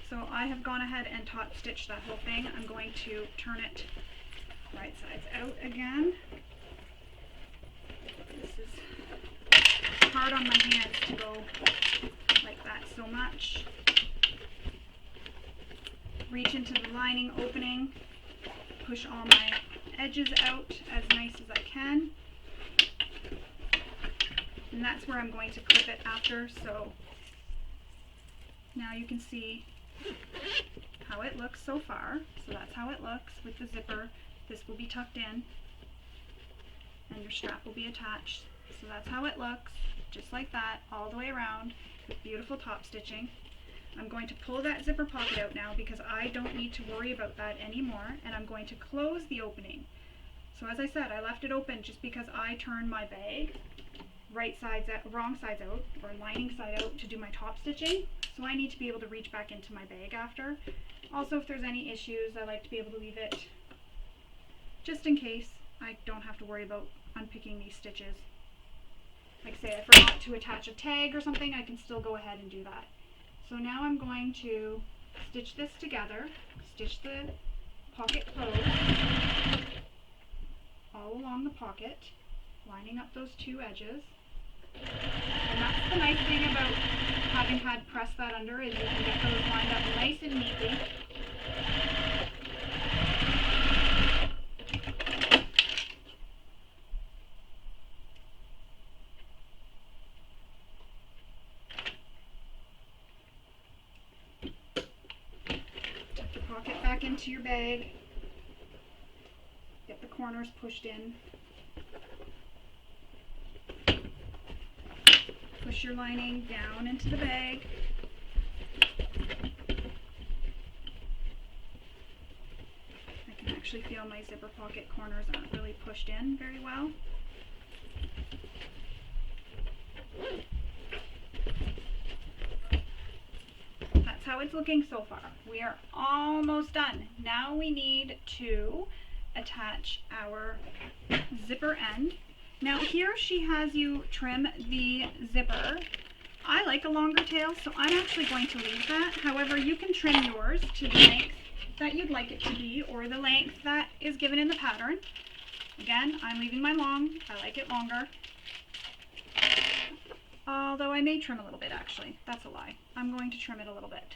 So I have gone ahead and top stitched that whole thing. I'm going to turn it right sides out again. This is hard on my hands to go like that so much. Reach into the lining opening, push all my edges out as nice as I can, and that's where I'm going to clip it after. So now you can see how it looks so far. So that's how it looks with the zipper. This will be tucked in and your strap will be attached. So that's how it looks, just like that, all the way around with beautiful top stitching. I'm going to pull that zipper pocket out now because I don't need to worry about that anymore, and I'm going to close the opening. So as I said, I left it open just because I turned my bag wrong sides out, or lining side out, to do my top stitching. So I need to be able to reach back into my bag after. Also, if there's any issues, I like to be able to leave it just in case I don't have to worry about unpicking these stitches. Like say I forgot to attach a tag or something, I can still go ahead and do that. So now I'm going to stitch this together, stitch the pocket closed all along the pocket, lining up those two edges. And that's the nice thing about having had pressed that under, is you can get those lined up nice and neatly. Tuck the pocket back into your bag. Get the corners pushed in. Push your lining down into the bag. I can actually feel my zipper pocket corners aren't really pushed in very well. That's how it's looking so far. We are almost done. Now we need to attach our zipper end. Now here she has you trim the zipper. I like a longer tail, so I'm actually going to leave that. However, you can trim yours to the length that you'd like it to be, or the length that is given in the pattern. Again, I'm leaving mine long. I like it longer. Although I may trim a little bit, actually. That's a lie. I'm going to trim it a little bit.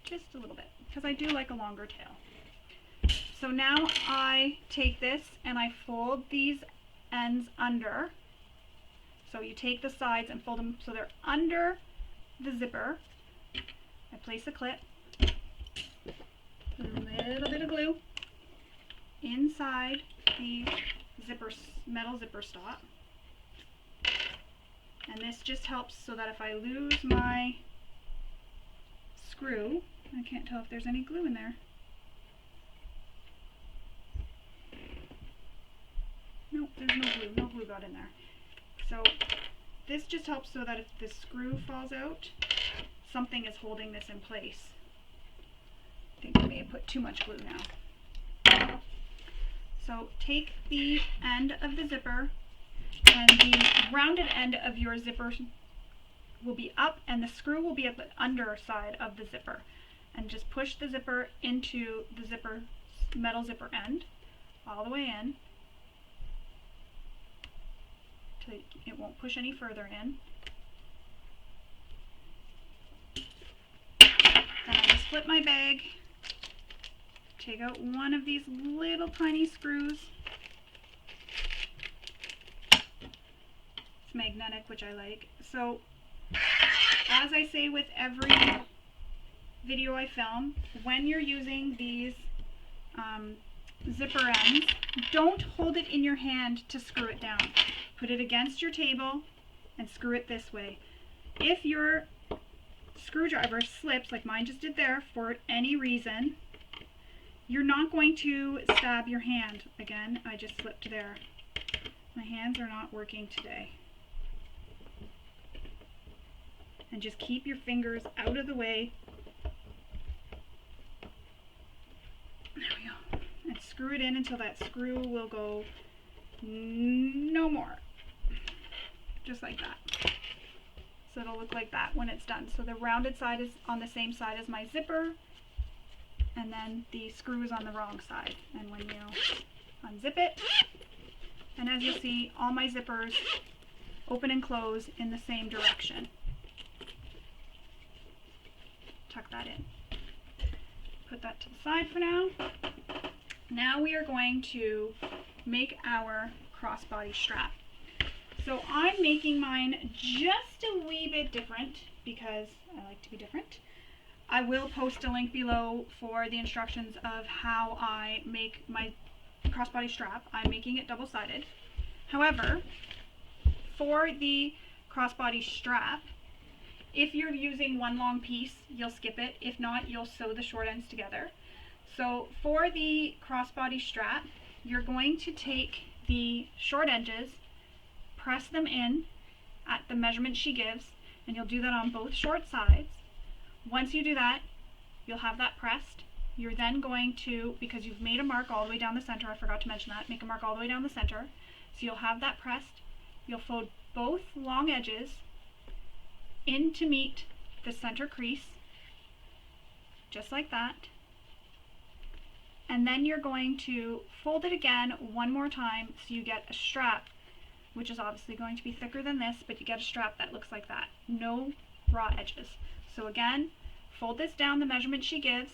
Just a little bit, because I do like a longer tail. So now I take this and I fold these ends under. So you take the sides and fold them so they're under the zipper. I place a clip, put a little bit of glue inside the metal zipper stop. And this just helps so that if I lose my screw, I can't tell if there's any glue in there. Nope, there's no glue got in there. So this just helps so that if the screw falls out, something is holding this in place. I think I may have put too much glue now. So take the end of the zipper, and the rounded end of your zipper will be up and the screw will be at the underside of the zipper. And just push the zipper into the metal zipper end all the way in. It won't push any further in. Then I just flip my bag, take out one of these little tiny screws. It's magnetic, which I like. So, as I say with every video I film, when you're using these zipper ends, don't hold it in your hand to screw it down. Put it against your table and screw it this way. If your screwdriver slips, like mine just did there, for any reason, you're not going to stab your hand. Again, I just slipped there. My hands are not working today. And just keep your fingers out of the way. There we go. And screw it in until that screw will go no more. Just like that. So it'll look like that when it's done. So the rounded side is on the same side as my zipper, and then the screw is on the wrong side. And when you unzip it, and as you'll see, all my zippers open and close in the same direction. Tuck that in. Put that to the side for now. Now we are going to make our crossbody strap. So I'm making mine just a wee bit different because I like to be different. I will post a link below for the instructions of how I make my crossbody strap. I'm making it double-sided. However, for the crossbody strap. If you're using one long piece, you'll skip it. If not, you'll sew the short ends together. So for the crossbody strap, you're going to take the short edges, press them in at the measurement she gives, and you'll do that on both short sides. Once you do that, you'll have that pressed. You're then going to, because you've made a mark all the way down the center, I forgot to mention that, make a mark all the way down the center. So you'll have that pressed. You'll fold both long edges in to meet the center crease, just like that. And then you're going to fold it again one more time so you get a strap, which is obviously going to be thicker than this, but you get a strap that looks like that. No raw edges. So again, fold this down the measurement she gives,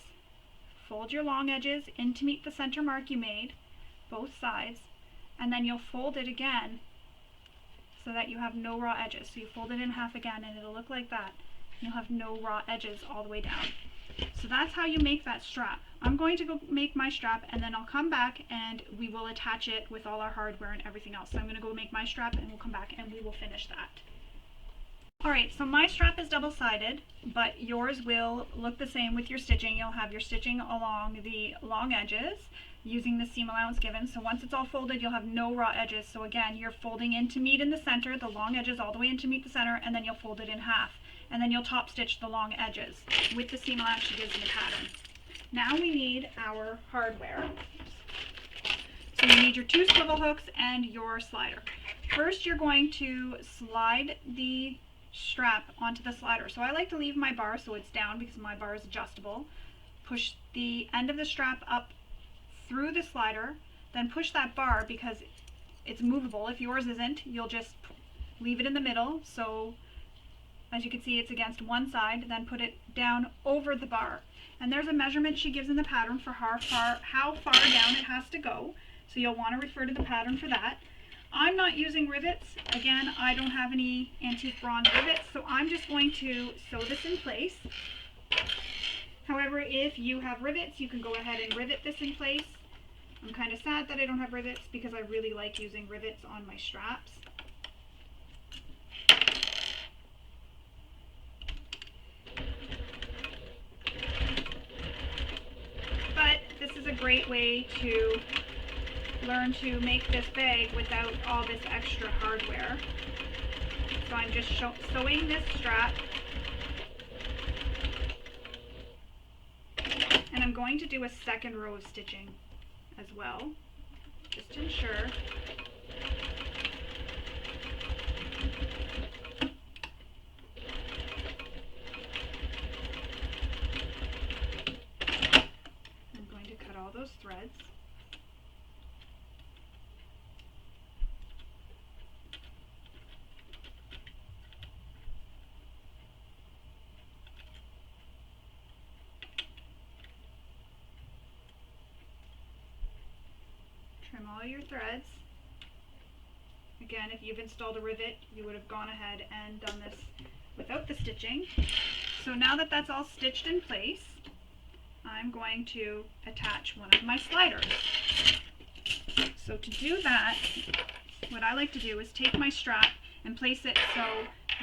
fold your long edges in to meet the center mark you made, both sides, and then you'll fold it again so that you have no raw edges. So you fold it in half again and it'll look like that. You'll have no raw edges all the way down. So that's how you make that strap. I'm going to go make my strap and then I'll come back and we will attach it with all our hardware and everything else. So I'm going to go make my strap and we'll come back and we will finish that. Alright, so my strap is double-sided, but yours will look the same with your stitching. You'll have your stitching along the long edges using the seam allowance given. So once it's all folded, you'll have no raw edges. So again, you're folding in to meet in the center, the long edges all the way in to meet the center, and then you'll fold it in half. And then you'll top stitch the long edges with the seam allowance she gives in the pattern. Now we need our hardware. So you need your 2 swivel hooks and your slider. First, you're going to slide the strap onto the slider. So I like to leave my bar so it's down because my bar is adjustable. Push the end of the strap up through the slider, then push that bar because it's movable. If yours isn't, you'll just leave it in the middle. So as you can see, it's against one side, then put it down over the bar. And there's a measurement she gives in the pattern for how far down it has to go. So you'll want to refer to the pattern for that. I'm not using rivets. Again, I don't have any antique bronze rivets, so I'm just going to sew this in place. However, if you have rivets, you can go ahead and rivet this in place. I'm kind of sad that I don't have rivets because I really like using rivets on my straps. But this is a great way to learn to make this bag without all this extra hardware. So I'm just sewing this strap, and I'm going to do a second row of stitching as well, just to ensure. I'm going to cut all those threads. Trim all your threads. Again, if you've installed a rivet, you would have gone ahead and done this without the stitching. So now that that's all stitched in place, I'm going to attach one of my sliders. So to do that, what I like to do is take my strap and place it so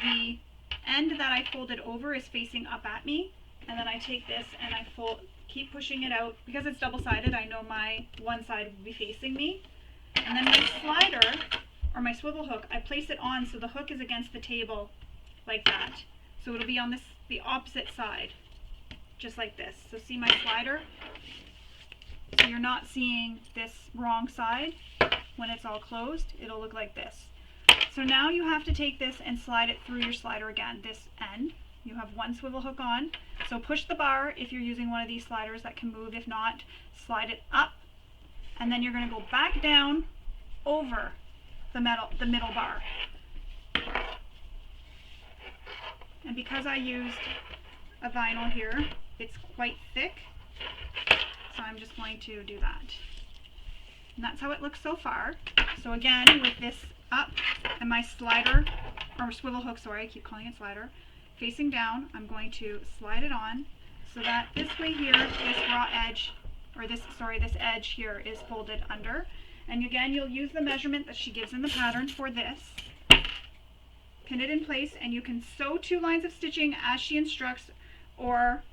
the end that I folded over is facing up at me, and then I take this and I keep pushing it out. Because it's double-sided, I know my one side will be facing me. And then my slider, or my swivel hook, I place it on so the hook is against the table like that. So it'll be on the opposite side, just like this. So see my slider? So you're not seeing this wrong side. When it's all closed, it'll look like this. So now you have to take this and slide it through your slider again, this end. You have one swivel hook on, so push the bar if you're using one of these sliders that can move. If not, slide it up, and then you're going to go back down over the middle bar. And because I used a vinyl here, it's quite thick, so I'm just going to do that. And that's how it looks so far. So again, with this up and my slider, or swivel hook, sorry, I keep calling it slider, facing down, I'm going to slide it on so that this way here, this raw edge, or this edge here is folded under. And again, you'll use the measurement that she gives in the pattern for this. pin it in place, and you can sew 2 lines of stitching as she instructs, or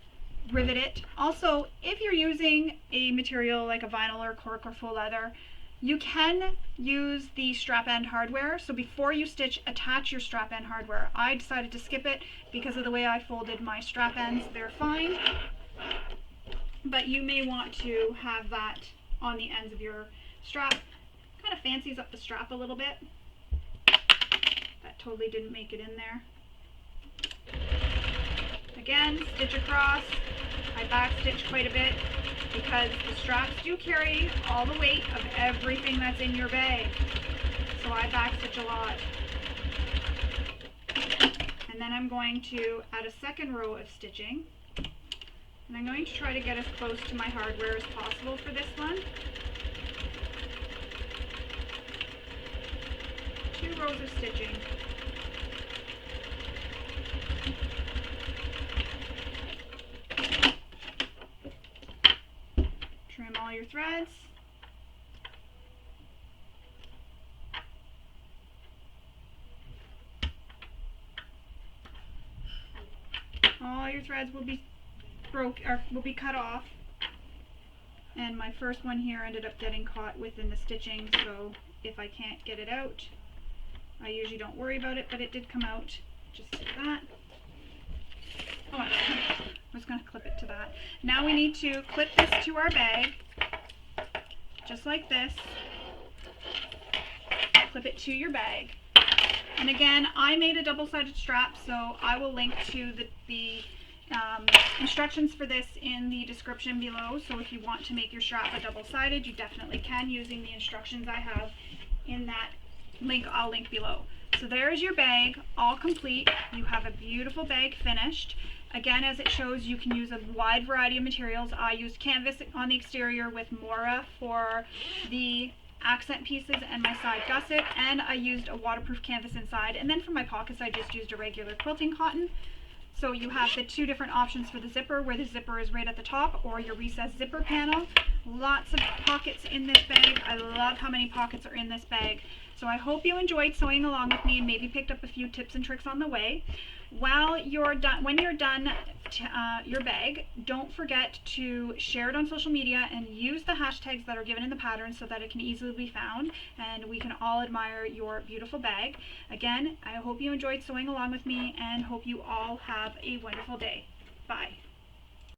rivet it. Also, if you're using a material like a vinyl or cork or faux leather, you can use the strap end hardware. So before you stitch, attach your strap end hardware. I decided to skip it because of the way I folded my strap ends. They're fine, but you may want to have that on the ends of your strap. Kind of fancies up the strap a little bit. That totally didn't make it in there. Again, stitch across. I back stitch quite a bit because the straps do carry all the weight of everything that's in your bag. So I back stitch a lot. And then I'm going to add a second row of stitching. And I'm going to try to get as close to my hardware as possible for this one. 2 rows of stitching. Trim all your threads. All your threads will be cut off. And my first one here ended up getting caught within the stitching, so if I can't get it out, I usually don't worry about it, but it did come out just like that. Oh, I was going to clip it to that. Now we need to clip this to our bag, just like this. Clip it to your bag. And again, I made a double-sided strap, so I will link to the instructions for this in the description below. So if you want to make your strap a double-sided, you definitely can using the instructions I have in that link. I'll link below. So there's your bag, all complete. You have a beautiful bag finished. Again, as it shows, you can use a wide variety of materials. I used canvas on the exterior with Mora for the accent pieces and my side gusset, and I used a waterproof canvas inside. And then for my pockets, I just used a regular quilting cotton. So you have the 2 different options for the zipper, where the zipper is right at the top, or your recessed zipper panel. Lots of pockets in this bag. I love how many pockets are in this bag. So I hope you enjoyed sewing along with me and maybe picked up a few tips and tricks on the way. When you're done your bag, don't forget to share it on social media and use the hashtags that are given in the pattern so that it can easily be found and we can all admire your beautiful bag. Again, I hope you enjoyed sewing along with me and hope you all have a wonderful day. Bye.